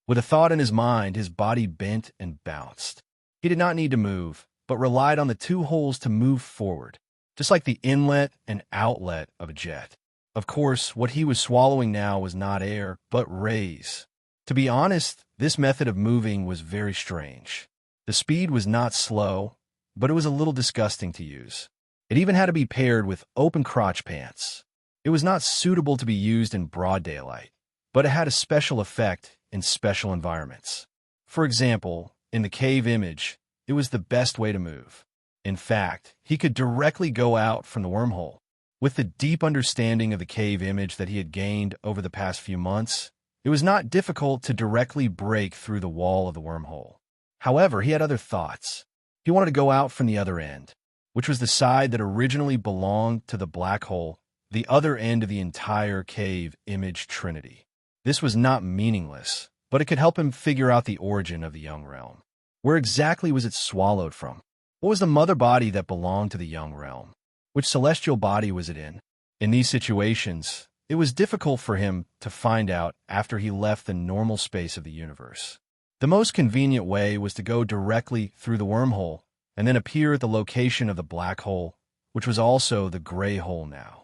With a thought in his mind, his body bent and bounced. He did not need to move, but relied on the two holes to move forward, just like the inlet and outlet of a jet. Of course, what he was swallowing now was not air, but rays. To be honest, this method of moving was very strange. The speed was not slow, but it was a little disgusting to use. It even had to be paired with open crotch pants. It was not suitable to be used in broad daylight, but it had a special effect in special environments. For example, in the cave image, it was the best way to move. In fact, he could directly go out from the wormhole. With the deep understanding of the cave image that he had gained over the past few months, it was not difficult to directly break through the wall of the wormhole. However, he had other thoughts. He wanted to go out from the other end, which was the side that originally belonged to the black hole, the other end of the entire cave image trinity. This was not meaningless, but it could help him figure out the origin of the young realm. Where exactly was it swallowed from? What was the mother body that belonged to the young realm? Which celestial body was it in? In these situations, it was difficult for him to find out after he left the normal space of the universe. The most convenient way was to go directly through the wormhole and then appear at the location of the black hole, which was also the gray hole now.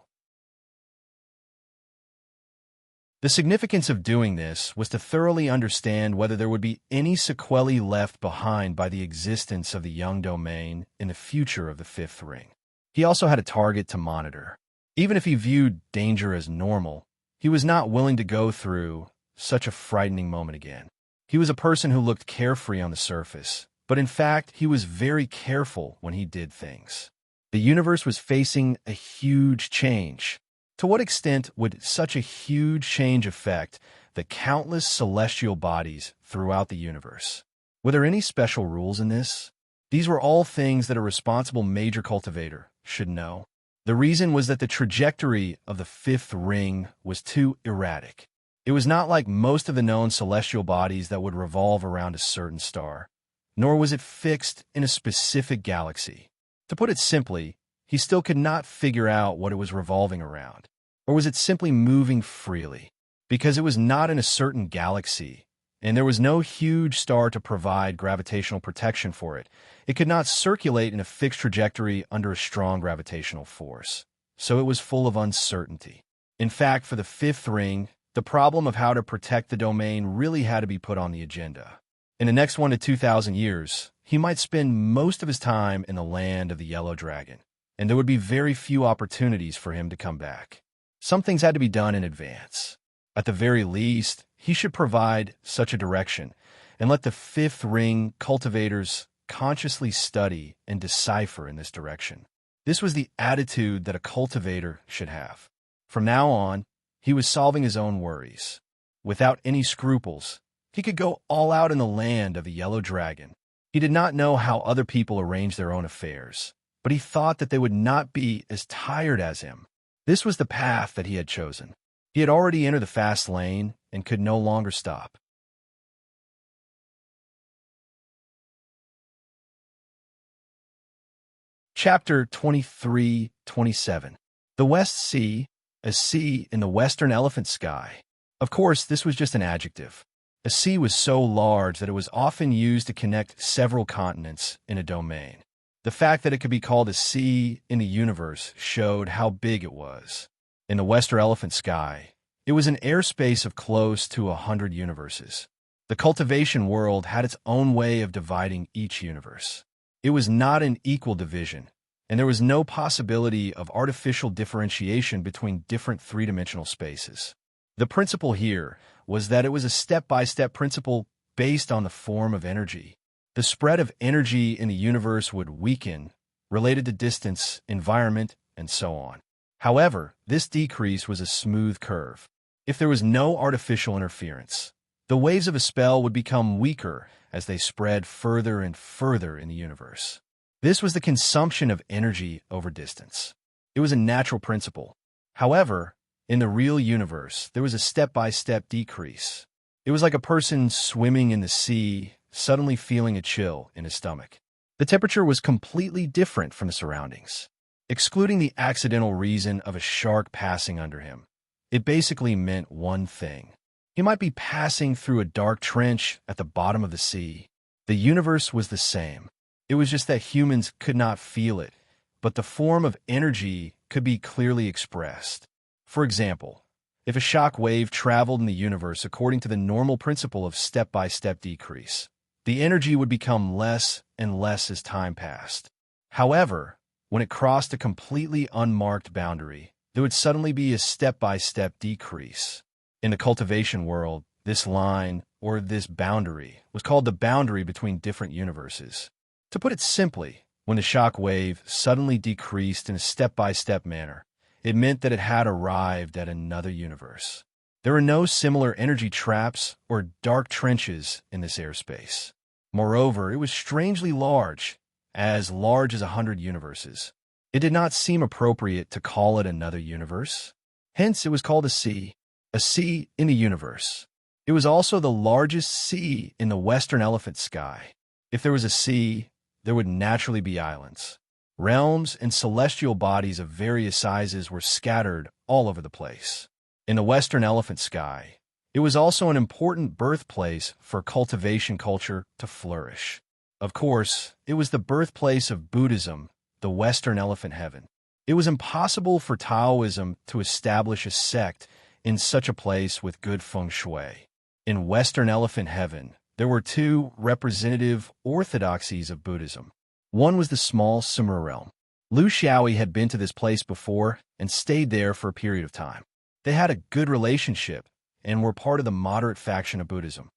The significance of doing this was to thoroughly understand whether there would be any sequelae left behind by the existence of the young domain in the future of the fifth ring. He also had a target to monitor. Even if he viewed danger as normal, he was not willing to go through such a frightening moment again. He was a person who looked carefree on the surface, but in fact, he was very careful when he did things. The universe was facing a huge change. To what extent would such a huge change affect the countless celestial bodies throughout the universe? Were there any special rules in this? These were all things that a responsible major cultivator should know. The reason was that the trajectory of the fifth ring was too erratic. It was not like most of the known celestial bodies that would revolve around a certain star, nor was it fixed in a specific galaxy. To put it simply, he still could not figure out what it was revolving around. Or was it simply moving freely? Because it was not in a certain galaxy, and there was no huge star to provide gravitational protection for it, it could not circulate in a fixed trajectory under a strong gravitational force. So it was full of uncertainty. In fact, for the fifth ring, the problem of how to protect the domain really had to be put on the agenda. In the next 1 to 2,000 years, he might spend most of his time in the land of the Yellow Dragon, and there would be very few opportunities for him to come back. Some things had to be done in advance. At the very least, he should provide such a direction and let the fifth ring cultivators consciously study and decipher in this direction. This was the attitude that a cultivator should have. From now on, he was solving his own worries. Without any scruples, he could go all out in the land of the Yellow Dragon. He did not know how other people arranged their own affairs, but he thought that they would not be as tired as him. This was the path that he had chosen. He had already entered the fast lane and could no longer stop. Chapter 23-27. The West Sea, a sea in the western elephant sky. Of course, this was just an adjective. A sea was so large that it was often used to connect several continents in a domain. The fact that it could be called a sea in the universe showed how big it was. In the western elephant sky, it was an airspace of close to 100 universes. The cultivation world had its own way of dividing each universe. It was not an equal division, and there was no possibility of artificial differentiation between different three-dimensional spaces. The principle here was that it was a step-by-step principle based on the form of energy. The spread of energy in the universe would weaken, related to distance, environment, and so on. However, this decrease was a smooth curve. If there was no artificial interference, the waves of a spell would become weaker as they spread further and further in the universe. This was the consumption of energy over distance. It was a natural principle. However, in the real universe, there was a step-by-step decrease. It was like a person swimming in the sea, suddenly feeling a chill in his stomach. The temperature was completely different from the surroundings. Excluding the accidental reason of a shark passing under him, it basically meant one thing. He might be passing through a dark trench at the bottom of the sea. The universe was the same. It was just that humans could not feel it, but the form of energy could be clearly expressed. For example, if a shock wave traveled in the universe according to the normal principle of step-by-step decrease, the energy would become less and less as time passed. However, when it crossed a completely unmarked boundary, there would suddenly be a step-by-step decrease. In the cultivation world, this line, or this boundary, was called the boundary between different universes. To put it simply, when the shock wave suddenly decreased in a step-by-step manner, it meant that it had arrived at another universe. There are no similar energy traps or dark trenches in this airspace. Moreover, it was strangely large as 100 universes. It did not seem appropriate to call it another universe. Hence, it was called a sea in the universe. It was also the largest sea in the western elephant sky. If there was a sea, there would naturally be islands. Realms and celestial bodies of various sizes were scattered all over the place. In the western elephant sky, it was also an important birthplace for cultivation culture to flourish. Of course, it was the birthplace of Buddhism, the Western Elephant Heaven. It was impossible for Taoism to establish a sect in such a place with good feng shui. In Western Elephant Heaven, there were two representative orthodoxies of Buddhism. One was the small Sumera realm. Lu Xiaoyi had been to this place before and stayed there for a period of time. They had a good relationship and were part of the moderate faction of Buddhism.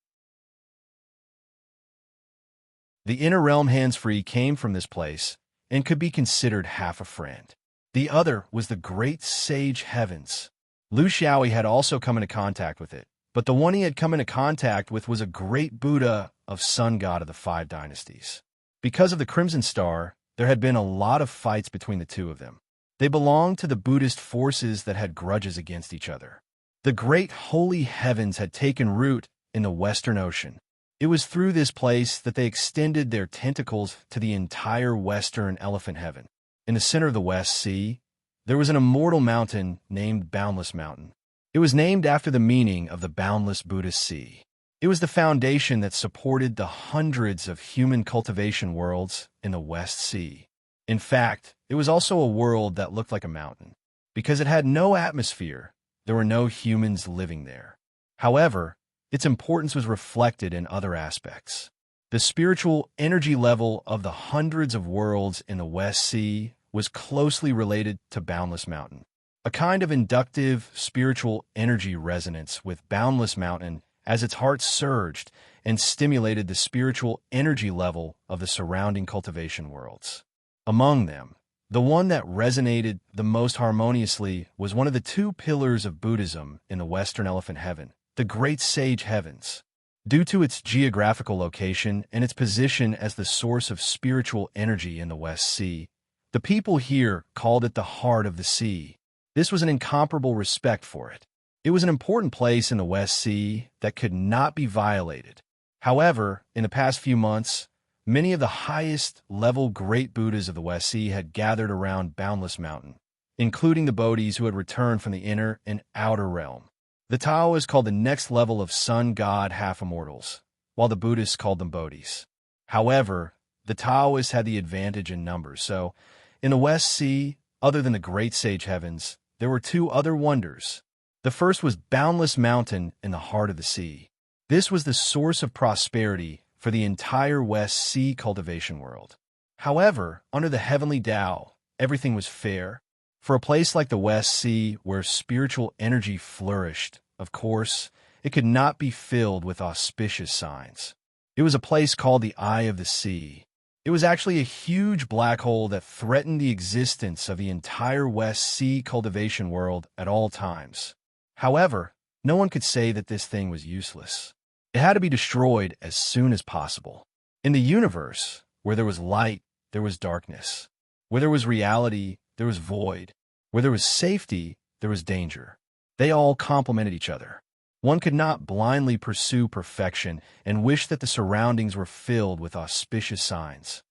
The inner realm hands-free came from this place and could be considered half a friend. The other was the great sage heavens. Lu Xiaoyi had also come into contact with it, but the one he had come into contact with was a great Buddha of sun god of the 5 dynasties. Because of the Crimson Star, there had been a lot of fights between the two of them. They belonged to the Buddhist forces that had grudges against each other. The great holy heavens had taken root in the Western Ocean. It was through this place that they extended their tentacles to the entire Western Elephant Heaven. In the center of the West Sea, there was an immortal mountain named Boundless Mountain. It was named after the meaning of the boundless Buddhist sea. It was the foundation that supported the hundreds of human cultivation worlds in the West Sea. In fact, it was also a world that looked like a mountain. Because it had no atmosphere, there were no humans living there. However, its importance was reflected in other aspects. The spiritual energy level of the hundreds of worlds in the West Sea was closely related to Boundless Mountain. A kind of inductive spiritual energy resonance with Boundless Mountain as its heart surged and stimulated the spiritual energy level of the surrounding cultivation worlds. Among them, the one that resonated the most harmoniously was one of the two pillars of Buddhism in the Western Elephant Heaven, the Great Sage Heavens. Due to its geographical location and its position as the source of spiritual energy in the West Sea, the people here called it the heart of the sea. This was an incomparable respect for it. It was an important place in the West Sea that could not be violated. However, in the past few months, many of the highest-level great Buddhas of the West Sea had gathered around Boundless Mountain, including the Bodhis who had returned from the inner and outer realm. The Taoists called the next level of sun god half-immortals, while the Buddhists called them Bodhis. However, the Taoists had the advantage in numbers, so in the West Sea, other than the Great Sage Heavens, there were two other wonders. The first was Boundless Mountain in the heart of the sea. This was the source of prosperity for the entire West Sea cultivation world. However, under the heavenly Tao, everything was fair. For a place like the West Sea, where spiritual energy flourished, of course, it could not be filled with auspicious signs. It was a place called the Eye of the Sea. It was actually a huge black hole that threatened the existence of the entire West Sea cultivation world at all times. However, no one could say that this thing was useless. It had to be destroyed as soon as possible. In the universe, where there was light, there was darkness. Where there was reality, there was void. Where there was safety, there was danger. They all complemented each other. One could not blindly pursue perfection and wish that the surroundings were filled with auspicious signs.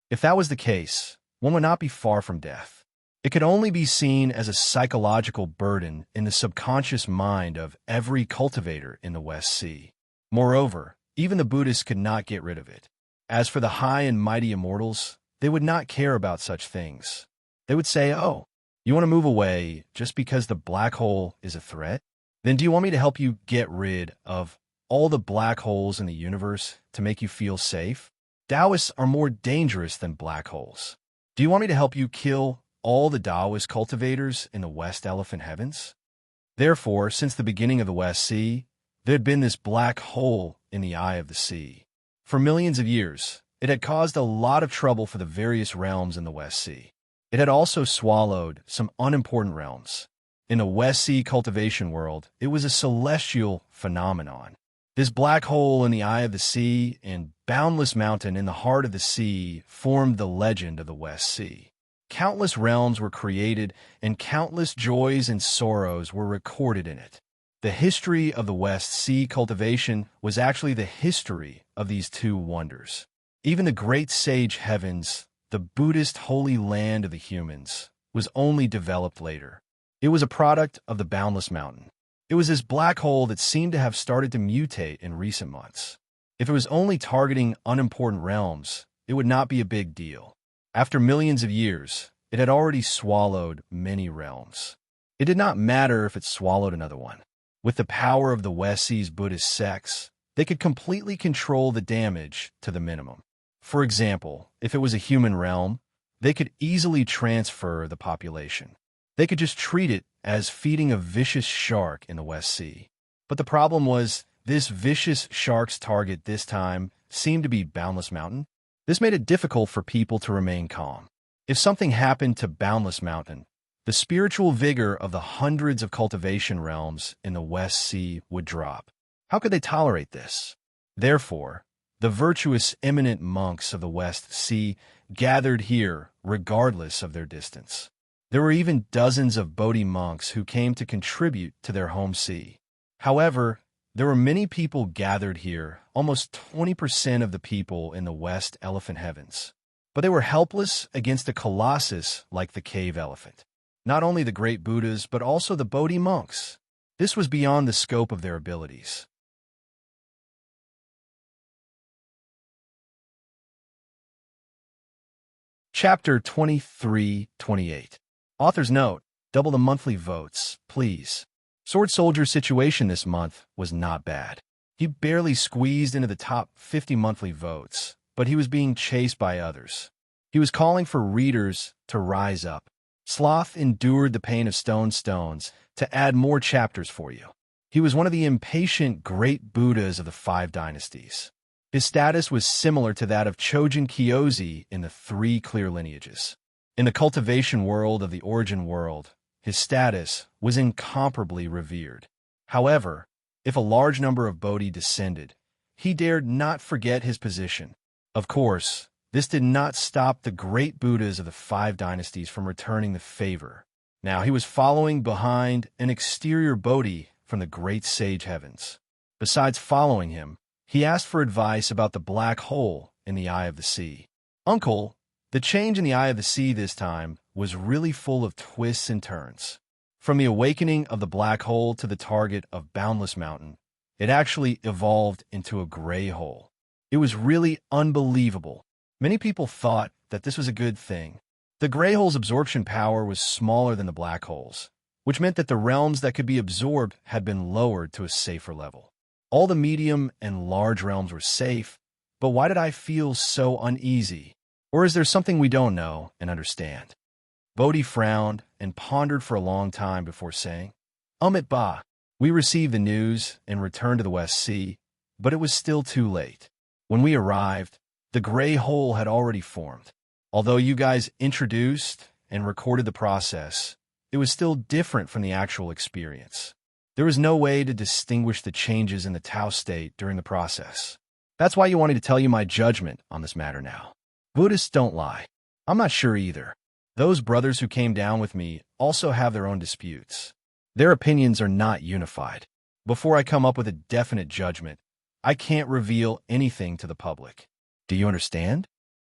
If that was the case, one would not be far from death. It could only be seen as a psychological burden in the subconscious mind of every cultivator in the West Sea. Moreover, even the Buddhists could not get rid of it. As for the high and mighty immortals, they would not care about such things. They would say, "Oh, you want to move away just because the black hole is a threat? Then do you want me to help you get rid of all the black holes in the universe to make you feel safe? Taoists are more dangerous than black holes. Do you want me to help you kill all the Taoist cultivators in the West Elephant Heavens?" Therefore, since the beginning of the West Sea, there had been this black hole in the eye of the sea. For millions of years, it had caused a lot of trouble for the various realms in the West Sea. It had also swallowed some unimportant realms. In the West Sea cultivation world, it was a celestial phenomenon. This black hole in the eye of the sea and Boundless Mountain in the heart of the sea formed the legend of the West Sea. Countless realms were created, and countless joys and sorrows were recorded in it. The history of the West Sea cultivation was actually the history of these two wonders. Even the Great Sage Heavens, the Buddhist holy land of the humans, was only developed later. It was a product of the Boundless Mountain. It was this black hole that seemed to have started to mutate in recent months. If it was only targeting unimportant realms, it would not be a big deal. After millions of years, it had already swallowed many realms. It did not matter if it swallowed another one. With the power of the West Sea's Buddhist sects, they could completely control the damage to the minimum. For example, if it was a human realm, they could easily transfer the population. They could just treat it as feeding a vicious shark in the West Sea. But the problem was, this vicious shark's target this time seemed to be Boundless Mountain. This made it difficult for people to remain calm. If something happened to Boundless Mountain, the spiritual vigor of the hundreds of cultivation realms in the West Sea would drop. How could they tolerate this? Therefore, The virtuous eminent monks of the West Sea gathered here regardless of their distance. There were even dozens of Bodhi monks who came to contribute to their home sea. However, there were many people gathered here, almost 20% of the people in the West Elephant Heavens. But they were helpless against a colossus like the cave elephant. Not only the great Buddhas, but also the Bodhi monks. This was beyond the scope of their abilities. Chapter 23-28. Author's note: double the monthly votes, please. Sword Soldier's situation this month was not bad. He barely squeezed into the top 50 monthly votes, but he was being chased by others. He was calling for readers to rise up. Sloth endured the pain of stones to add more chapters for you. He was one of the impatient great Buddhas of the 5 dynasties. His status was similar to that of Chojin Kyozi in the 3 clear lineages. In the cultivation world of the origin world, his status was incomparably revered. However, if a large number of Bodhi descended, he dared not forget his position. Of course, this did not stop the great Buddhas of the 5 dynasties from returning the favor. Now he was following behind an exterior Bodhi from the great sage heavens. Besides following him, he asked for advice about the black hole in the eye of the sea. Uncle, the change in the eye of the sea this time was really full of twists and turns. From the awakening of the black hole to the target of Boundless Mountain, it actually evolved into a gray hole. It was really unbelievable. Many people thought that this was a good thing. The gray hole's absorption power was smaller than the black hole's, which meant that the realms that could be absorbed had been lowered to a safer level. All the medium and large realms were safe, but why did I feel so uneasy? Or is there something we don't know and understand? Bodhi frowned and pondered for a long time before saying, Amit Ba, we received the news and returned to the West Sea, but it was still too late. When we arrived, the gray hole had already formed. Although you guys introduced and recorded the process, it was still different from the actual experience. There was no way to distinguish the changes in the Tao state during the process. That's why you want me to tell you my judgment on this matter now. Buddhists don't lie. I'm not sure either. Those brothers who came down with me also have their own disputes. Their opinions are not unified. Before I come up with a definite judgment, I can't reveal anything to the public. Do you understand?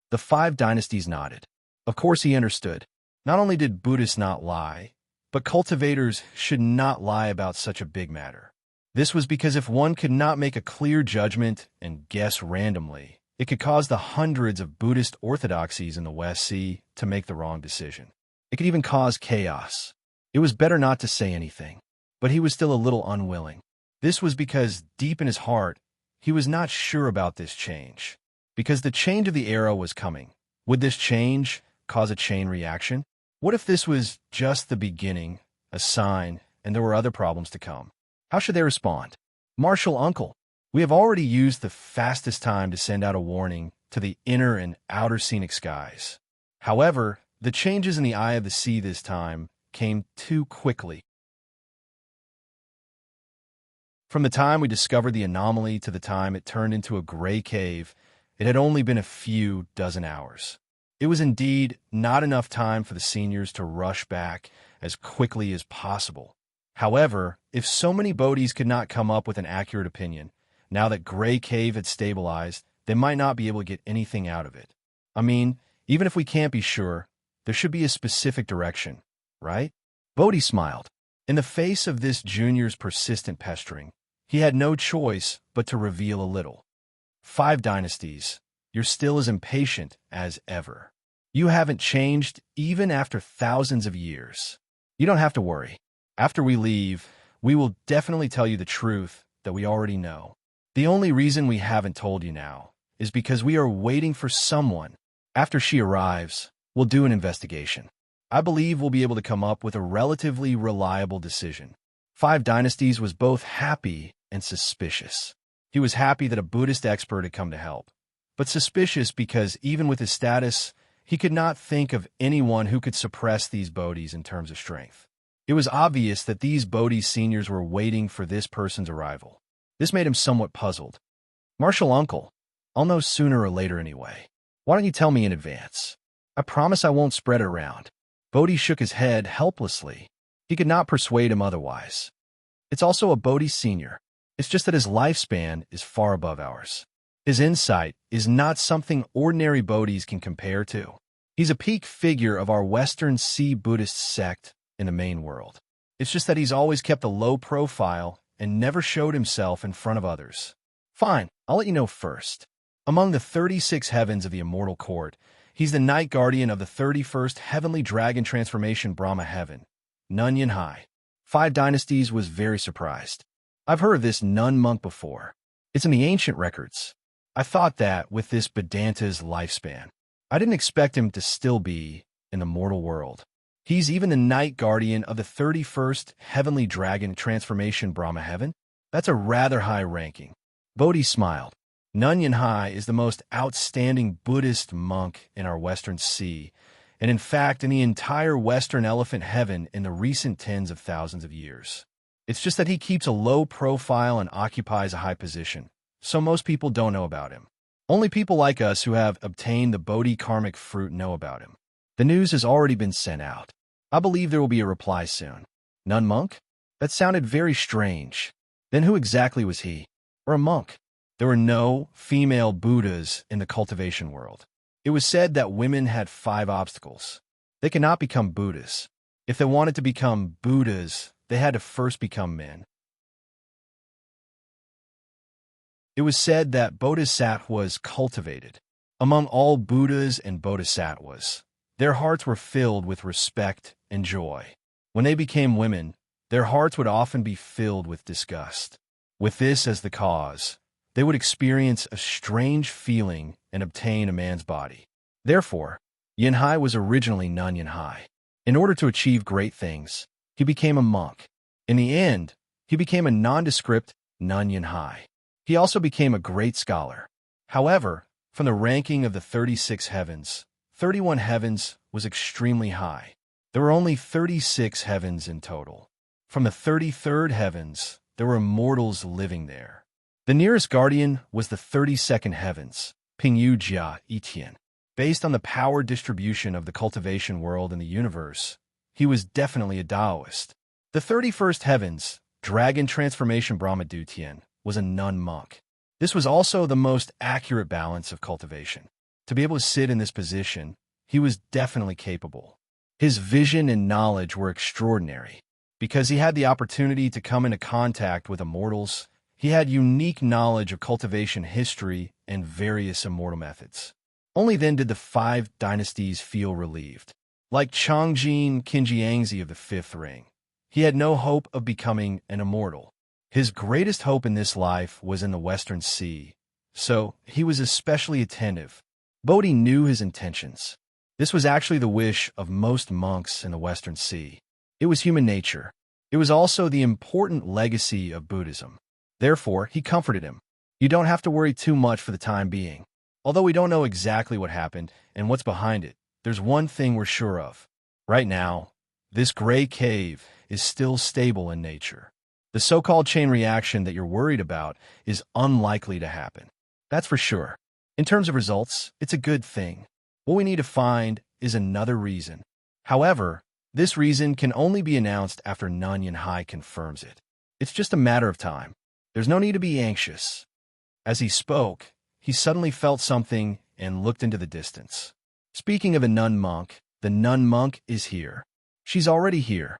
The 5 dynasties nodded. Of course he understood. Not only did Buddhists not lie, but cultivators should not lie about such a big matter. This was because if one could not make a clear judgment and guess randomly, it could cause the hundreds of Buddhist orthodoxies in the West Sea to make the wrong decision. It could even cause chaos. It was better not to say anything, but he was still a little unwilling. This was because deep in his heart, he was not sure about this change. Because the change of the era was coming. Would this change cause a chain reaction? What if this was just the beginning, a sign, and there were other problems to come? How should they respond? Martial Uncle, we have already used the fastest time to send out a warning to the inner and outer scenic skies. However, the changes in the eye of the sea this time came too quickly. From the time we discovered the anomaly to the time it turned into a gray cave, it had only been a few dozen hours. It was indeed not enough time for the seniors to rush back as quickly as possible. However, if so many Bodhis could not come up with an accurate opinion, now that Gray Cave had stabilized, they might not be able to get anything out of it. I mean, even if we can't be sure, there should be a specific direction, right? Bodhi smiled. In the face of this junior's persistent pestering, he had no choice but to reveal a little. 5 dynasties. You're still as impatient as ever. You haven't changed even after thousands of years. You don't have to worry. After we leave, we will definitely tell you the truth that we already know. The only reason we haven't told you now is because we are waiting for someone. After she arrives, we'll do an investigation. I believe we'll be able to come up with a relatively reliable decision. 5 Dynasties was both happy and suspicious. He was happy that a Buddhist expert had come to help, but suspicious because even with his status, he could not think of anyone who could suppress these Bodhis in terms of strength. It was obvious that these Bodhi seniors were waiting for this person's arrival. This made him somewhat puzzled. Martial Uncle, I'll know sooner or later anyway. Why don't you tell me in advance? I promise I won't spread it around. Bodhi shook his head helplessly. He could not persuade him otherwise. It's also a Bodhi senior. It's just that his lifespan is far above ours. His insight is not something ordinary Bodhis can compare to. He's a peak figure of our Western Sea Buddhist sect in the main world. It's just that he's always kept a low profile and never showed himself in front of others. Fine, I'll let you know first. Among the 36 heavens of the immortal court, he's the night guardian of the 31st heavenly dragon transformation Brahma heaven, Nun Yin Hai. 5 Dynasties was very surprised. I've heard of this nun monk before. It's in the ancient records. I thought that with this Vedanta's lifespan, I didn't expect him to still be in the mortal world. He's even the night guardian of the 31st heavenly dragon transformation Brahma heaven. That's a rather high ranking. Bodhi smiled. Nun Yin Hai is the most outstanding Buddhist monk in our Western Sea, and in fact in the entire Western Elephant Heaven in the recent tens of thousands of years. It's just that he keeps a low profile and occupies a high position, so most people don't know about him. Only people like us who have obtained the Bodhi karmic fruit know about him. The news has already been sent out. I believe there will be a reply soon. Nun monk? That sounded very strange. Then who exactly was he? Or a monk? There were no female Buddhas in the cultivation world. It was said that women had 5 obstacles. They cannot become Buddhas. If they wanted to become Buddhas, they had to first become men. It was said that bodhisattva was cultivated. Among all Buddhas and bodhisattvas, their hearts were filled with respect and joy. When they became women, their hearts would often be filled with disgust. With this as the cause, they would experience a strange feeling and obtain a man's body. Therefore, Yin Hai was originally Nun Yin Hai. In order to achieve great things, he became a monk. In the end, he became a nondescript Nun Yin Hai. He also became a great scholar. However, from the ranking of the 36 heavens, 31 heavens was extremely high. There were only 36 heavens in total. From the 33rd heavens, there were mortals living there. The nearest guardian was the 32nd heavens, Pingyu Jia Itian. Based on the power distribution of the cultivation world and the universe, he was definitely a Taoist. The 31st heavens, Dragon Transformation Brahma Dutian, was a nun monk. This was also the most accurate balance of cultivation. To be able to sit in this position, he was definitely capable. His vision and knowledge were extraordinary. Because he had the opportunity to come into contact with immortals, he had unique knowledge of cultivation history and various immortal methods. Only then did the 5 dynasties feel relieved. Like Changjin Qinjiangzi of the 5th ring, he had no hope of becoming an immortal. His greatest hope in this life was in the Western Sea, so he was especially attentive. Bodhi knew his intentions. This was actually the wish of most monks in the Western Sea. It was human nature. It was also the important legacy of Buddhism. Therefore, he comforted him. You don't have to worry too much for the time being. Although we don't know exactly what happened and what's behind it, there's one thing we're sure of. Right now, this gray cave is still stable in nature. The so-called chain reaction that you're worried about is unlikely to happen. That's for sure. In terms of results, it's a good thing. What we need to find is another reason. However, this reason can only be announced after Nun Yin Hai confirms it. It's just a matter of time. There's no need to be anxious. As he spoke, he suddenly felt something and looked into the distance. Speaking of a nun monk, the nun monk is here. She's already here.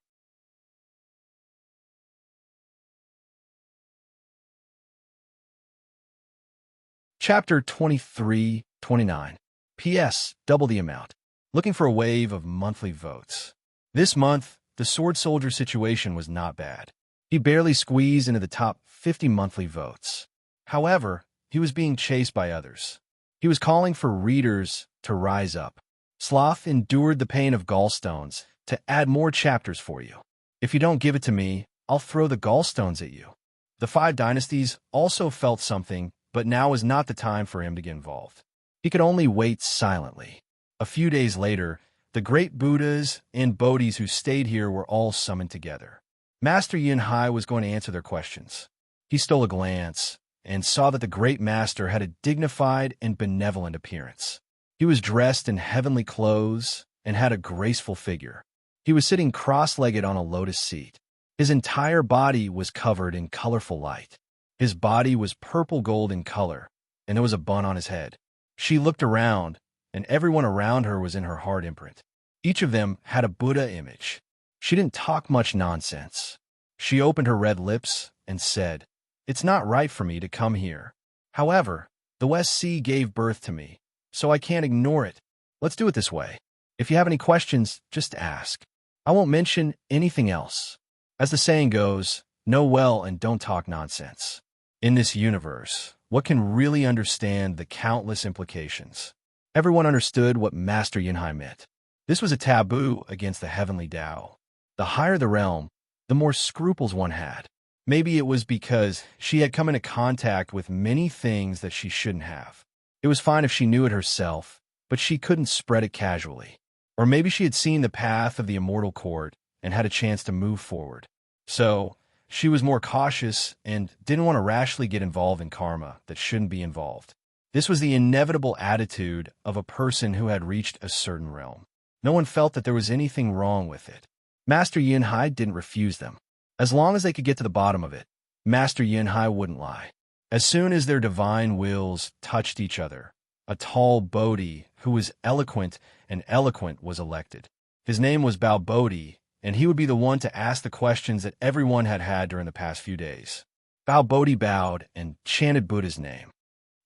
Chapter 23-29. P.S. Double the amount. Looking for a wave of monthly votes. This month, the sword soldier situation was not bad. He barely squeezed into the top 50 monthly votes. However, he was being chased by others. He was calling for readers to rise up. Sloth endured the pain of gallstones to add more chapters for you. If you don't give it to me, I'll throw the gallstones at you. The 5 dynasties also felt something, but now was not the time for him to get involved. He could only wait silently. A few days later, the great Buddhas and Bodhis who stayed here were all summoned together. Master Yin Hai was going to answer their questions. He stole a glance and saw that the great master had a dignified and benevolent appearance. He was dressed in heavenly clothes and had a graceful figure. He was sitting cross-legged on a lotus seat. His entire body was covered in colorful light. His body was purple gold in color, and there was a bun on his head. She looked around, and everyone around her was in her heart imprint. Each of them had a Buddha image. She didn't talk much nonsense. She opened her red lips and said, "It's not right for me to come here. However, the West Sea gave birth to me, so I can't ignore it. Let's do it this way. If you have any questions, just ask. I won't mention anything else. As the saying goes, know well and don't talk nonsense." In this universe, what can really understand the countless implications? Everyone understood what Master Yunhai meant. This was a taboo against the heavenly Tao. The higher the realm, the more scruples one had. Maybe it was because she had come into contact with many things that she shouldn't have. It was fine if she knew it herself, but she couldn't spread it casually. Or maybe she had seen the path of the immortal court and had a chance to move forward. So, she was more cautious and didn't want to rashly get involved in karma that shouldn't be involved. This was the inevitable attitude of a person who had reached a certain realm. No one felt that there was anything wrong with it. Master Yunhai didn't refuse them. As long as they could get to the bottom of it, Master Yunhai wouldn't lie. As soon as their divine wills touched each other, a tall Bodhi who was eloquent and eloquent was elected. His name was Bao Bodhi, and he would be the one to ask the questions that everyone had had during the past few days. Bao Bodhi bowed and chanted Buddha's name.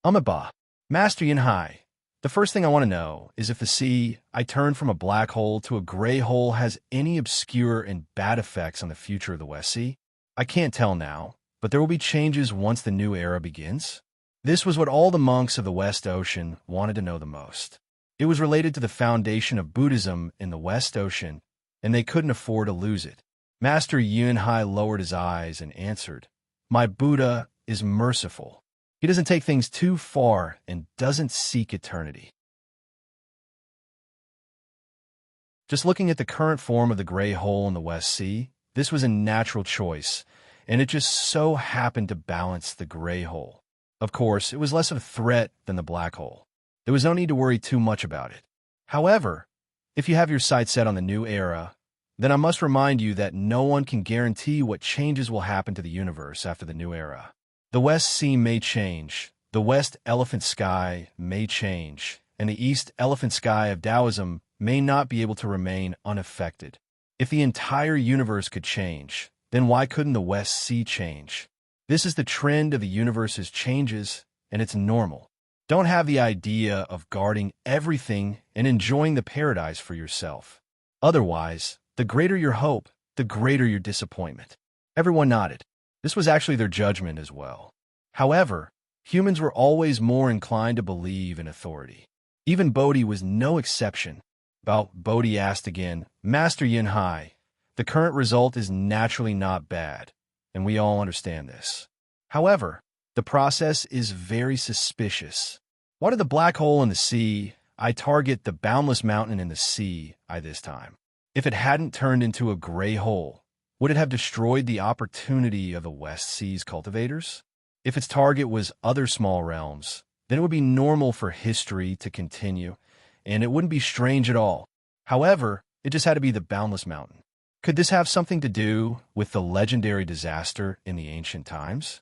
Amitabha, Master Yunhai, the first thing I want to know is if the sea I turned from a black hole to a gray hole has any obscure and bad effects on the future of the West Sea. I can't tell now, but there will be changes once the new era begins. This was what all the monks of the West Ocean wanted to know the most. It was related to the foundation of Buddhism in the West Ocean, and they couldn't afford to lose it. Master Yunhai lowered his eyes and answered, "My Buddha is merciful. He doesn't take things too far and doesn't seek eternity." Just looking at the current form of the gray hole in the West Sea, this was a natural choice, and it just so happened to balance the gray hole. Of course, it was less of a threat than the black hole. There was no need to worry too much about it. However, if you have your sights set on the new era, then I must remind you that no one can guarantee what changes will happen to the universe after the new era. The West Sea may change, the West Elephant Sky may change, and the East Elephant Sky of Taoism may not be able to remain unaffected. If the entire universe could change, then why couldn't the West Sea change? This is the trend of the universe's changes, and it's normal. Don't have the idea of guarding everything and enjoying the paradise for yourself. Otherwise, the greater your hope, the greater your disappointment. Everyone nodded. This was actually their judgment as well. However, humans were always more inclined to believe in authority. Even Bodhi was no exception. Bodhi asked again, "Master Yunhai, the current result is naturally not bad, and we all understand this. However, the process is very suspicious. Why did the black hole in the sea I target the boundless mountain in the sea this time? If it hadn't turned into a gray hole, would it have destroyed the opportunity of the West Sea's cultivators? If its target was other small realms, then it would be normal for history to continue, and it wouldn't be strange at all. However, it just had to be the boundless mountain. Could this have something to do with the legendary disaster in the ancient times?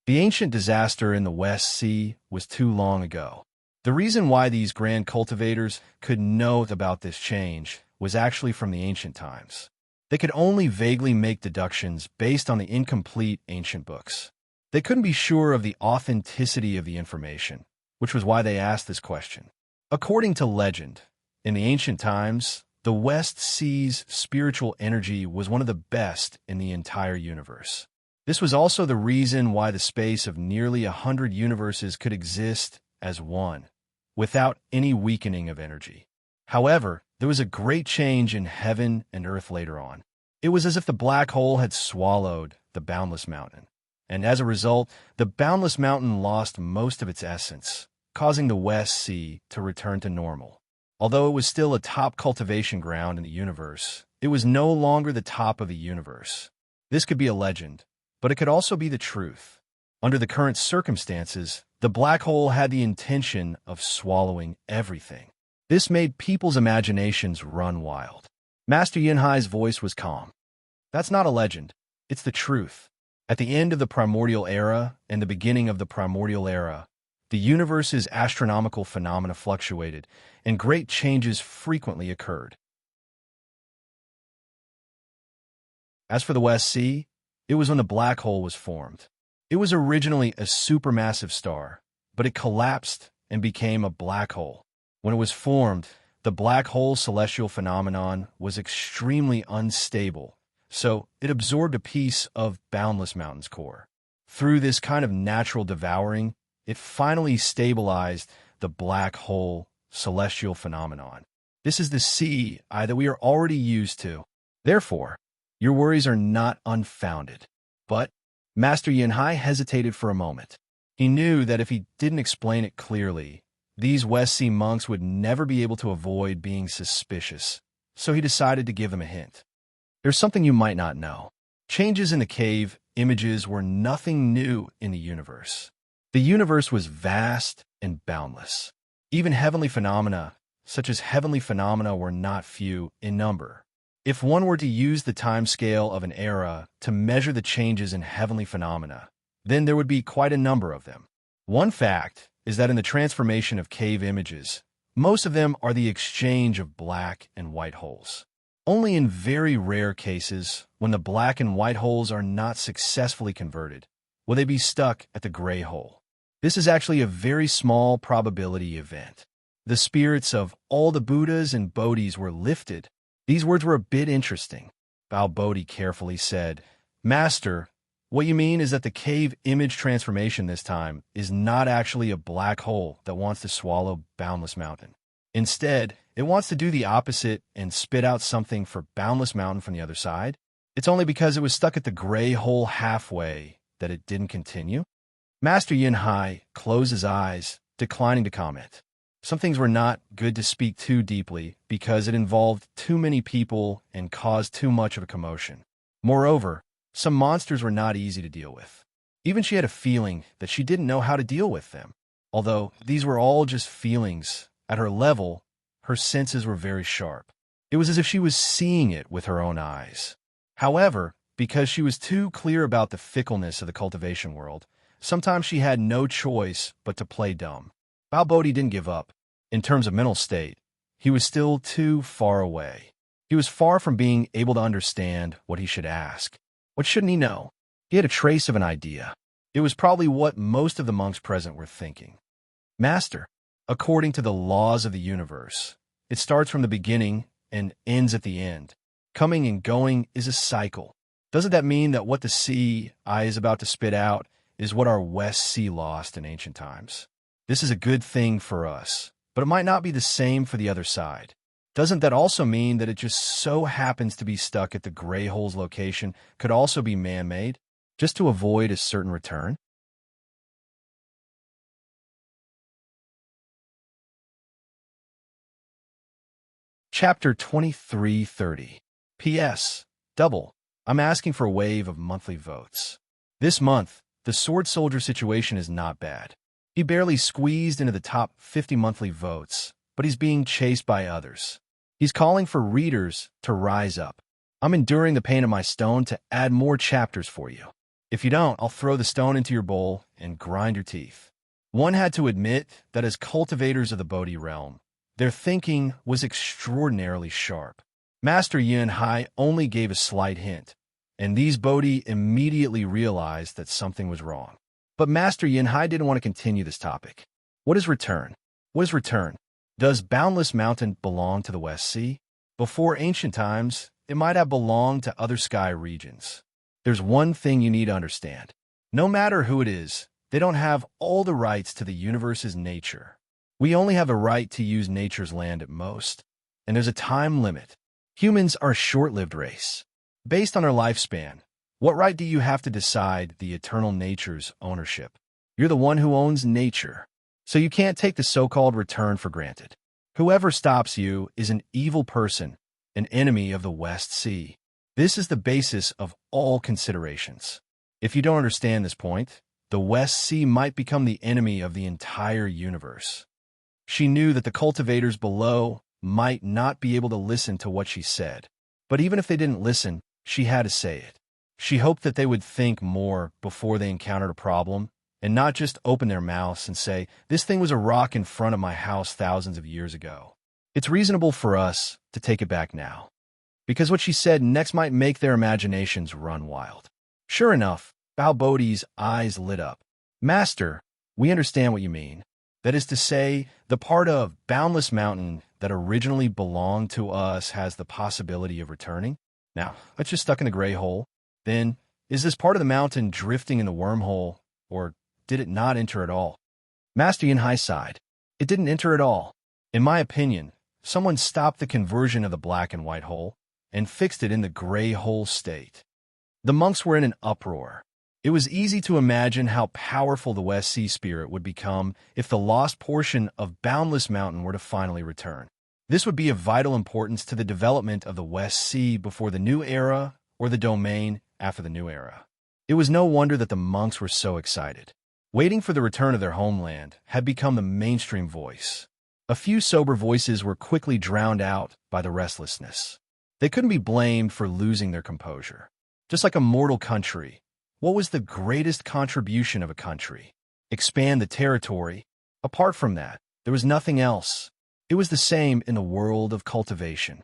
The ancient disaster in the West Sea was too long ago. The reason why these grand cultivators could know about this change was actually from the ancient times. They could only vaguely make deductions based on the incomplete ancient books. They couldn't be sure of the authenticity of the information, which was why they asked this question. According to legend, in the ancient times, the West Sea's spiritual energy was one of the best in the entire universe. This was also the reason why the space of nearly 100 universes could exist as one, without any weakening of energy. However, there was a great change in heaven and earth later on. It was as if the black hole had swallowed the boundless mountain, and as a result, the boundless mountain lost most of its essence, causing the West Sea to return to normal. Although it was still a top cultivation ground in the universe, it was no longer the top of the universe. This could be a legend, but it could also be the truth. Under the current circumstances, the black hole had the intention of swallowing everything. This made people's imaginations run wild. Master Yinhai's voice was calm. That's not a legend. It's the truth. At the end of the primordial era and the beginning of the primordial era, the universe's astronomical phenomena fluctuated, and great changes frequently occurred. As for the West Sea, it was when the black hole was formed. It was originally a supermassive star, but it collapsed and became a black hole. When it was formed, the black hole celestial phenomenon was extremely unstable, so it absorbed a piece of Boundless Mountain's core. Through this kind of natural devouring, it finally stabilized the black hole celestial phenomenon. This is the sea that we are already used to. Therefore, your worries are not unfounded. But Master Yinhai hesitated for a moment. He knew that if he didn't explain it clearly, these West Sea monks would never be able to avoid being suspicious, so he decided to give them a hint. There's something you might not know. Changes in the cave images were nothing new in the universe. The universe was vast and boundless. Even heavenly phenomena, such as heavenly phenomena, were not few in number. If one were to use the time scale of an era to measure the changes in heavenly phenomena, then there would be quite a number of them. One fact is that in the transformation of cave images, most of them are the exchange of black and white holes. Only in very rare cases, when the black and white holes are not successfully converted, will they be stuck at the gray hole. This is actually a very small probability event. The spirits of all the Buddhas and Bodhis were lifted. These words were a bit interesting. Bao Bodhi carefully said, "Master, what you mean is that the cave image transformation this time is not actually a black hole that wants to swallow Boundless Mountain. Instead, it wants to do the opposite and spit out something for Boundless Mountain from the other side? It's only because it was stuck at the gray hole halfway that it didn't continue?" Master Yinhai closed his eyes, declining to comment. Some things were not good to speak too deeply because it involved too many people and caused too much of a commotion. Moreover, some monsters were not easy to deal with. Even she had a feeling that she didn't know how to deal with them. Although these were all just feelings, at her level, her senses were very sharp. It was as if she was seeing it with her own eyes. However, because she was too clear about the fickleness of the cultivation world, sometimes she had no choice but to play dumb. Bao Bodhi didn't give up. In terms of mental state, he was still too far away. He was far from being able to understand what he should ask. What shouldn't he know? He had a trace of an idea. It was probably what most of the monks present were thinking. "Master, according to the laws of the universe, it starts from the beginning and ends at the end. Coming and going is a cycle. Doesn't that mean that what the sea is about to spit out is what our West Sea lost in ancient times? This is a good thing for us, but it might not be the same for the other side. Doesn't that also mean that it just so happens to be stuck at the gray hole's location could also be man-made, just to avoid a certain return?" Chapter 2330. P.S. Double. I'm asking for a wave of monthly votes. This month, the Sword Soldier situation is not bad. He barely squeezed into the top 50 monthly votes, but he's being chased by others. He's calling for readers to rise up. I'm enduring the pain of my stone to add more chapters for you. If you don't, I'll throw the stone into your bowl and grind your teeth. One had to admit that as cultivators of the Bodhi realm, their thinking was extraordinarily sharp. Master Yinhai only gave a slight hint, and these Bodhi immediately realized that something was wrong. But Master Yinhai didn't want to continue this topic. What is return? What is return? Does Boundless Mountain belong to the West Sea? Before ancient times, it might have belonged to other sky regions. There's one thing you need to understand. No matter who it is, they don't have all the rights to the universe's nature. We only have a right to use nature's land at most, and there's a time limit. Humans are a short-lived race. Based on our lifespan, what right do you have to decide the eternal nature's ownership? You're the one who owns nature, so you can't take the so-called return for granted. Whoever stops you is an evil person, an enemy of the West Sea. This is the basis of all considerations. If you don't understand this point, the West Sea might become the enemy of the entire universe. She knew that the cultivators below might not be able to listen to what she said, but even if they didn't listen, she had to say it. She hoped that they would think more before they encountered a problem, and not just open their mouths and say, "This thing was a rock in front of my house thousands of years ago. It's reasonable for us to take it back now." Because what she said next might make their imaginations run wild. Sure enough, Balbodi's eyes lit up. "Master, we understand what you mean. That is to say, the part of Boundless Mountain that originally belonged to us has the possibility of returning? Now, it's just stuck in the gray hole. Then, is this part of the mountain drifting in the wormhole, or did it not enter at all?" Master Yunhai sighed. "It didn't enter at all. In my opinion, someone stopped the conversion of the black and white hole and fixed it in the gray hole state." The monks were in an uproar. It was easy to imagine how powerful the West Sea Spirit would become if the lost portion of Boundless Mountain were to finally return. This would be of vital importance to the development of the West Sea before the new era or the domain after the new era. It was no wonder that the monks were so excited. Waiting for the return of their homeland had become the mainstream voice. A few sober voices were quickly drowned out by the restlessness. They couldn't be blamed for losing their composure. Just like a mortal country, what was the greatest contribution of a country? Expand the territory. Apart from that, there was nothing else. It was the same in the world of cultivation.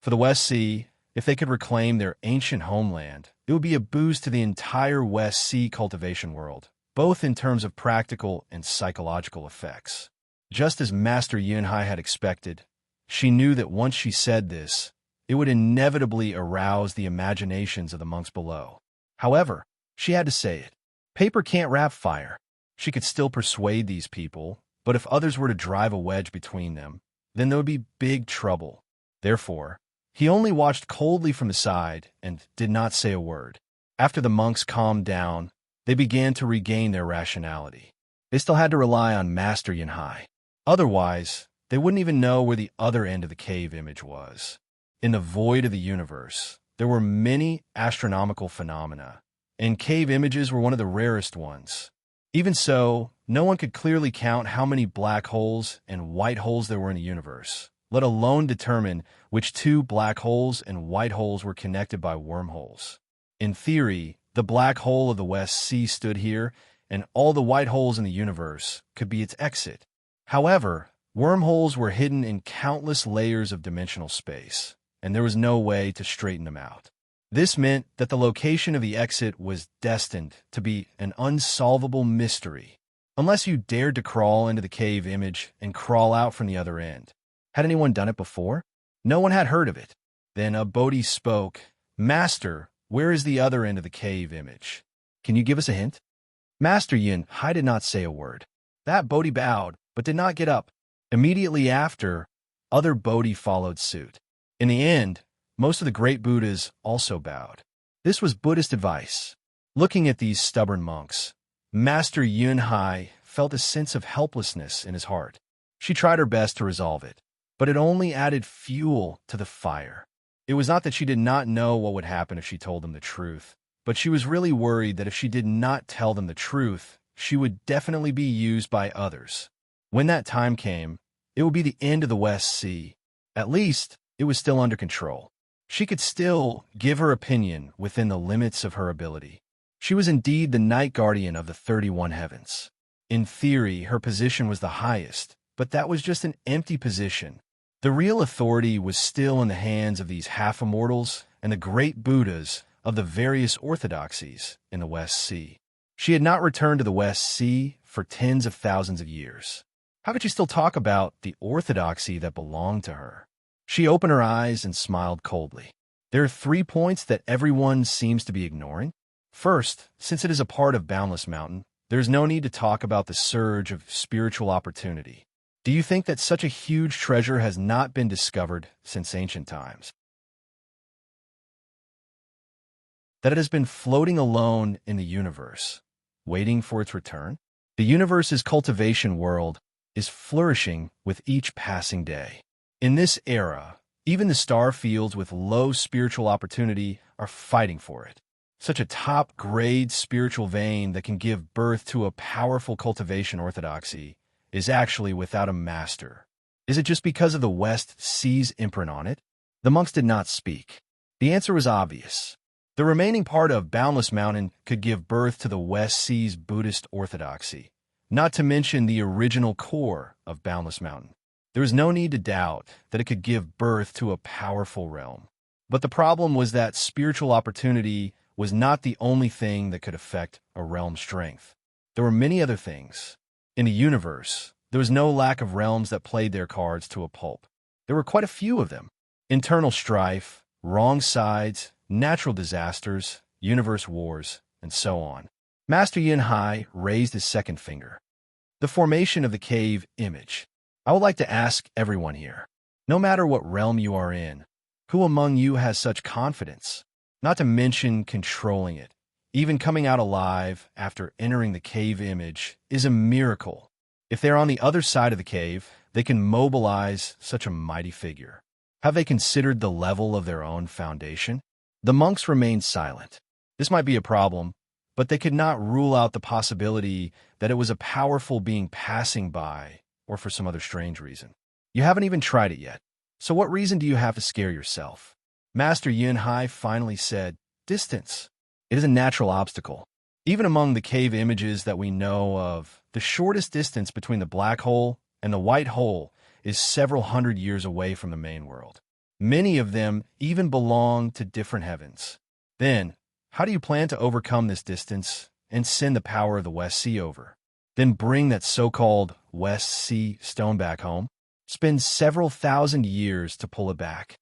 For the West Sea, if they could reclaim their ancient homeland, it would be a boost to the entire West Sea cultivation world, both in terms of practical and psychological effects. Just as Master Yunhai had expected, she knew that once she said this, it would inevitably arouse the imaginations of the monks below. However, she had to say it. Paper can't wrap fire. She could still persuade these people, but if others were to drive a wedge between them, then there would be big trouble. Therefore, he only watched coldly from the side and did not say a word. After the monks calmed down, they began to regain their rationality. They still had to rely on Master Yunhai. Otherwise, they wouldn't even know where the other end of the cave image was. In the void of the universe, there were many astronomical phenomena, and cave images were one of the rarest ones. Even so, no one could clearly count how many black holes and white holes there were in the universe, let alone determine which two black holes and white holes were connected by wormholes. In theory, the black hole of the West Sea stood here, and all the white holes in the universe could be its exit. However, wormholes were hidden in countless layers of dimensional space, and there was no way to straighten them out. This meant that the location of the exit was destined to be an unsolvable mystery, unless you dared to crawl into the cave image and crawl out from the other end. Had anyone done it before? No one had heard of it. Then a Bodhi spoke. "Master, where is the other end of the cave image? Can you give us a hint?" Master Yunhai did not say a word. That Bodhi bowed, but did not get up. Immediately after, other Bodhi followed suit. In the end, most of the great Buddhas also bowed. This was Buddhist advice. Looking at these stubborn monks, Master Yunhai felt a sense of helplessness in his heart. She tried her best to resolve it, but it only added fuel to the fire. It was not that she did not know what would happen if she told them the truth, but she was really worried that if she did not tell them the truth, she would definitely be used by others. When that time came, it would be the end of the West Sea. At least, it was still under control. She could still give her opinion within the limits of her ability. She was indeed the night guardian of the 31 heavens. In theory, her position was the highest, but that was just an empty position. The real authority was still in the hands of these half-immortals and the great Buddhas of the various orthodoxies in the West Sea. She had not returned to the West Sea for tens of thousands of years. How could she still talk about the orthodoxy that belonged to her? She opened her eyes and smiled coldly. There are 3 points that everyone seems to be ignoring. First, since it is a part of Boundless Mountain, there is no need to talk about the surge of spiritual opportunity. Do you think that such a huge treasure has not been discovered since ancient times? That it has been floating alone in the universe, waiting for its return? The universe's cultivation world is flourishing with each passing day. In this era, even the star fields with low spiritual opportunity are fighting for it. such a top-grade spiritual vein that can give birth to a powerful cultivation orthodoxy, is actually without a master. Is it just because of the West Sea's imprint on it? The monks did not speak. The answer was obvious. The remaining part of Boundless Mountain could give birth to the West Sea's Buddhist orthodoxy, not to mention the original core of Boundless Mountain. There was no need to doubt that it could give birth to a powerful realm. But the problem was that spiritual opportunity was not the only thing that could affect a realm's strength. There were many other things. In the universe, there was no lack of realms that played their cards to a pulp. There were quite a few of them. Internal strife, wrong sides, natural disasters, universe wars, and so on. Master Yin Hai raised his second finger. The formation of the cave image. I would like to ask everyone here, no matter what realm you are in, who among you has such confidence? Not to mention controlling it. Even coming out alive after entering the cave image is a miracle. If they're on the other side of the cave, they can mobilize such a mighty figure. Have they considered the level of their own foundation? The monks remained silent. This might be a problem, but they could not rule out the possibility that it was a powerful being passing by, or for some other strange reason. You haven't even tried it yet, so what reason do you have to scare yourself? Master Yin Hai finally said, distance. It is a natural obstacle. Even among the cave images that we know of, the shortest distance between the black hole and the white hole is several hundred years away from the main world. Many of them even belong to different heavens. Then, how do you plan to overcome this distance and send the power of the West Sea over? Then bring that so-called West Sea stone back home? Spend several thousand years to pull it back.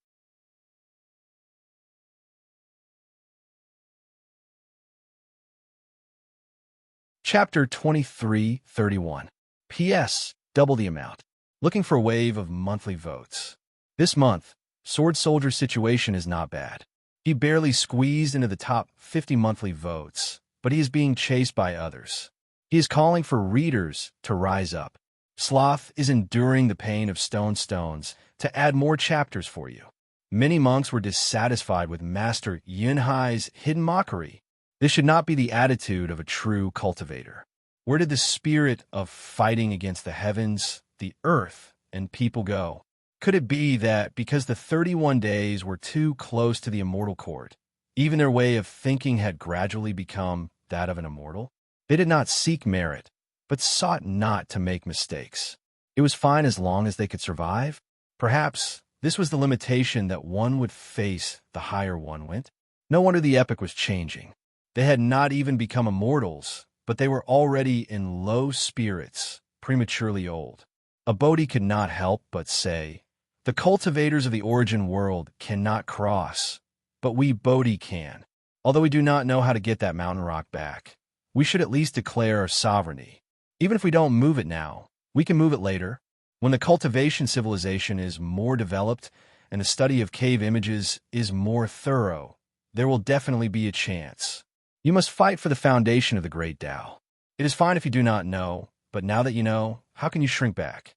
Chapter 23:31. P.S. Double the amount. Looking for a wave of monthly votes. This month, Sword Soldier's situation is not bad. He barely squeezed into the top 50 monthly votes, but he is being chased by others. He is calling for readers to rise up. Sloth is enduring the pain of stones to add more chapters for you. Many monks were dissatisfied with Master Yin Hai's hidden mockery. This should not be the attitude of a true cultivator. Where did the spirit of fighting against the heavens, the earth, and people go? Could it be that because the 31 days were too close to the immortal court, even their way of thinking had gradually become that of an immortal? They did not seek merit, but sought not to make mistakes. It was fine as long as they could survive. Perhaps this was the limitation that one would face the higher one went. No wonder the epoch was changing. They had not even become immortals, but they were already in low spirits, prematurely old. A Bodhi could not help but say, the cultivators of the origin world cannot cross, but we Bodhi can. Although we do not know how to get that mountain rock back, we should at least declare our sovereignty. Even if we don't move it now, we can move it later. When the cultivation civilization is more developed and the study of cave images is more thorough, there will definitely be a chance. You must fight for the foundation of the great Tao. It is fine if you do not know, but now that you know, how can you shrink back?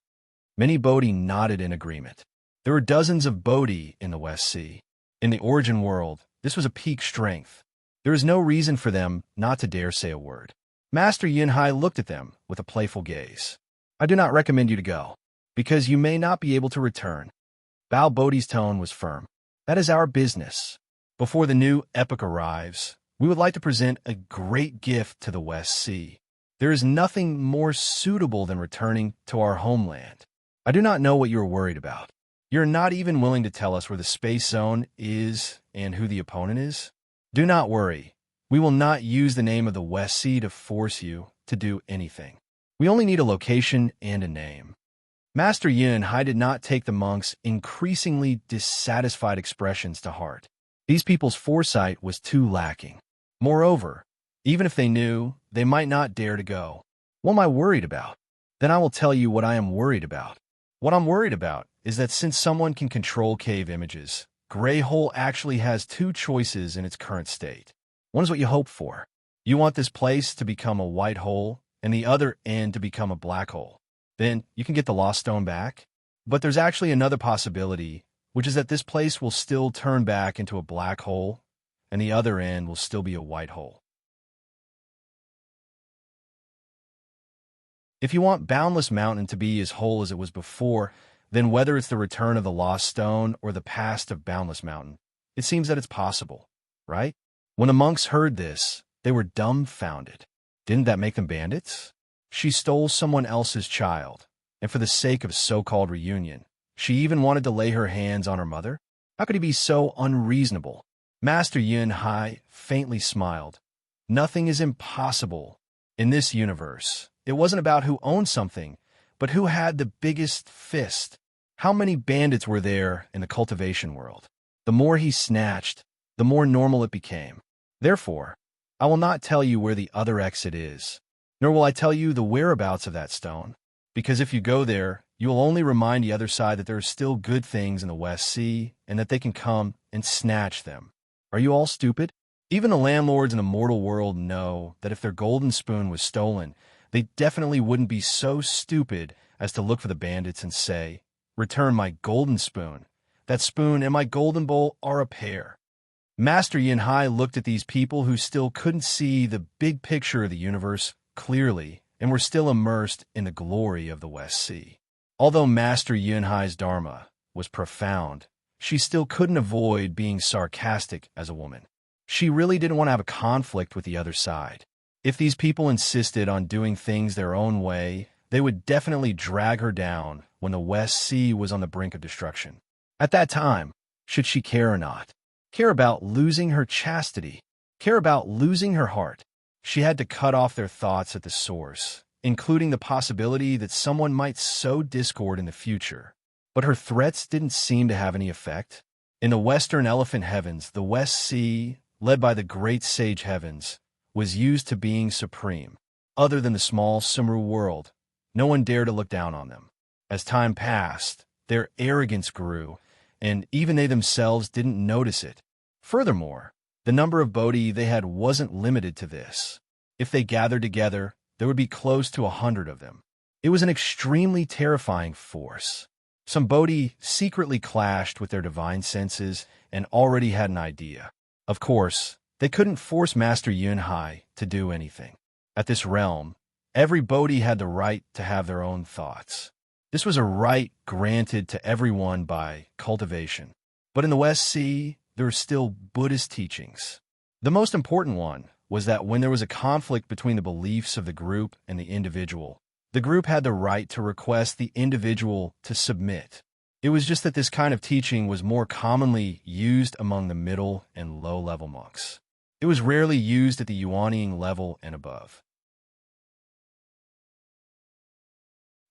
Many Bodhi nodded in agreement. There were dozens of Bodhi in the West Sea. In the origin world, this was a peak strength. There is no reason for them not to dare say a word. Master Yin Hai looked at them with a playful gaze. I do not recommend you to go, because you may not be able to return. Bao Bodhi's tone was firm. That is our business. Before the new epoch arrives, we would like to present a great gift to the West Sea. There is nothing more suitable than returning to our homeland. I do not know what you are worried about. You're not even willing to tell us where the space zone is and who the opponent is? Do not worry. We will not use the name of the West Sea to force you to do anything. We only need a location and a name. Master Yin Hai did not take the monks' increasingly dissatisfied expressions to heart. These people's foresight was too lacking. Moreover, even if they knew, they might not dare to go. What am I worried about? Then I will tell you what I am worried about. What I'm worried about is that since someone can control cave images, Grey Hole actually has two choices in its current state. One is what you hope for. You want this place to become a white hole, and the other end to become a black hole. Then you can get the lost stone back. But there's actually another possibility, which is that this place will still turn back into a black hole, and the other end will still be a white hole. If you want Boundless Mountain to be as whole as it was before, then whether it's the return of the Lost Stone or the past of Boundless Mountain, it seems that it's possible, right? When the monks heard this, they were dumbfounded. Didn't that make them bandits? She stole someone else's child, and for the sake of so-called reunion, she even wanted to lay her hands on her mother? How could he be so unreasonable? Master Yun Hai faintly smiled. Nothing is impossible in this universe. It wasn't about who owned something, but who had the biggest fist. How many bandits were there in the cultivation world? The more he snatched, the more normal it became. Therefore, I will not tell you where the other exit is, nor will I tell you the whereabouts of that stone, because if you go there, you will only remind the other side that there are still good things in the West Sea and that they can come and snatch them. Are you all stupid? Even the landlords in the mortal world know that if their golden spoon was stolen, they definitely wouldn't be so stupid as to look for the bandits and say, "Return my golden spoon. That spoon and my golden bowl are a pair." Master Yin Hai looked at these people who still couldn't see the big picture of the universe clearly and were still immersed in the glory of the West Sea. Although Master Yin Hai's dharma was profound, she still couldn't avoid being sarcastic as a woman. She really didn't want to have a conflict with the other side. If these people insisted on doing things their own way, they would definitely drag her down when the West Sea was on the brink of destruction. At that time, should she care or not? Care about losing her chastity? Care about losing her heart? She had to cut off their thoughts at the source, including the possibility that someone might sow discord in the future. But her threats didn't seem to have any effect. In the Western Elephant Heavens, the West Sea, led by the Great Sage Heavens, was used to being supreme. Other than the small Sumru world, no one dared to look down on them. As time passed, their arrogance grew, and even they themselves didn't notice it. Furthermore, the number of Bodhi they had wasn't limited to this. If they gathered together, there would be close to 100 of them. It was an extremely terrifying force. Some Bodhi secretly clashed with their divine senses and already had an idea. Of course, they couldn't force Master Yun Hai to do anything. At this realm, every Bodhi had the right to have their own thoughts. This was a right granted to everyone by cultivation. But in the West Sea, there were still Buddhist teachings. The most important one was that when there was a conflict between the beliefs of the group and the individual, the group had the right to request the individual to submit. It was just that this kind of teaching was more commonly used among the middle and low-level monks. It was rarely used at the Yuanying level and above.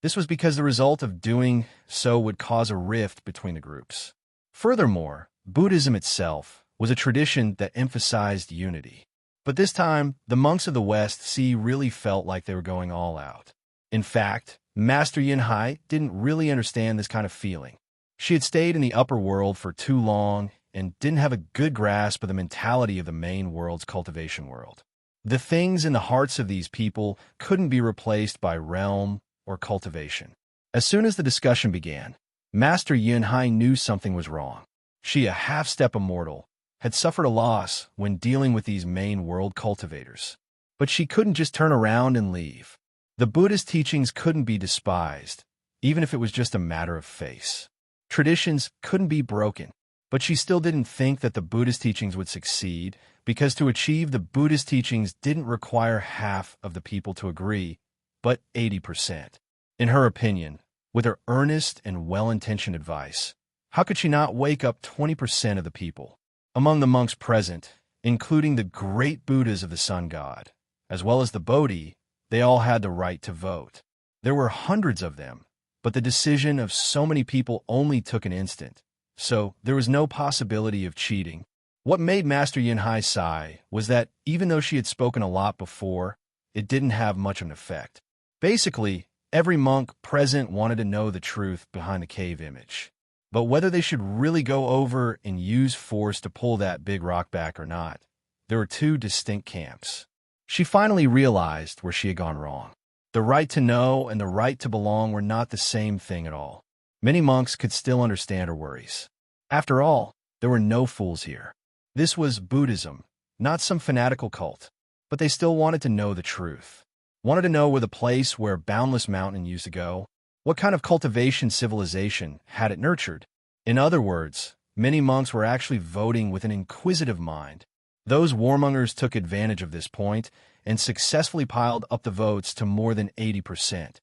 This was because the result of doing so would cause a rift between the groups. Furthermore, Buddhism itself was a tradition that emphasized unity. But this time, the monks of the West Sea really felt like they were going all out. In fact, Master Yin Hai didn't really understand this kind of feeling. She had stayed in the upper world for too long and didn't have a good grasp of the mentality of the main world's cultivation world. The things in the hearts of these people couldn't be replaced by realm or cultivation. As soon as the discussion began, Master Yin Hai knew something was wrong. She, a half-step immortal, had suffered a loss when dealing with these main world cultivators. But she couldn't just turn around and leave. The Buddhist teachings couldn't be despised, even if it was just a matter of face. Traditions couldn't be broken, but she still didn't think that the Buddhist teachings would succeed, because to achieve the Buddhist teachings didn't require half of the people to agree, but 80%. In her opinion, with her earnest and well-intentioned advice, how could she not wake up 20% of the people? Among the monks present, including the great Buddhas of the sun god, as well as the Bodhi, they all had the right to vote. There were hundreds of them, but the decision of so many people only took an instant, so there was no possibility of cheating. What made Master Yin Hai sigh was that even though she had spoken a lot before, it didn't have much of an effect. Basically, every monk present wanted to know the truth behind the cave image. But whether they should really go over and use force to pull that big rock back or not, there were two distinct camps. She finally realized where she had gone wrong. The right to know and the right to belong were not the same thing at all. Many monks could still understand her worries. After all, there were no fools here. This was Buddhism, not some fanatical cult, but they still wanted to know the truth. Wanted to know where the place where Boundless Mountain used to go, what kind of cultivation civilization had it nurtured. In other words, many monks were actually voting with an inquisitive mind. Those warmongers took advantage of this point and successfully piled up the votes to more than 80%.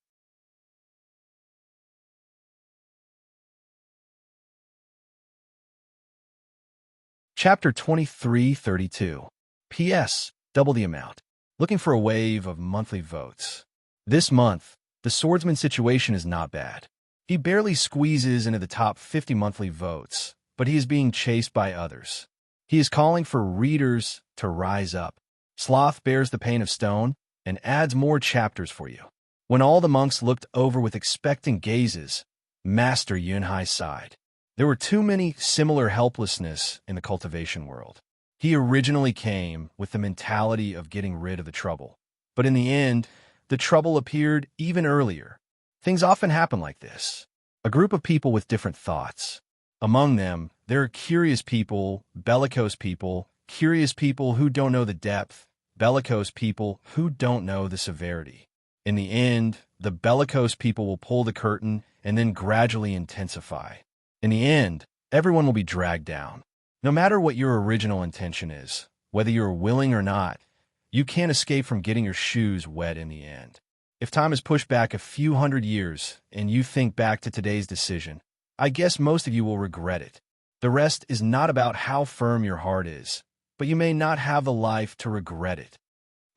Chapter 2332. P.S. Double the amount. Looking for a wave of monthly votes. This month, the swordsman situation is not bad. He barely squeezes into the top 50 monthly votes, but he is being chased by others. He is calling for readers to rise up. Sloth bears the pain of stone and adds more chapters for you. When all the monks looked over with expectant gazes, Master Yunhai sighed. There were too many similar helplessness in the cultivation world. He originally came with the mentality of getting rid of the trouble. But in the end, the trouble appeared even earlier. Things often happen like this. A group of people with different thoughts. Among them, there are curious people, bellicose people, curious people who don't know the depth, bellicose people who don't know the severity. In the end, the bellicose people will pull the curtain and then gradually intensify. In the end, everyone will be dragged down. No matter what your original intention is, whether you're willing or not, you can't escape from getting your shoes wet in the end. If time is pushed back a few hundred years and you think back to today's decision, I guess most of you will regret it. The rest is not about how firm your heart is, but you may not have the life to regret it.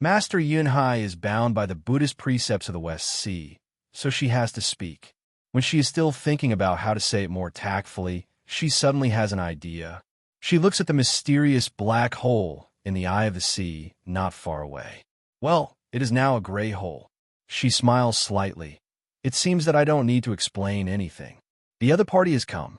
Master Yunhai is bound by the Buddhist precepts of the West Sea, so she has to speak. When she is still thinking about how to say it more tactfully, she suddenly has an idea. She looks at the mysterious black hole in the eye of the sea not far away. Well, it is now a gray hole. She smiles slightly. It seems that I don't need to explain anything. The other party has come.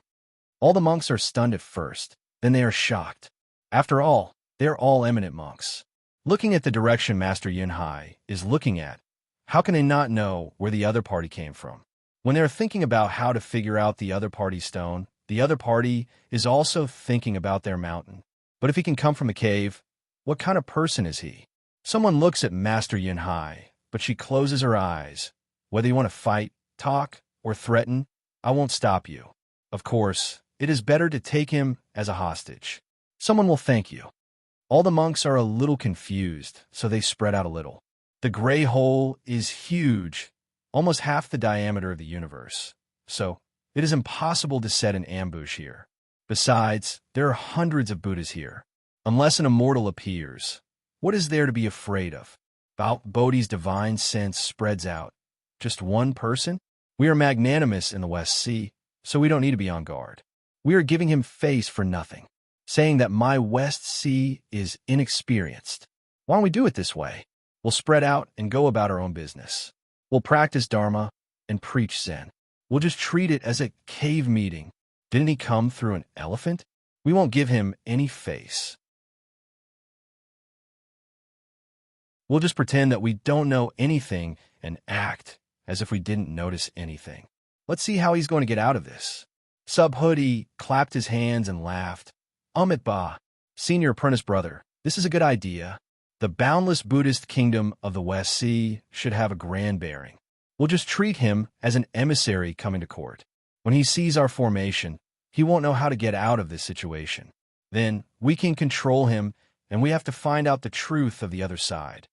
All the monks are stunned at first, then they are shocked. After all, they are all eminent monks. Looking at the direction Master Yunhai is looking at, how can they not know where the other party came from? When they're thinking about how to figure out the other party's stone, the other party is also thinking about their mountain. But if he can come from a cave, what kind of person is he? Someone looks at Master Yunhai, but she closes her eyes. Whether you want to fight, talk, or threaten, I won't stop you. Of course, it is better to take him as a hostage. Someone will thank you. All the monks are a little confused, so they spread out a little. The gray hole is huge, almost half the diameter of the universe, so it is impossible to set an ambush here. Besides, there are hundreds of Buddhas here. Unless an immortal appears, what is there to be afraid of? Bodhi's divine sense spreads out. Just one person? We are magnanimous in the West Sea, so we don't need to be on guard. We are giving him face for nothing, saying that my West Sea is inexperienced. Why don't we do it this way? We'll spread out and go about our own business. We'll practice Dharma and preach Zen. We'll just treat it as a cave meeting. Didn't he come through an elephant? We won't give him any face. We'll just pretend that we don't know anything and act as if we didn't notice anything. Let's see how he's going to get out of this. Subhoodie clapped his hands and laughed. Amit Ba, senior apprentice brother, this is a good idea. The boundless Buddhist kingdom of the West Sea should have a grand bearing. We'll just treat him as an emissary coming to court. When he sees our formation, he won't know how to get out of this situation. Then we can control him, and we have to find out the truth of the other side.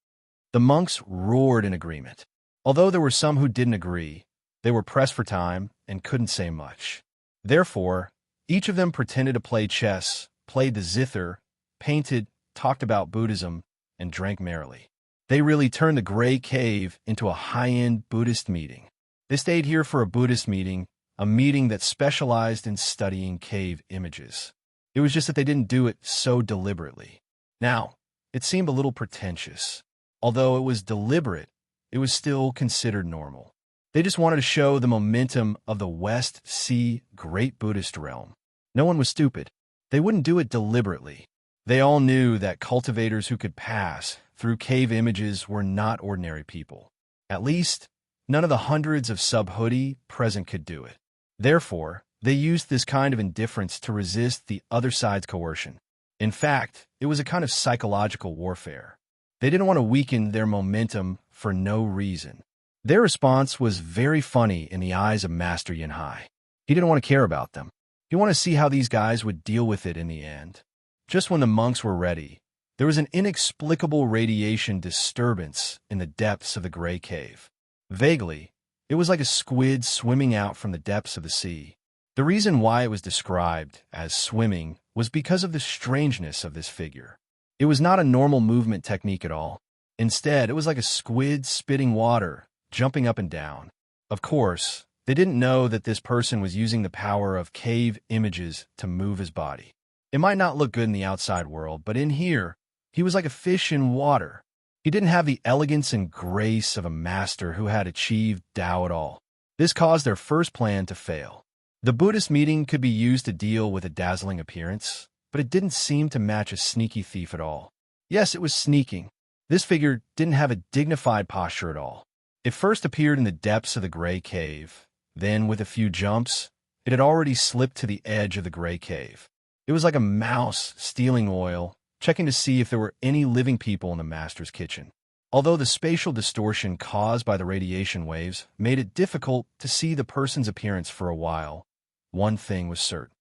The monks roared in agreement. Although there were some who didn't agree, they were pressed for time and couldn't say much. Therefore, each of them pretended to play chess, played the zither, painted, talked about Buddhism, and drank merrily. They really turned the gray cave into a high-end Buddhist meeting. They stayed here for a Buddhist meeting, a meeting that specialized in studying cave images. It was just that they didn't do it so deliberately. Now, it seemed a little pretentious. Although it was deliberate, it was still considered normal. They just wanted to show the momentum of the West Sea great Buddhist realm. No one was stupid. They wouldn't do it deliberately. They all knew that cultivators who could pass through cave images were not ordinary people. At least, none of the hundreds of Subhoodie present could do it. Therefore, they used this kind of indifference to resist the other side's coercion. In fact, it was a kind of psychological warfare. They didn't want to weaken their momentum for no reason. Their response was very funny in the eyes of Master Yanhai. He didn't want to care about them. He wanted to see how these guys would deal with it in the end. Just when the monks were ready, there was an inexplicable radiation disturbance in the depths of the gray cave. Vaguely, it was like a squid swimming out from the depths of the sea. The reason why it was described as swimming was because of the strangeness of this figure. It was not a normal movement technique at all. Instead, it was like a squid spitting water, jumping up and down. Of course, they didn't know that this person was using the power of cave images to move his body. It might not look good in the outside world, but in here, he was like a fish in water. He didn't have the elegance and grace of a master who had achieved Tao at all. This caused their first plan to fail. The Buddhist meeting could be used to deal with a dazzling appearance, but it didn't seem to match a sneaky thief at all. Yes, it was sneaking. This figure didn't have a dignified posture at all. It first appeared in the depths of the gray cave. Then, with a few jumps, it had already slipped to the edge of the gray cave. It was like a mouse stealing oil, checking to see if there were any living people in the master's kitchen. Although the spatial distortion caused by the radiation waves made it difficult to see the person's appearance for a while, one thing was certain.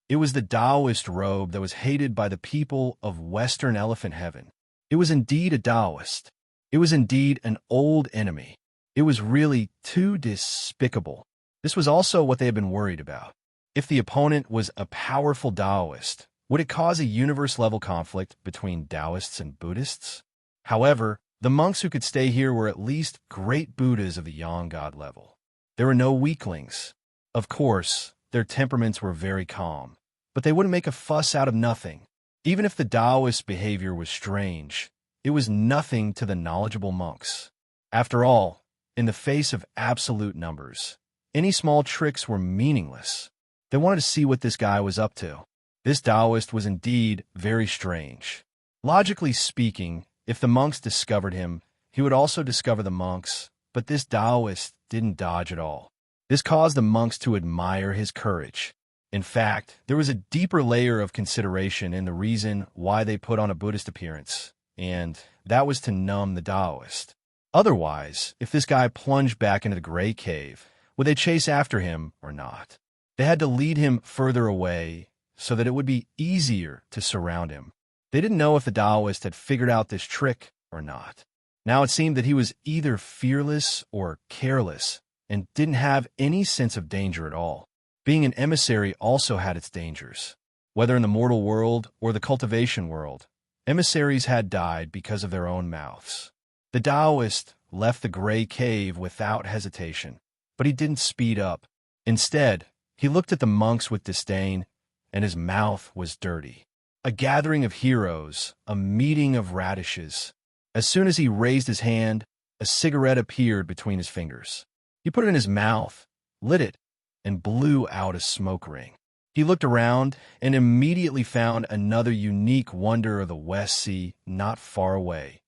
It was the Taoist robe that was hated by the people of Western Elephant Heaven. It was indeed a Taoist. It was indeed an old enemy. It was really too despicable. This was also what they had been worried about. If the opponent was a powerful Taoist, would it cause a universe-level conflict between Taoists and Buddhists? However, the monks who could stay here were at least great Buddhas of the Yang God level. There were no weaklings. Of course, their temperaments were very calm, but they wouldn't make a fuss out of nothing. Even if the Taoist behavior was strange, it was nothing to the knowledgeable monks. After all, in the face of absolute numbers, any small tricks were meaningless. They wanted to see what this guy was up to. This Taoist was indeed very strange. Logically speaking, if the monks discovered him, he would also discover the monks, but this Taoist didn't dodge at all. This caused the monks to admire his courage. In fact, there was a deeper layer of consideration in the reason why they put on a Buddhist appearance, and that was to numb the Taoist. Otherwise, if this guy plunged back into the gray cave, would they chase after him or not? They had to lead him further away so that it would be easier to surround him. They didn't know if the Taoist had figured out this trick or not. Now it seemed that he was either fearless or careless and didn't have any sense of danger at all. Being an emissary also had its dangers. Whether in the mortal world or the cultivation world, emissaries had died because of their own mouths. The Taoist left the gray cave without hesitation, but he didn't speed up. Instead, he looked at the monks with disdain, and his mouth was dirty. A gathering of heroes, a meeting of radishes. As soon as he raised his hand, a cigarette appeared between his fingers. He put it in his mouth, lit it, and blew out a smoke ring. He looked around and immediately found another unique wonder of the West Sea not far away.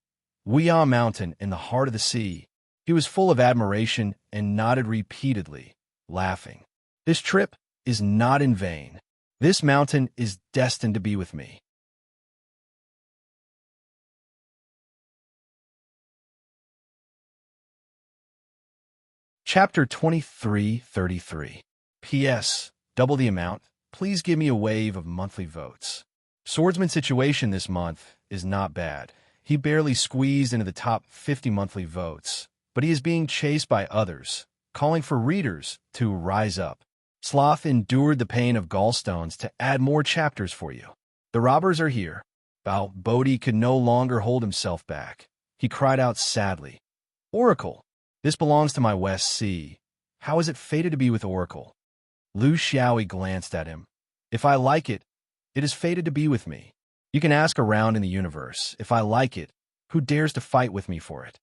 Weah Mountain in the heart of the sea. He was full of admiration and nodded repeatedly, laughing. This trip is not in vain. This mountain is destined to be with me. Chapter 23:33. P.S. Double the amount. Please give me a wave of monthly votes. Swordsman's situation this month is not bad. He barely squeezed into the top 50 monthly votes, but he is being chased by others, calling for readers to rise up. Sloth endured the pain of gallstones to add more chapters for you. The robbers are here. Bao Bodhi could no longer hold himself back. He cried out sadly, Oracle, this belongs to my West Sea. How is it fated to be with Oracle? Lu Xiaoi glanced at him. If I like it, it is fated to be with me. You can ask around in the universe. If I like it, who dares to fight with me for it?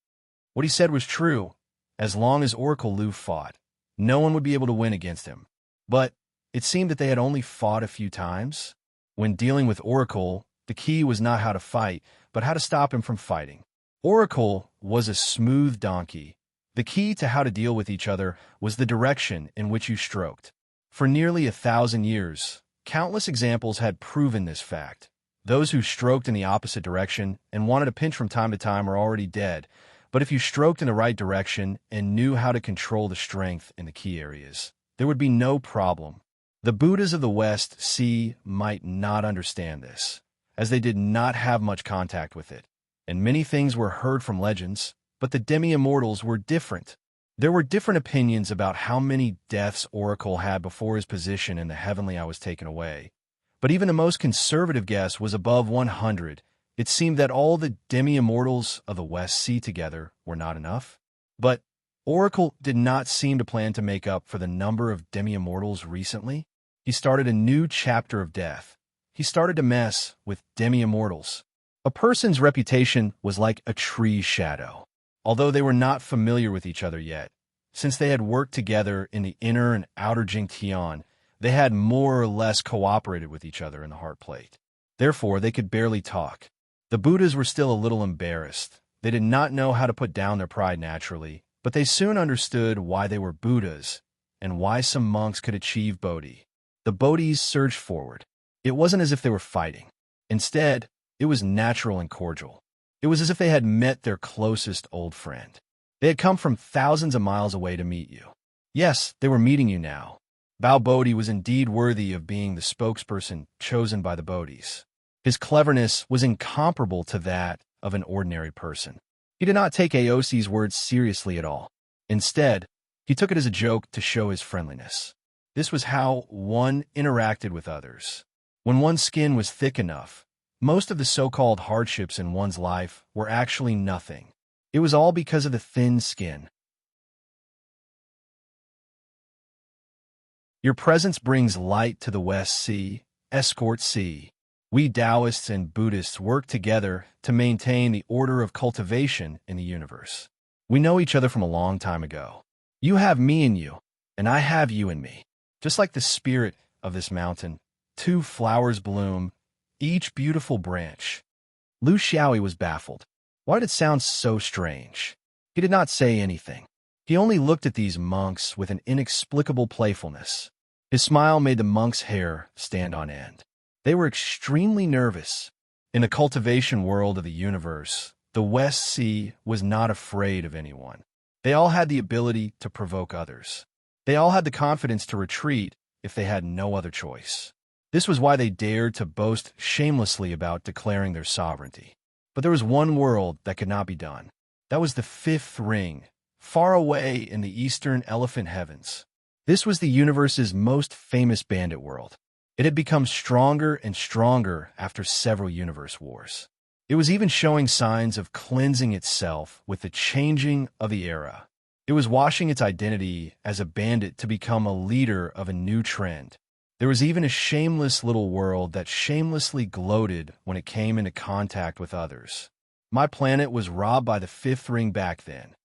What he said was true. As long as Oracle Lu fought, no one would be able to win against him. But it seemed that they had only fought a few times. When dealing with Oracle, the key was not how to fight, but how to stop him from fighting. Oracle was a smooth donkey. The key to how to deal with each other was the direction in which you stroked. For nearly 1,000 years, Countless examples had proven this fact. Those who stroked in the opposite direction and wanted a pinch from time to time are already dead, but if you stroked in the right direction and knew how to control the strength in the key areas, there would be no problem. The Buddhas of the West Sea might not understand this, as they did not have much contact with it, and many things were heard from legends, but the demi-immortals were different. There were different opinions about how many deaths Oracle had before his position in the heavenly I was taken away, but even the most conservative guess was above 100. It seemed that all the demi-immortals of the West Sea together were not enough. But Oracle did not seem to plan to make up for the number of demi-immortals recently. He started a new chapter of death. He started to mess with demi-immortals. A person's reputation was like a tree's shadow. Although they were not familiar with each other yet, since they had worked together in the inner and outer Jingtian, they had more or less cooperated with each other in the heart plate. Therefore, they could barely talk. The Buddhas were still a little embarrassed. They did not know how to put down their pride naturally, but they soon understood why they were Buddhas and why some monks could achieve Bodhi. The Bodhis surged forward. It wasn't as if they were fighting. Instead, it was natural and cordial. It was as if they had met their closest old friend. They had come from thousands of miles away to meet you. Yes, they were meeting you now. Bao Bodhi was indeed worthy of being the spokesperson chosen by the Bodhis. His cleverness was incomparable to that of an ordinary person. He did not take Aosi's words seriously at all. Instead, he took it as a joke to show his friendliness. This was how one interacted with others. When one's skin was thick enough, most of the so-called hardships in one's life were actually nothing. It was all because of the thin skin. Your presence brings light to the West Sea, Escort Sea. We Taoists and Buddhists work together to maintain the order of cultivation in the universe. We know each other from a long time ago. You have me in you, and I have you in me. Just like the spirit of this mountain, two flowers bloom, each beautiful branch. Lu Xiaoyi was baffled. Why did it sound so strange? He did not say anything. He only looked at these monks with an inexplicable playfulness. His smile made the monks' hair stand on end. They were extremely nervous. In the cultivation world of the universe, the West Sea was not afraid of anyone. They all had the ability to provoke others. They all had the confidence to retreat if they had no other choice. This was why they dared to boast shamelessly about declaring their sovereignty. But there was one world that could not be done. That was the fifth ring, far away in the eastern elephant heavens. This was the universe's most famous bandit world. It had become stronger and stronger after several universe wars. It was even showing signs of cleansing itself with the changing of the era. It was washing its identity as a bandit to become a leader of a new trend. There was even a shameless little world that shamelessly gloated when it came into contact with others. My planet was robbed by the fifth ring back then.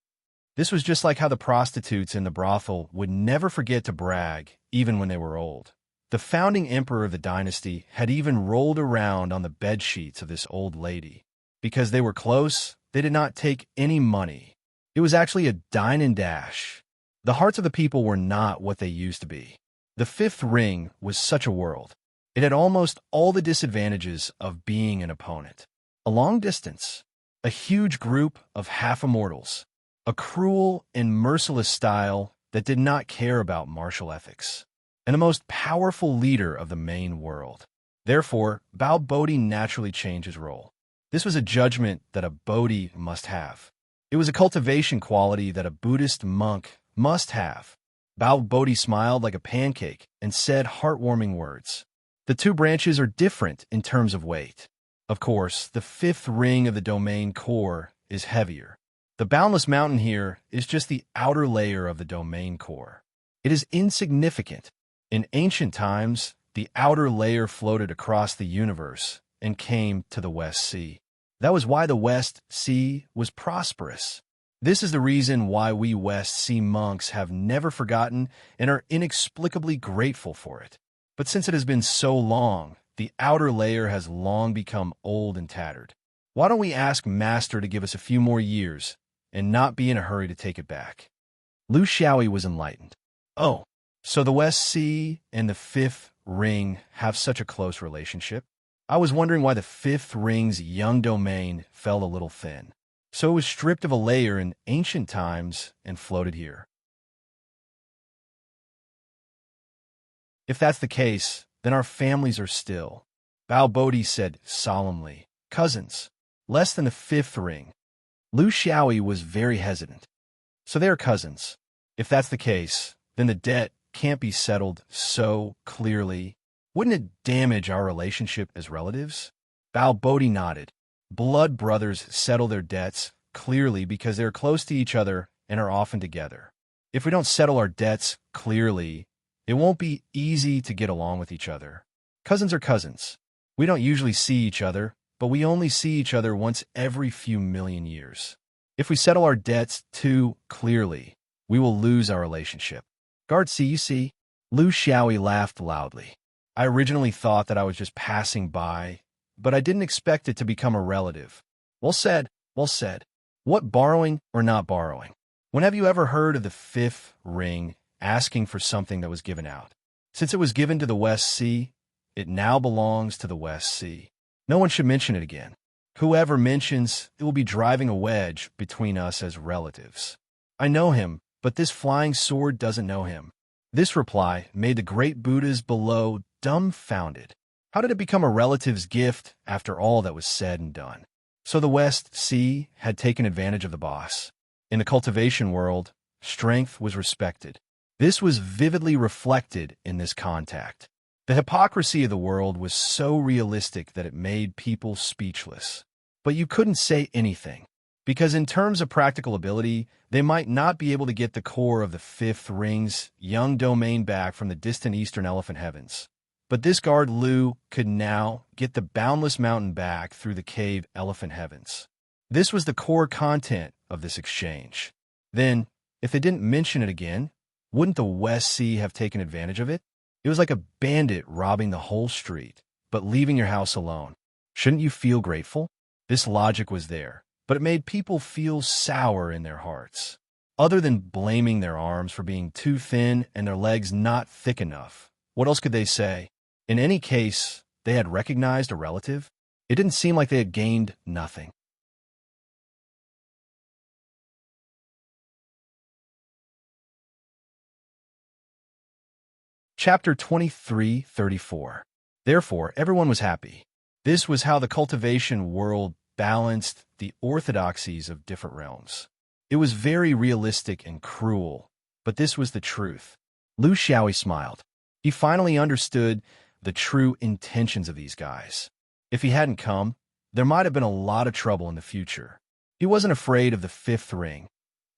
This was just like how the prostitutes in the brothel would never forget to brag, even when they were old. The founding emperor of the dynasty had even rolled around on the bedsheets of this old lady. Because they were close, they did not take any money. It was actually a dine and dash. The hearts of the people were not what they used to be. The fifth ring was such a world. It had almost all the disadvantages of being an opponent. A long distance, a huge group of half-immortals, a cruel and merciless style that did not care about martial ethics, and the most powerful leader of the main world. Therefore, Bao Bodhi naturally changed his role. This was a judgment that a Bodhi must have. It was a cultivation quality that a Buddhist monk must have. Bao Bodhi smiled like a pancake and said heartwarming words. The two branches are different in terms of weight. Of course, the fifth ring of the domain core is heavier. The boundless mountain here is just the outer layer of the domain core. It is insignificant. In ancient times, the outer layer floated across the universe and came to the West Sea. That was why the West Sea was prosperous. This is the reason why we West Sea monks have never forgotten and are inexplicably grateful for it. But since it has been so long, the outer layer has long become old and tattered. Why don't we ask Master to give us a few more years and not be in a hurry to take it back? Lu Xiaoyi was enlightened. Oh, so the West Sea and the fifth ring have such a close relationship? I was wondering why the fifth ring's young domain felt a little thin. So it was stripped of a layer in ancient times and floated here. If that's the case, then our families are still, Bao Bodhi said solemnly, cousins, less than the fifth ring. Lu Xiaoyi was very hesitant. So they are cousins. If that's the case, then the debt can't be settled so clearly. Wouldn't it damage our relationship as relatives? Bao Bodhi nodded. Blood brothers settle their debts clearly because they're close to each other and are often together. If we don't settle our debts clearly, it won't be easy to get along with each other. Cousins are cousins. We don't usually see each other, but we only see each other once every few million years. If we settle our debts too clearly, we will lose our relationship. Guard see, you see? Lu Xiaoyi laughed loudly. I originally thought that I was just passing by, but I didn't expect it to become a relative. Well said, well said. What, borrowing or not borrowing? When have you ever heard of the fifth ring asking for something that was given out? Since it was given to the West Sea, it now belongs to the West Sea. No one should mention it again. Whoever mentions it will be driving a wedge between us as relatives. I know him, but this flying sword doesn't know him. This reply made the great Buddhas below dumbfounded. How did it become a relative's gift after all that was said and done? So the West Sea had taken advantage of the boss. In the cultivation world, strength was respected. This was vividly reflected in this contact. The hypocrisy of the world was so realistic that it made people speechless. But you couldn't say anything, because in terms of practical ability, they might not be able to get the core of the fifth ring's young domain back from the distant eastern elephant heavens. But this guard Lu could now get the boundless mountain back through the cave elephant heavens. This was the core content of this exchange. Then, if they didn't mention it again, wouldn't the West Sea have taken advantage of it? It was like a bandit robbing the whole street, but leaving your house alone. Shouldn't you feel grateful? This logic was there, but it made people feel sour in their hearts. Other than blaming their arms for being too thin and their legs not thick enough, what else could they say? In any case, they had recognized a relative. It didn't seem like they had gained nothing. Chapter 23:34. Therefore, everyone was happy. This was how the cultivation world balanced the orthodoxies of different realms. It was very realistic and cruel, but this was the truth. Lu Xiaoyi smiled. He finally understood the true intentions of these guys. If he hadn't come, there might have been a lot of trouble in the future. He wasn't afraid of the fifth ring,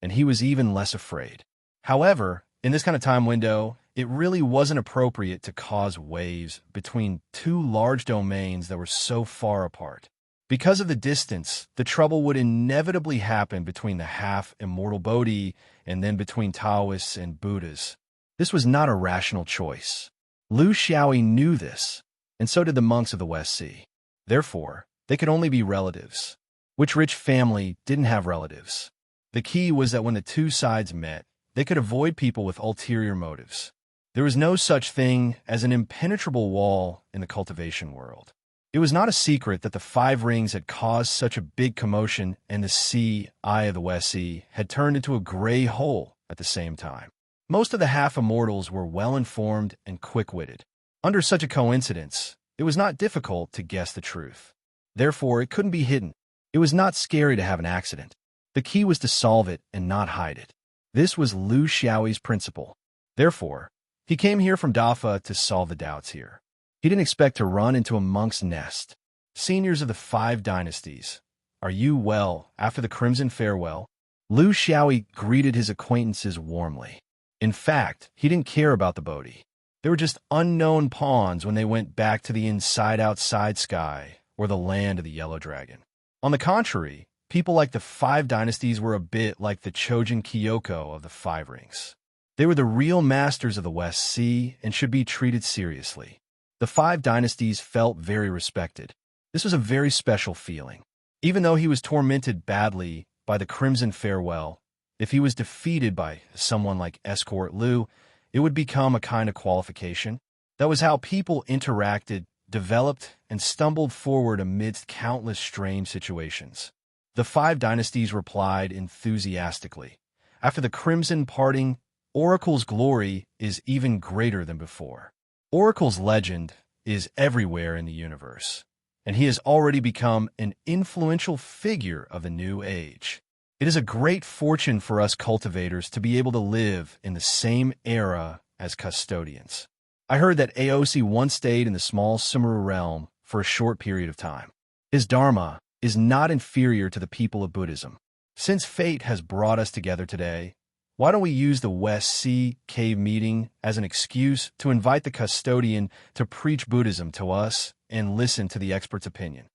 and he was even less afraid. However, in this kind of time window, it really wasn't appropriate to cause waves between two large domains that were so far apart. Because of the distance, the trouble would inevitably happen between the half-immortal Bodhi and then between Taoists and Buddhas. This was not a rational choice. Lu Xiaoyi knew this, and so did the monks of the West Sea. Therefore, they could only be relatives. Which rich family didn't have relatives? The key was that when the two sides met, they could avoid people with ulterior motives. There was no such thing as an impenetrable wall in the cultivation world. It was not a secret that the five rings had caused such a big commotion and the sea, eye of the West Sea, had turned into a gray hole at the same time. Most of the half-immortals were well-informed and quick-witted. Under such a coincidence, it was not difficult to guess the truth. Therefore, it couldn't be hidden. It was not scary to have an accident. The key was to solve it and not hide it. This was Lu Xiaoyi's principle. Therefore, he came here from Dafa to solve the doubts here. He didn't expect to run into a monk's nest. Seniors of the five dynasties, are you well after the crimson farewell? Lu Xiaoyi greeted his acquaintances warmly. In fact, he didn't care about the Bodhi. They were just unknown pawns when they went back to the inside-outside sky or the land of the yellow dragon. On the contrary, people like the five dynasties were a bit like the Chojin Kyoko of the five rings. They were the real masters of the West Sea and should be treated seriously. The five dynasties felt very respected. This was a very special feeling. Even though he was tormented badly by the crimson farewell, if he was defeated by someone like Escort Lu, it would become a kind of qualification. That was how people interacted, developed, and stumbled forward amidst countless strange situations. The five dynasties replied enthusiastically. After the Crimson Parting, Oracle's glory is even greater than before. Oracle's legend is everywhere in the universe, and he has already become an influential figure of the new age. It is a great fortune for us cultivators to be able to live in the same era as custodians. I heard that Aosi once stayed in the small Sumeru realm for a short period of time. His dharma is not inferior to the people of Buddhism. Since fate has brought us together today, why don't we use the West Sea cave meeting as an excuse to invite the custodian to preach Buddhism to us and listen to the expert's opinion?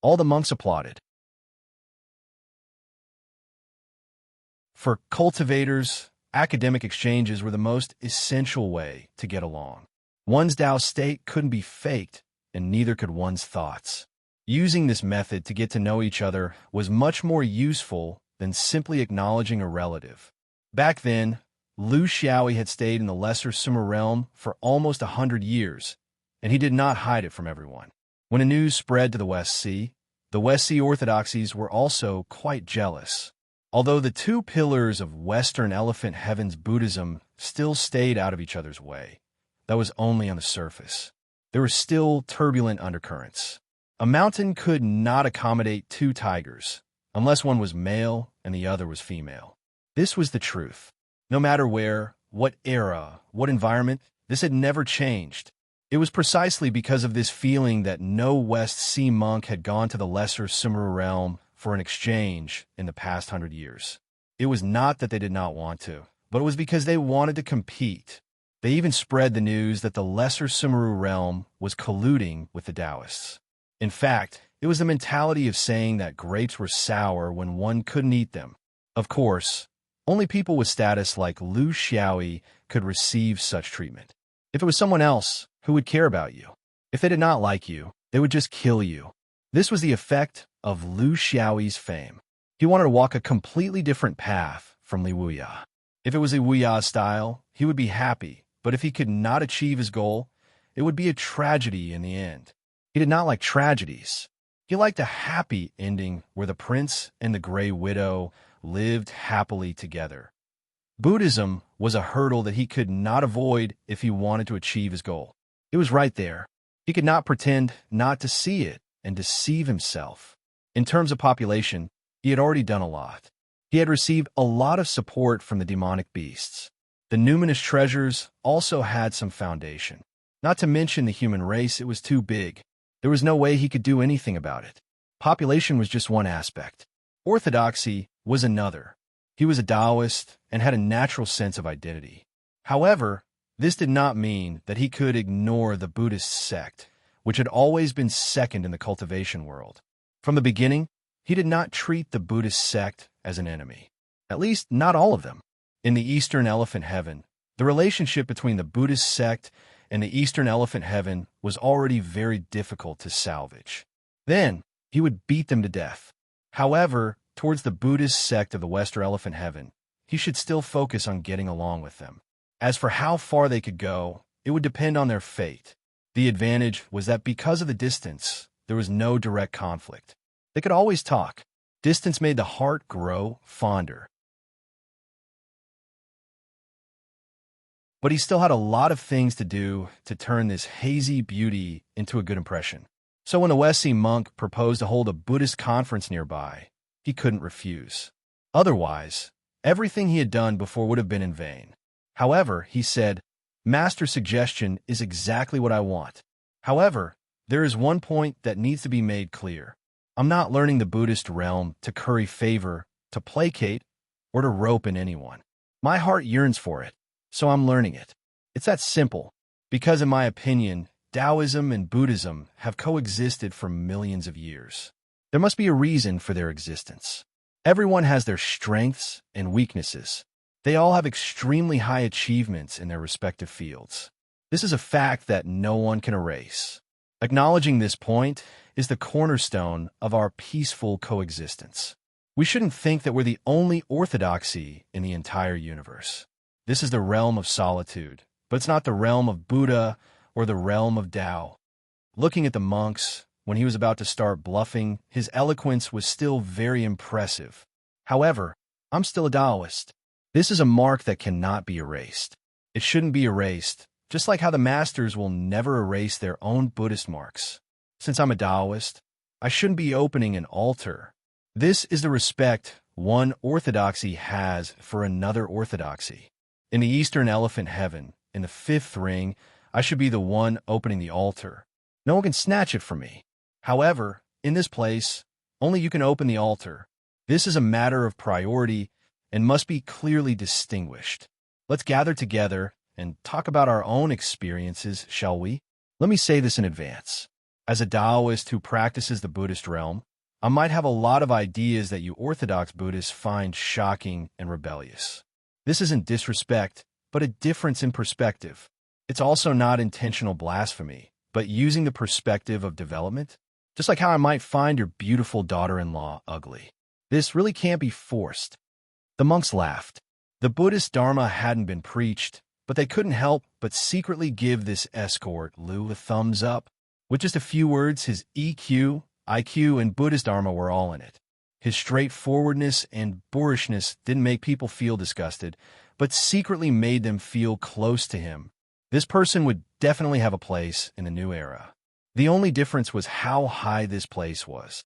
All the monks applauded. For cultivators, academic exchanges were the most essential way to get along. One's Tao state couldn't be faked, and neither could one's thoughts. Using this method to get to know each other was much more useful than simply acknowledging a relative. Back then, Liu Xiaoyi had stayed in the Lesser Sumer realm for almost 100 years, and he did not hide it from everyone. When the news spread to the West Sea orthodoxies were also quite jealous. Although the two pillars of Western Elephant Heaven's Buddhism still stayed out of each other's way, that was only on the surface. There were still turbulent undercurrents. A mountain could not accommodate two tigers, unless one was male and the other was female. This was the truth. No matter where, what era, what environment, this had never changed. It was precisely because of this feeling that no West Sea monk had gone to the Lesser Sumeru realm for an exchange in the past 100 years. It was not that they did not want to, but it was because they wanted to compete. They even spread the news that the Lesser Sumeru realm was colluding with the Taoists. In fact, it was the mentality of saying that grapes were sour when one couldn't eat them. Of course, only people with status like Liu Xiaoyi could receive such treatment. If it was someone else, who would care about you? If they did not like you, they would just kill you. This was the effect of Liu Xiaoyi's fame. He wanted to walk a completely different path from Li Wuya. If it was Li Wuya's style, he would be happy, but if he could not achieve his goal, it would be a tragedy in the end. He did not like tragedies. He liked a happy ending where the prince and the Grey Widow lived happily together. Buddhism was a hurdle that he could not avoid if he wanted to achieve his goal. It was right there. He could not pretend not to see it and deceive himself. In terms of population, he had already done a lot. He had received a lot of support from the demonic beasts. The numinous treasures also had some foundation. Not to mention the human race, it was too big. There was no way he could do anything about it. Population was just one aspect. Orthodoxy was another. He was a Taoist and had a natural sense of identity. However, this did not mean that he could ignore the Buddhist sect, which had always been second in the cultivation world. From the beginning, he did not treat the Buddhist sect as an enemy. At least, not all of them. In the Eastern Elephant Heaven, the relationship between the Buddhist sect and the Eastern Elephant Heaven was already very difficult to salvage. Then, he would beat them to death. However, towards the Buddhist sect of the Western Elephant Heaven, he should still focus on getting along with them. As for how far they could go, it would depend on their fate. The advantage was that because of the distance, there was no direct conflict. They could always talk. Distance made the heart grow fonder. But he still had a lot of things to do to turn this hazy beauty into a good impression. So when the West Sea monk proposed to hold a Buddhist conference nearby, he couldn't refuse. Otherwise, everything he had done before would have been in vain. However, he said, "Master's suggestion is exactly what I want. However, there is one point that needs to be made clear. I'm not learning the Buddhist realm to curry favor, to placate, or to rope in anyone. My heart yearns for it, so I'm learning it. It's that simple, because in my opinion, Taoism and Buddhism have coexisted for millions of years. There must be a reason for their existence. Everyone has their strengths and weaknesses. They all have extremely high achievements in their respective fields. This is a fact that no one can erase. Acknowledging this point is the cornerstone of our peaceful coexistence. We shouldn't think that we're the only orthodoxy in the entire universe. This is the realm of solitude, but it's not the realm of Buddha or the realm of Tao. Looking at the monks, when he was about to start bluffing, his eloquence was still very impressive. However, I'm still a Taoist. This is a mark that cannot be erased. It shouldn't be erased, just like how the masters will never erase their own Buddhist marks. Since I'm a Taoist, I shouldn't be opening an altar. This is the respect one orthodoxy has for another orthodoxy. In the Eastern Elephant Heaven, in the fifth ring, I should be the one opening the altar. No one can snatch it from me. However, in this place, only you can open the altar. This is a matter of priority and must be clearly distinguished. Let's gather together and talk about our own experiences, shall we? Let me say this in advance. As a Taoist who practices the Buddhist realm, I might have a lot of ideas that you Orthodox Buddhists find shocking and rebellious. This isn't disrespect, but a difference in perspective. It's also not intentional blasphemy, but using the perspective of development, just like how I might find your beautiful daughter-in-law ugly. This really can't be forced. The monks laughed. The Buddhist Dharma hadn't been preached, but they couldn't help but secretly give this escort Lu a thumbs up. With just a few words, his EQ, IQ, and Buddhist Dharma were all in it. His straightforwardness and boorishness didn't make people feel disgusted, but secretly made them feel close to him. This person would definitely have a place in the new era. The only difference was how high this place was.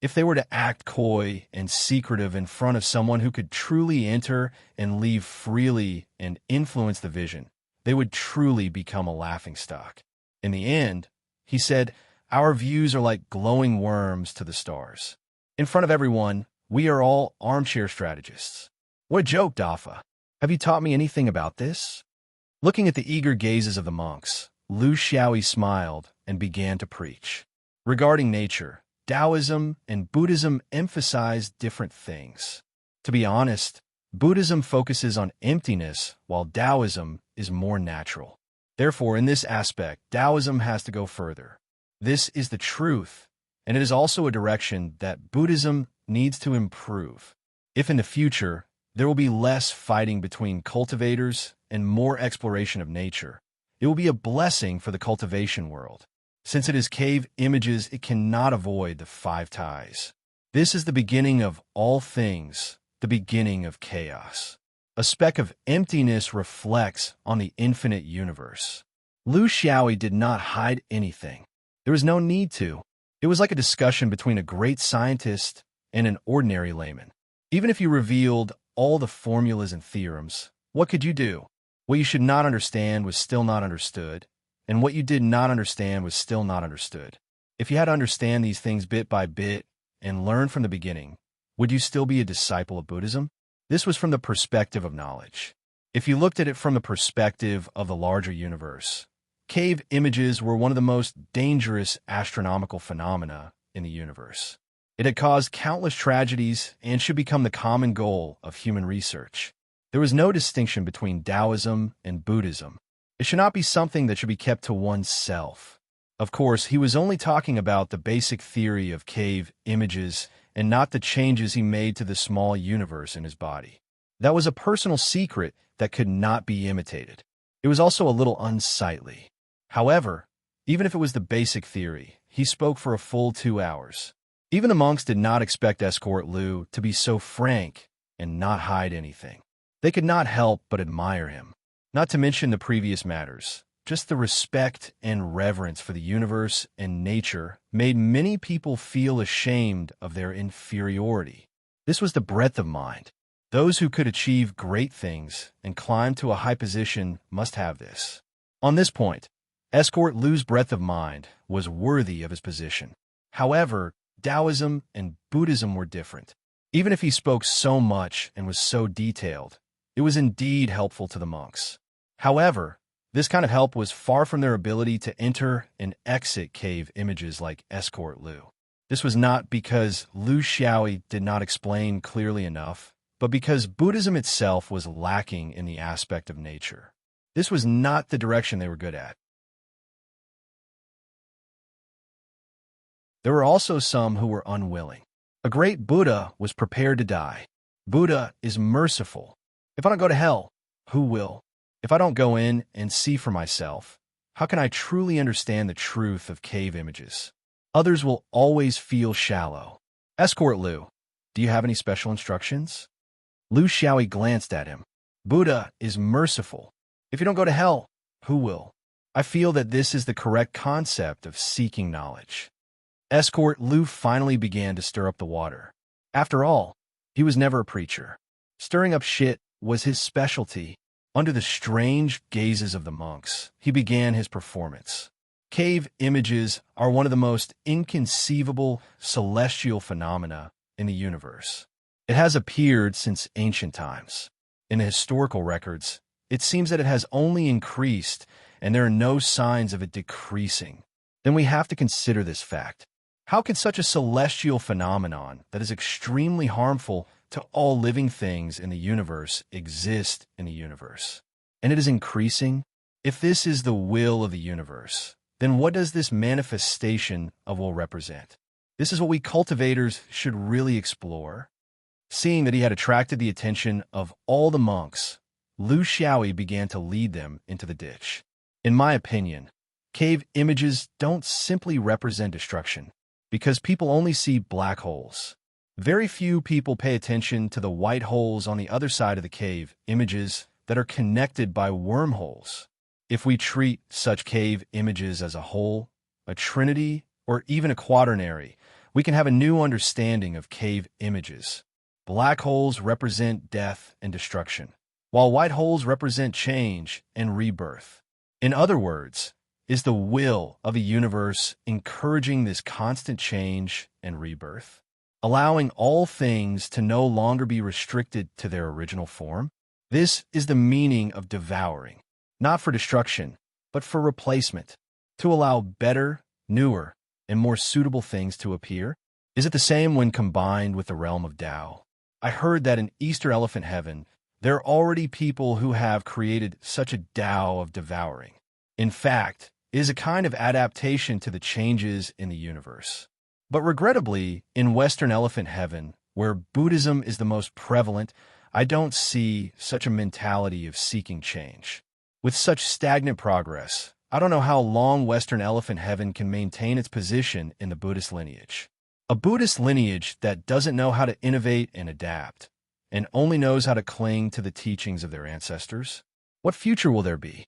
If they were to act coy and secretive in front of someone who could truly enter and leave freely and influence the vision, they would truly become a laughingstock. In the end, he said, our views are like glowing worms to the stars. In front of everyone, we are all armchair strategists. What a joke, Dafa. Have you taught me anything about this? Looking at the eager gazes of the monks, Lu Xiaoyi smiled and began to preach. Regarding nature, Taoism and Buddhism emphasize different things. To be honest, Buddhism focuses on emptiness, while Taoism is more natural. Therefore, in this aspect, Taoism has to go further. This is the truth, and it is also a direction that Buddhism needs to improve. If in the future, there will be less fighting between cultivators and more exploration of nature, it will be a blessing for the cultivation world. Since it is cave images, it cannot avoid the five ties. This is the beginning of all things, the beginning of chaos. A speck of emptiness reflects on the infinite universe. Lu Xiaoyi did not hide anything. There was no need to. It was like a discussion between a great scientist and an ordinary layman. Even if you revealed all the formulas and theorems, what could you do? What you should not understand was still not understood, and what you did not understand was still not understood. If you had to understand these things bit by bit and learn from the beginning, would you still be a disciple of Buddhism? This was from the perspective of knowledge. If you looked at it from the perspective of the larger universe, cave images were one of the most dangerous astronomical phenomena in the universe. It had caused countless tragedies and should become the common goal of human research. There was no distinction between Taoism and Buddhism. It should not be something that should be kept to oneself. Of course, he was only talking about the basic theory of cave images and not the changes he made to the small universe in his body. That was a personal secret that could not be imitated. It was also a little unsightly. However, even if it was the basic theory, he spoke for a full 2 hours. Even the monks did not expect Escort Lu to be so frank and not hide anything. They could not help but admire him. Not to mention the previous matters, just the respect and reverence for the universe and nature made many people feel ashamed of their inferiority. This was the breadth of mind. Those who could achieve great things and climb to a high position must have this. On this point, Escort Lu's breadth of mind was worthy of his position. However, Taoism and Buddhism were different. Even if he spoke so much and was so detailed, it was indeed helpful to the monks. However, this kind of help was far from their ability to enter and exit cave images like Escort Lu. This was not because Lu Xiaoyi did not explain clearly enough, but because Buddhism itself was lacking in the aspect of nature. This was not the direction they were good at. There were also some who were unwilling. A great Buddha was prepared to die. Buddha is merciful. If I don't go to hell, who will? If I don't go in and see for myself, how can I truly understand the truth of cave images? Others will always feel shallow. Escort Liu, do you have any special instructions? Liu Xiaoyi glanced at him. Buddha is merciful. If you don't go to hell, who will? I feel that this is the correct concept of seeking knowledge. Escort Liu finally began to stir up the water. After all, he was never a preacher. Stirring up shit was his specialty. Under the strange gazes of the monks, he began his performance. Cave images are one of the most inconceivable celestial phenomena in the universe. It has appeared since ancient times. In the historical records, it seems that it has only increased, and there are no signs of it decreasing. Then we have to consider this fact. How can such a celestial phenomenon that is extremely harmful to all living things in the universe exist in the universe? And it is increasing? If this is the will of the universe, then what does this manifestation of will represent? This is what we cultivators should really explore. Seeing that he had attracted the attention of all the monks, Liu Xiaoyi began to lead them into the ditch. In my opinion, cave images don't simply represent destruction, because people only see black holes. Very few people pay attention to the white holes on the other side of the cave images that are connected by wormholes. If we treat such cave images as a whole, a trinity, or even a quaternary, we can have a new understanding of cave images. Black holes represent death and destruction, while white holes represent change and rebirth. In other words, is the will of a universe encouraging this constant change and rebirth, allowing all things to no longer be restricted to their original form? This is the meaning of devouring, not for destruction, but for replacement, to allow better, newer, and more suitable things to appear. Is it the same when combined with the realm of Tao? I heard that in Easter Elephant Heaven, there are already people who have created such a Tao of devouring. In fact, it is a kind of adaptation to the changes in the universe. But regrettably, in Western Elephant Heaven, where Buddhism is the most prevalent, I don't see such a mentality of seeking change. With such stagnant progress, I don't know how long Western Elephant Heaven can maintain its position in the Buddhist lineage. A Buddhist lineage that doesn't know how to innovate and adapt, and only knows how to cling to the teachings of their ancestors. What future will there be?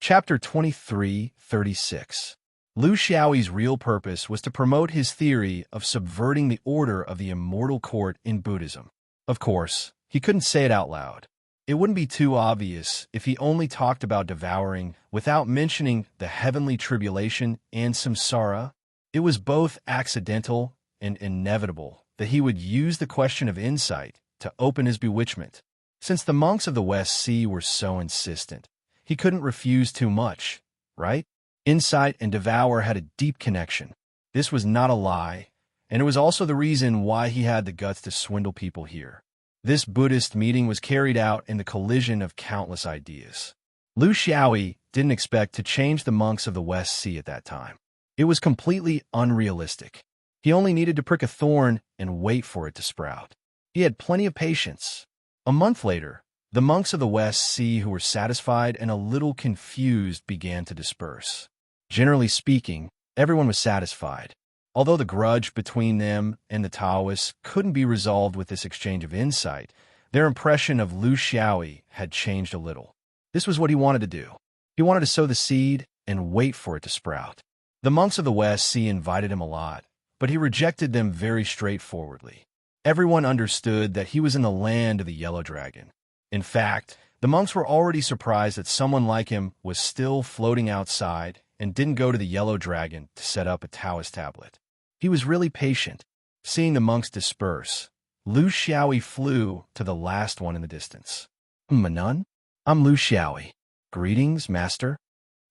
Chapter 23:36. Liu Xiaoyi's real purpose was to promote his theory of subverting the order of the immortal court in Buddhism. Of course, he couldn't say it out loud. It wouldn't be too obvious if he only talked about devouring without mentioning the heavenly tribulation and samsara. It was both accidental and inevitable that he would use the question of insight to open his bewitchment. Since the monks of the West Sea were so insistent, he couldn't refuse too much, right? Insight and devour had a deep connection. This was not a lie, and it was also the reason why he had the guts to swindle people here. This Buddhist meeting was carried out in the collision of countless ideas. Liu Xiaoyi didn't expect to change the monks of the West Sea at that time. It was completely unrealistic. He only needed to prick a thorn and wait for it to sprout. He had plenty of patience. A month later, the monks of the West Sea who were satisfied and a little confused began to disperse. Generally speaking, everyone was satisfied. Although the grudge between them and the Taoists couldn't be resolved with this exchange of insight, their impression of Liu Xiaoyi had changed a little. This was what he wanted to do. He wanted to sow the seed and wait for it to sprout. The monks of the West Sea invited him a lot, but he rejected them very straightforwardly. Everyone understood that he was in the land of the Yellow Dragon. In fact, the monks were already surprised that someone like him was still floating outside and didn't go to the Yellow Dragon to set up a Taoist tablet. He was really patient. Seeing the monks disperse, Liu Xiaoyi flew to the last one in the distance. Manun? I'm Liu Xiaoyi. Greetings, Master.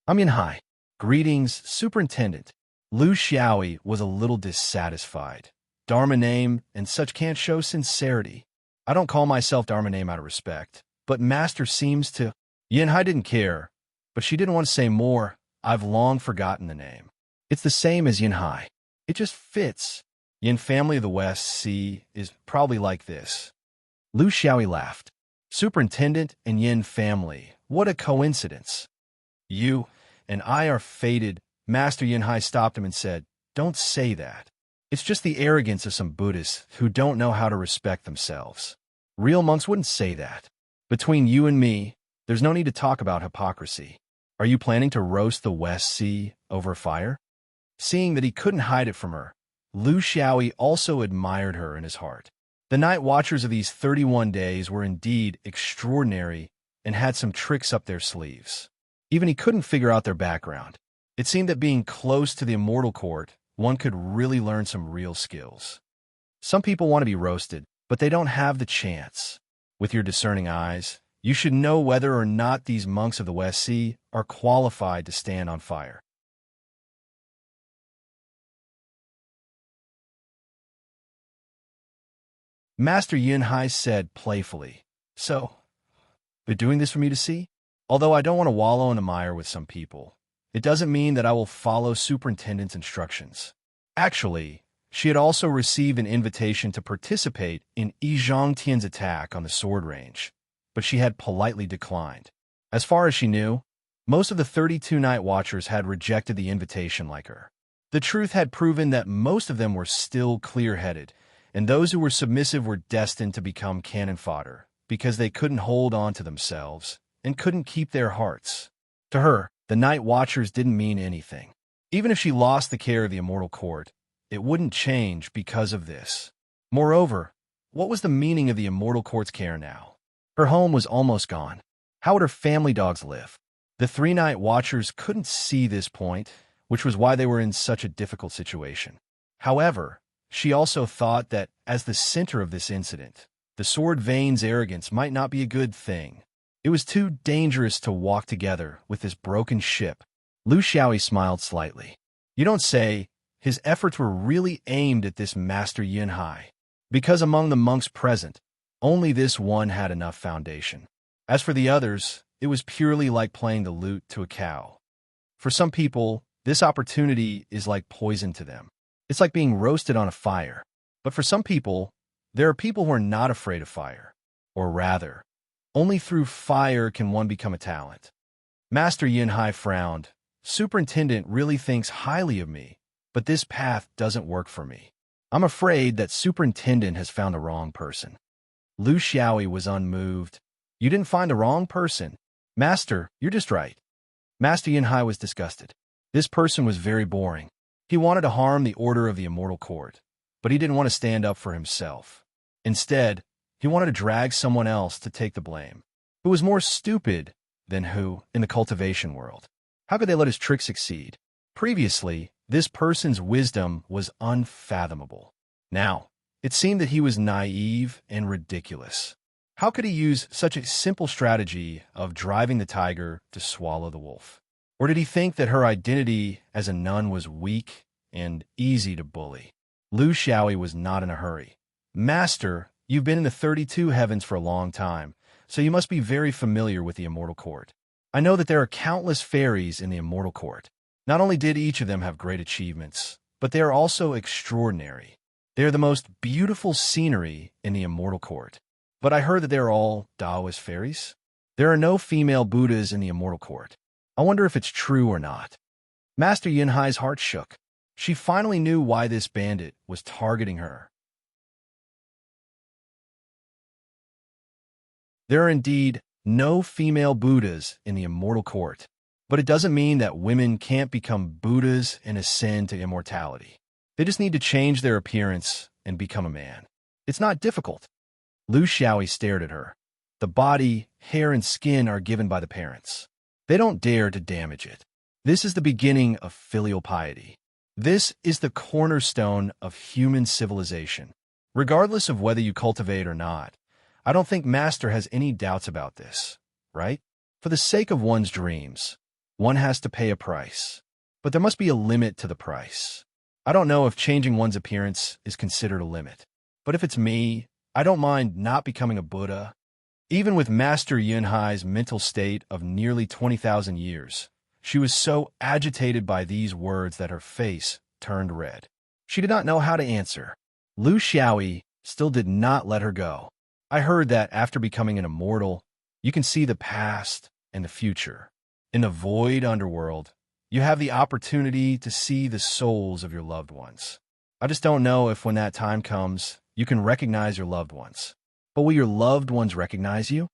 I'm Yanhai. Greetings, Superintendent. Liu Xiaoyi was a little dissatisfied. Dharma name and such can't show sincerity. I don't call myself Dharma name out of respect. but Master seems to. Yinhai didn't care, but she didn't want to say more. I've long forgotten the name. It's the same as Yinhai. It just fits. Yin family of the West Sea is probably like this. Lu Xiaoyi laughed. Superintendent and Yin family. What a coincidence. You and I are fated. Master Yinhai stopped him and said, Don't say that. It's just the arrogance of some Buddhists who don't know how to respect themselves. Real monks wouldn't say that. Between you and me, there's no need to talk about hypocrisy. Are you planning to roast the West Sea over fire? Seeing that he couldn't hide it from her, Lu Xiaoyi also admired her in his heart. The night watchers of these 31 days were indeed extraordinary and had some tricks up their sleeves. Even he couldn't figure out their background. It seemed that being close to the immortal court, one could really learn some real skills. Some people want to be roasted, but they don't have the chance. With your discerning eyes, you should know whether or not these monks of the West Sea are qualified to stand on fire. Master Yinhai said playfully, So, they're doing this for me to see? Although I don't want to wallow in the mire with some people, it doesn't mean that I will follow superintendent's instructions. Actually, she had also received an invitation to participate in Yi Zhangtian's attack on the sword range, but she had politely declined. As far as she knew, most of the 32 night watchers had rejected the invitation like her. The truth had proven that most of them were still clear-headed, and those who were submissive were destined to become cannon fodder because they couldn't hold on to themselves and couldn't keep their hearts. To her, the night watchers didn't mean anything. Even if she lost the care of the immortal court, it wouldn't change because of this. Moreover, what was the meaning of the immortal court's care now? Her home was almost gone. How would her family dogs live? The 3 night watchers couldn't see this point, which was why they were in such a difficult situation. However, she also thought that, as the center of this incident, the Sword Vane's arrogance might not be a good thing. It was too dangerous to walk together with this broken ship. Lu Xiaoyi smiled slightly. You don't say. His efforts were really aimed at this Master Yinhai, because among the monks present, only this one had enough foundation. As for the others, it was purely like playing the lute to a cow. For some people, this opportunity is like poison to them. It's like being roasted on a fire. But for some people, there are people who are not afraid of fire. Or rather, only through fire can one become a talent. Master Yinhai frowned. Superintendent really thinks highly of me, but this path doesn't work for me. I'm afraid that Superintendent has found the wrong person. Lu Xiaoyi was unmoved. You didn't find the wrong person. Master, you're just right. Master Yinhai was disgusted. This person was very boring. He wanted to harm the order of the immortal court, but he didn't want to stand up for himself. Instead, he wanted to drag someone else to take the blame, who was more stupid than who in the cultivation world. How could they let his trick succeed? Previously, this person's wisdom was unfathomable. Now, it seemed that he was naive and ridiculous. How could he use such a simple strategy of driving the tiger to swallow the wolf? Or did he think that her identity as a nun was weak and easy to bully? Lu Xiaoyi was not in a hurry. Master, you've been in the 32 heavens for a long time, so you must be very familiar with the immortal court. I know that there are countless fairies in the immortal court. Not only did each of them have great achievements, but they are also extraordinary. They are the most beautiful scenery in the immortal court. But I heard that they are all Taoist fairies. There are no female Buddhas in the immortal court. I wonder if it's true or not. Master Yinhai's heart shook. She finally knew why this bandit was targeting her. There are indeed no female Buddhas in the immortal court. But it doesn't mean that women can't become Buddhas and ascend to immortality. They just need to change their appearance and become a man. It's not difficult. Lu Xiaoyi stared at her. The body, hair, and skin are given by the parents. They don't dare to damage it. This is the beginning of filial piety. This is the cornerstone of human civilization. Regardless of whether you cultivate or not, I don't think Master has any doubts about this, right? For the sake of one's dreams, one has to pay a price. But there must be a limit to the price. I don't know if changing one's appearance is considered a limit. But if it's me, I don't mind not becoming a Buddha. Even with Master Yunhai's mental state of nearly 20,000 years, she was so agitated by these words that her face turned red. She did not know how to answer. Lu Xiaoyi still did not let her go. I heard that after becoming an immortal, you can see the past and the future. In the void underworld, you have the opportunity to see the souls of your loved ones. I just don't know if when that time comes, you can recognize your loved ones. But will your loved ones recognize you?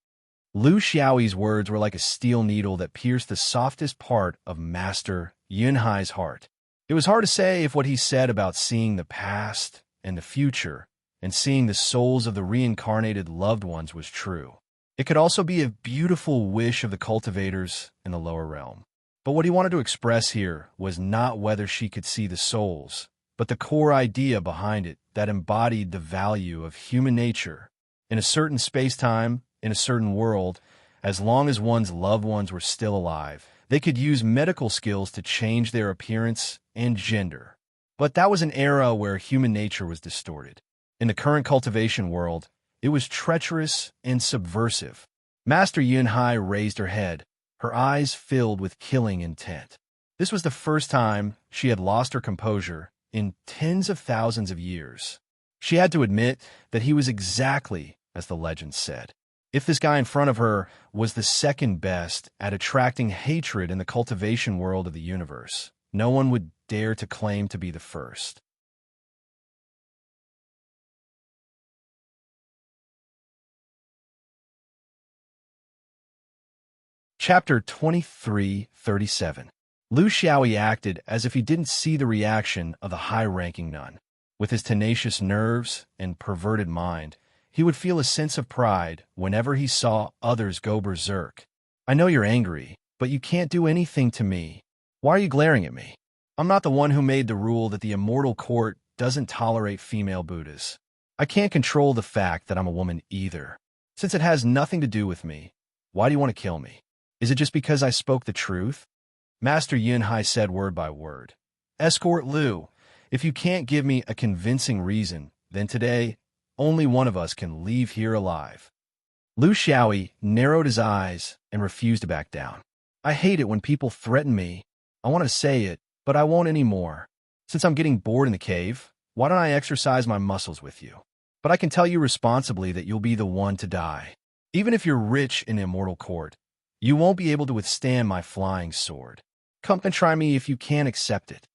Lu Xiaoyi's words were like a steel needle that pierced the softest part of Master Yunhai's heart. It was hard to say if what he said about seeing the past and the future and seeing the souls of the reincarnated loved ones was true. It could also be a beautiful wish of the cultivators in the lower realm. But what he wanted to express here was not whether she could see the souls, but the core idea behind it that embodied the value of human nature. In a certain space-time, in a certain world, as long as one's loved ones were still alive, they could use medical skills to change their appearance and gender. But that was an era where human nature was distorted. In the current cultivation world, it was treacherous and subversive. Master Yunhai raised her head, her eyes filled with killing intent. This was the first time she had lost her composure in tens of thousands of years. She had to admit that he was exactly as the legend said. If this guy in front of her was the second best at attracting hatred in the cultivation world of the universe, no one would dare to claim to be the first. Chapter 2337. Lu Xiaoyi acted as if he didn't see the reaction of the high-ranking nun. With his tenacious nerves and perverted mind, he would feel a sense of pride whenever he saw others go berserk. I know you're angry, but you can't do anything to me. Why are you glaring at me? I'm not the one who made the rule that the immortal court doesn't tolerate female Buddhas. I can't control the fact that I'm a woman either. Since it has nothing to do with me, why do you want to kill me? Is it just because I spoke the truth? Master Yunhai said word by word. Escort Lu, if you can't give me a convincing reason, then today, only one of us can leave here alive. Lu Xiaoyi narrowed his eyes and refused to back down. I hate it when people threaten me. I want to say it, but I won't anymore. Since I'm getting bored in the cave, why don't I exercise my muscles with you? But I can tell you responsibly that you'll be the one to die. Even if you're rich in the immortal court, you won't be able to withstand my flying sword. Come and try me if you can't accept it.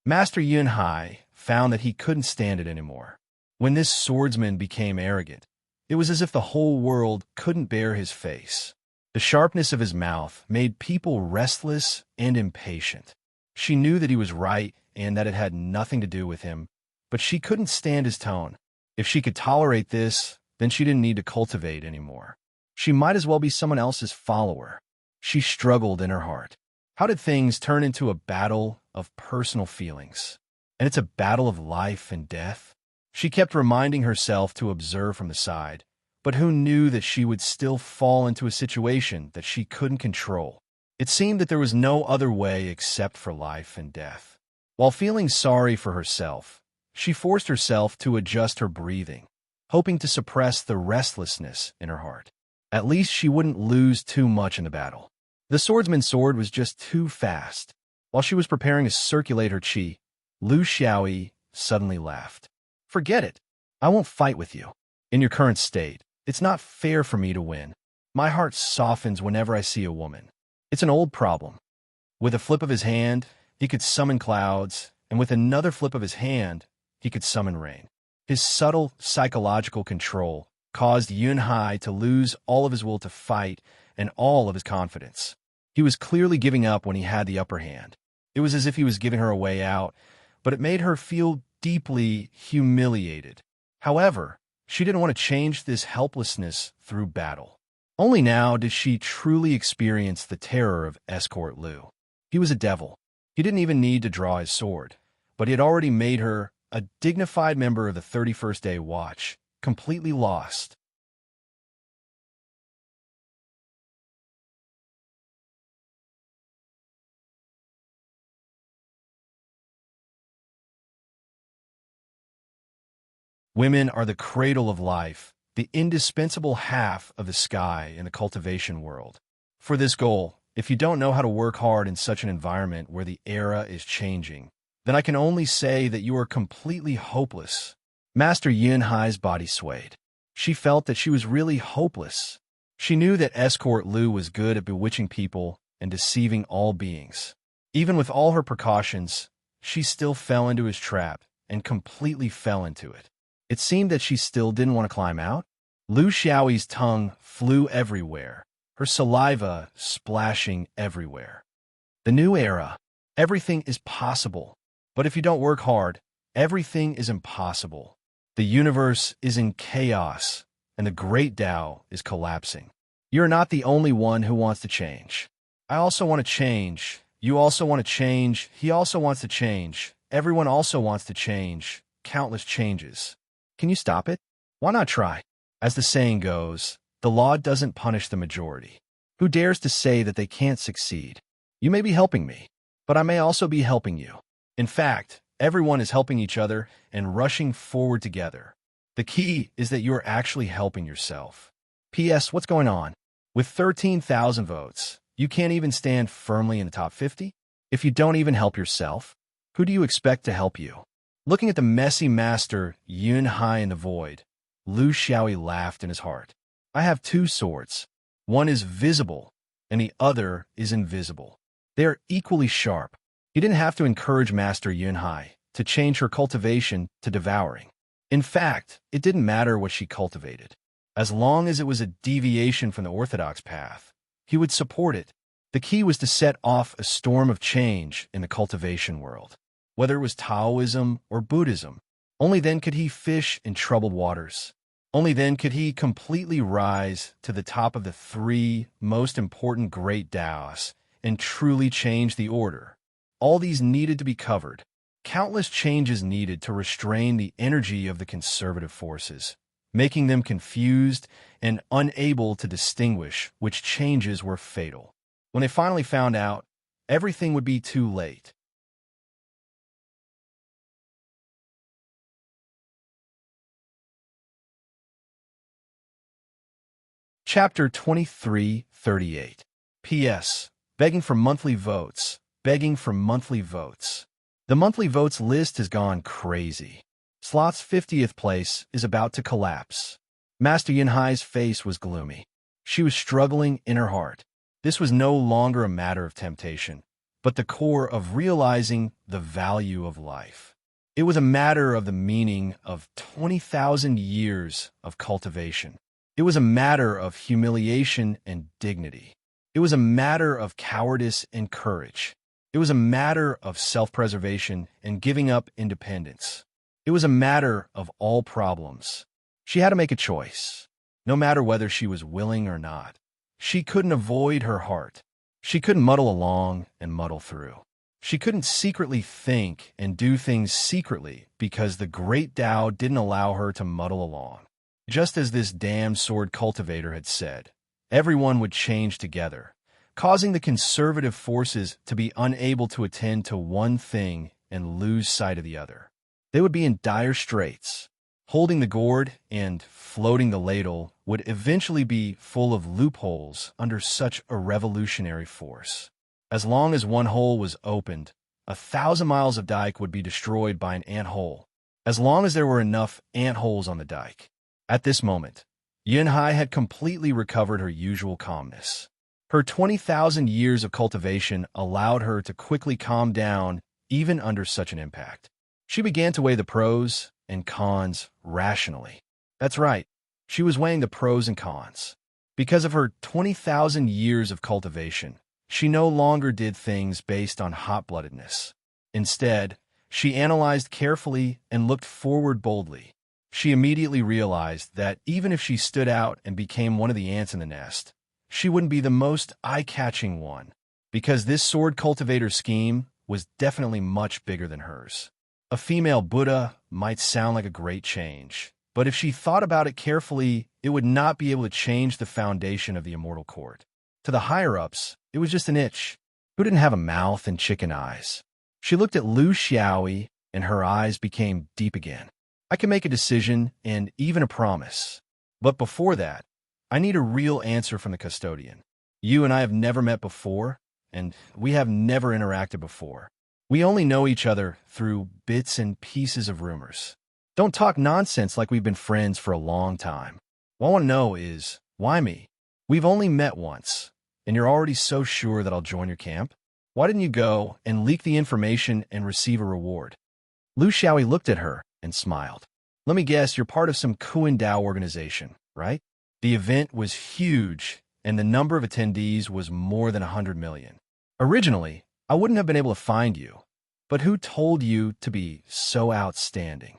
Master Yunhai found that he couldn't stand it anymore. When this swordsman became arrogant, it was as if the whole world couldn't bear his face. The sharpness of his mouth made people restless and impatient. She knew that he was right and that it had nothing to do with him, but she couldn't stand his tone. If she could tolerate this, then she didn't need to cultivate anymore. She might as well be someone else's follower. She struggled in her heart. How did things turn into a battle of personal feelings? And it's a battle of life and death? She kept reminding herself to observe from the side, but who knew that she would still fall into a situation that she couldn't control? It seemed that there was no other way except for life and death. While feeling sorry for herself, she forced herself to adjust her breathing, hoping to suppress the restlessness in her heart. At least she wouldn't lose too much in the battle. The swordsman's sword was just too fast. While she was preparing to circulate her chi, Lu Xiaoyi suddenly laughed. Forget it. I won't fight with you. In your current state, it's not fair for me to win. My heart softens whenever I see a woman. It's an old problem. With a flip of his hand, he could summon clouds, and with another flip of his hand, he could summon rain. His subtle psychological control caused Yunhai to lose all of his will to fight and all of his confidence. He was clearly giving up when he had the upper hand. It was as if he was giving her a way out, but it made her feel deeply humiliated. However, she didn't want to change this helplessness through battle. Only now did she truly experience the terror of Escort Lu. He was a devil. He didn't even need to draw his sword, but he had already made her a dignified member of the 31st Day Watch, completely lost. Women are the cradle of life, the indispensable half of the sky in the cultivation world. For this goal, if you don't know how to work hard in such an environment where the era is changing, then I can only say that you are completely hopeless. Master Yunhai's body swayed. She felt that she was really hopeless. She knew that Escort Lu was good at bewitching people and deceiving all beings. Even with all her precautions, she still fell into his trap and completely fell into it. It seemed that she still didn't want to climb out. Lu Xiaoyi's tongue flew everywhere, her saliva splashing everywhere. The new era. Everything is possible. But if you don't work hard, everything is impossible. The universe is in chaos, and the great Tao is collapsing. You're not the only one who wants to change. I also want to change. You also want to change. He also wants to change. Everyone also wants to change. Countless changes. Can you stop it? Why not try? As the saying goes, the law doesn't punish the majority. Who dares to say that they can't succeed? You may be helping me, but I may also be helping you. In fact, everyone is helping each other and rushing forward together. The key is that you're actually helping yourself. P.S. What's going on? With 13,000 votes, you can't even stand firmly in the top 50? If you don't even help yourself, who do you expect to help you? Looking at the messy master Yun Hai in the void, Lu Xiaoyi laughed in his heart. I have two swords. One is visible, and the other is invisible. They are equally sharp. He didn't have to encourage Master Yun Hai to change her cultivation to devouring. In fact, it didn't matter what she cultivated. As long as it was a deviation from the orthodox path, he would support it. The key was to set off a storm of change in the cultivation world. Whether it was Taoism or Buddhism, only then could he fish in troubled waters. Only then could he completely rise to the top of the three most important great Taos and truly change the order. All these needed to be covered. Countless changes needed to restrain the energy of the conservative forces, making them confused and unable to distinguish which changes were fatal. When they finally found out, everything would be too late. Chapter 2338. P.S. Begging for monthly votes. Begging for monthly votes. The monthly votes list has gone crazy. Slot's 50th place is about to collapse. Master Yunhai's face was gloomy. She was struggling in her heart. This was no longer a matter of temptation, but the core of realizing the value of life. It was a matter of the meaning of 20,000 years of cultivation. It was a matter of humiliation and dignity. It was a matter of cowardice and courage. It was a matter of self-preservation and giving up independence. It was a matter of all problems. She had to make a choice, no matter whether she was willing or not. She couldn't avoid her heart. She couldn't muddle along and muddle through. She couldn't secretly think and do things secretly because the great Tao didn't allow her to muddle along. Just as this damn sword cultivator had said, everyone would change together, causing the conservative forces to be unable to attend to one thing and lose sight of the other. They would be in dire straits. Holding the gourd and floating the ladle would eventually be full of loopholes under such a revolutionary force. As long as one hole was opened, 1,000 miles of dike would be destroyed by an ant hole. As long as there were enough ant holes on the dike. At this moment, Yun Hai had completely recovered her usual calmness. Her 20,000 years of cultivation allowed her to quickly calm down even under such an impact. She began to weigh the pros and cons rationally. That's right, she was weighing the pros and cons. Because of her 20,000 years of cultivation, she no longer did things based on hot-bloodedness. Instead, she analyzed carefully and looked forward boldly. She immediately realized that even if she stood out and became one of the ants in the nest, she wouldn't be the most eye-catching one, because this sword cultivator scheme was definitely much bigger than hers. A female Buddha might sound like a great change, but if she thought about it carefully, it would not be able to change the foundation of the immortal court. To the higher-ups, it was just an itch. Who didn't have a mouth and chicken eyes? She looked at Lu Xiaoyi, and her eyes became deep again. I can make a decision and even a promise. But before that, I need a real answer from the custodian. You and I have never met before, and we have never interacted before. We only know each other through bits and pieces of rumors. Don't talk nonsense like we've been friends for a long time. What I want to know is, why me? We've only met once, and you're already so sure that I'll join your camp? Why didn't you go and leak the information and receive a reward? Lu Xiaoyi looked at her and smiled. Let me guess, you're part of some Kuan Dao organization, right? The event was huge, and the number of attendees was more than 100 million. Originally, I wouldn't have been able to find you, but who told you to be so outstanding?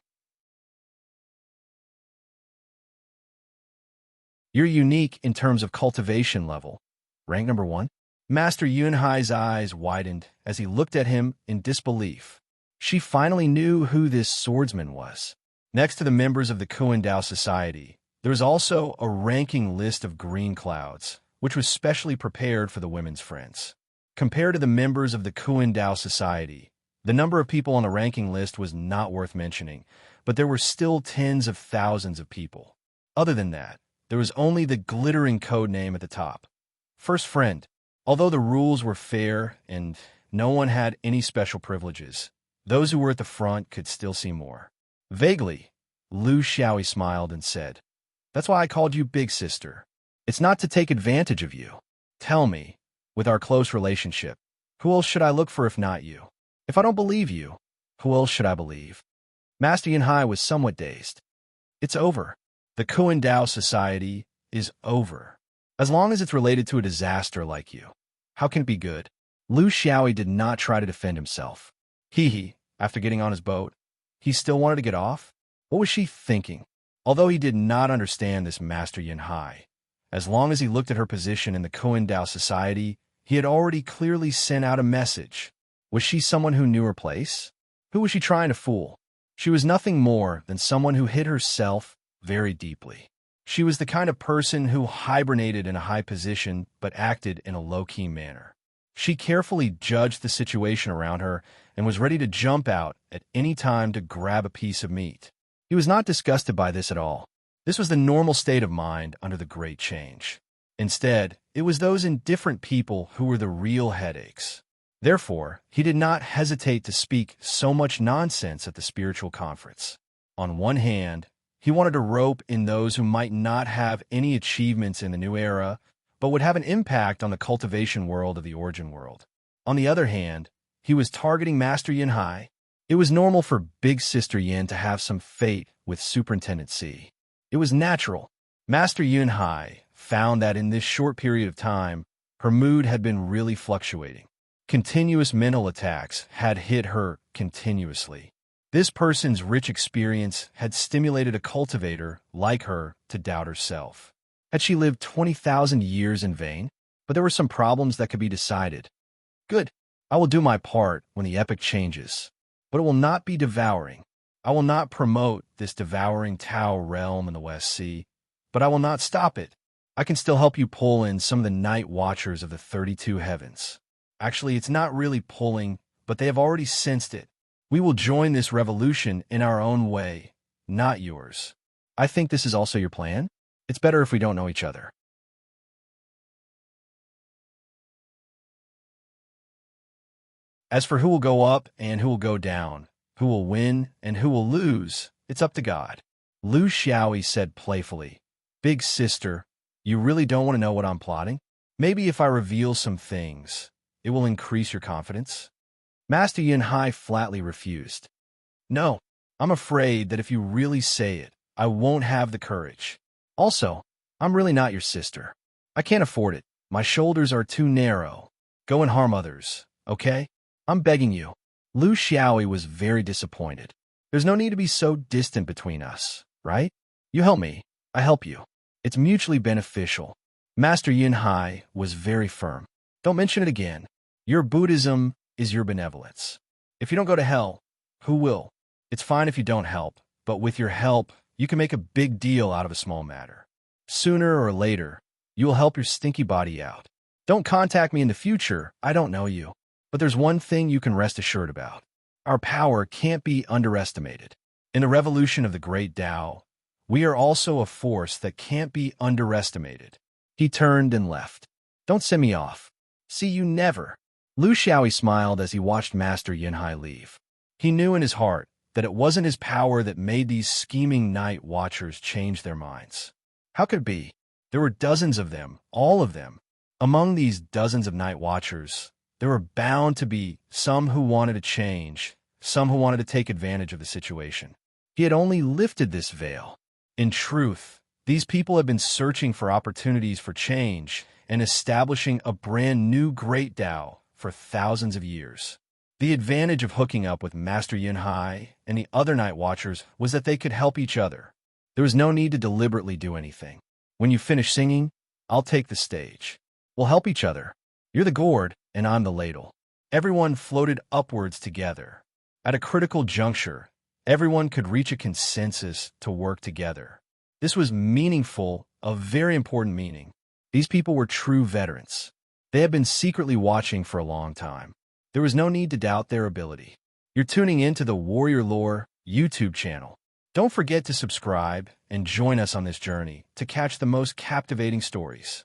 You're unique in terms of cultivation level. Rank number 1? Master Yunhai's eyes widened as he looked at him in disbelief. She finally knew who this swordsman was. Next to the members of the Kuan Dao Society, there was also a ranking list of green clouds, which was specially prepared for the women's friends. Compared to the members of the Kuan Dao Society, the number of people on the ranking list was not worth mentioning, but there were still tens of thousands of people. Other than that, there was only the glittering code name at the top. First friend. Although the rules were fair and no one had any special privileges, those who were at the front could still see more. Vaguely, Lu Xiaoyi smiled and said, "That's why I called you Big Sister. It's not to take advantage of you. Tell me, with our close relationship, who else should I look for if not you? If I don't believe you, who else should I believe?" Master Yunhai was somewhat dazed. It's over. The Kuan Dao Society is over. As long as it's related to a disaster like you, how can it be good? Lu Xiaoyi did not try to defend himself. After getting on his boat, he still wanted to get off? What was she thinking? Although he did not understand this Master Yunhai, as long as he looked at her position in the Kuan Dao Society, he had already clearly sent out a message. Was she someone who knew her place? Who was she trying to fool? She was nothing more than someone who hid herself very deeply. She was the kind of person who hibernated in a high position but acted in a low-key manner. She carefully judged the situation around her and was ready to jump out at any time to grab a piece of meat. He was not disgusted by this at all. This was the normal state of mind under the Great Change. Instead, it was those indifferent people who were the real headaches. Therefore, he did not hesitate to speak so much nonsense at the spiritual conference. On one hand, he wanted to rope in those who might not have any achievements in the new era, but would have an impact on the cultivation world of the origin world. On the other hand, he was targeting Master Yunhai. It was normal for Big Sister Yin to have some fate with Superintendent C. It was natural. Master Yunhai found that in this short period of time, her mood had been really fluctuating. Continuous mental attacks had hit her continuously. This person's rich experience had stimulated a cultivator like her to doubt herself. Had she lived 20,000 years in vain? But there were some problems that could be decided. Good. I will do my part when the epoch changes. But it will not be devouring. I will not promote this devouring Tao realm in the West Sea, but I will not stop it. I can still help you pull in some of the night watchers of the 32 heavens. Actually, it's not really pulling, but they have already sensed it. We will join this revolution in our own way, not yours. I think this is also your plan. It's better if we don't know each other. As for who will go up and who will go down, who will win and who will lose, it's up to God. Lu Xiaoyi said playfully, Big Sister, you really don't want to know what I'm plotting? Maybe if I reveal some things, it will increase your confidence? Master Yunhai flatly refused. No, I'm afraid that if you really say it, I won't have the courage. Also, I'm really not your sister. I can't afford it. My shoulders are too narrow. Go and harm others, okay? I'm begging you. Lu Xiaoyi was very disappointed. There's no need to be so distant between us, right? You help me, I help you. It's mutually beneficial. Master Yunhai was very firm. Don't mention it again. Your Buddhism is your benevolence. If you don't go to hell, who will? It's fine if you don't help, but with your help, you can make a big deal out of a small matter. Sooner or later, you will help your stinky body out. Don't contact me in the future, I don't know you. But there's one thing you can rest assured about. Our power can't be underestimated. In the revolution of the great Tao, We are also a force that can't be underestimated. He turned and left. Don't send me off. See you never. Lu Xiaoyi smiled as he watched Master Yinhai leave. He knew in his heart that it wasn't his power that made these scheming night watchers change their minds. How could it be? There were dozens of them, all of them. Among these dozens of night watchers, there were bound to be some who wanted to change, some who wanted to take advantage of the situation. He had only lifted this veil. In truth, these people had been searching for opportunities for change and establishing a brand new great Tao for thousands of years. The advantage of hooking up with Master Yinhai and the other night watchers was that they could help each other. There was no need to deliberately do anything. When you finish singing, I'll take the stage. We'll help each other. You're the gourd, and I'm the ladle. Everyone floated upwards together. At a critical juncture, everyone could reach a consensus to work together. This was meaningful, a very important meaning. These people were true veterans. They had been secretly watching for a long time. There was no need to doubt their ability. You're tuning into the Warrior Lore YouTube channel. Don't forget to subscribe and join us on this journey to catch the most captivating stories.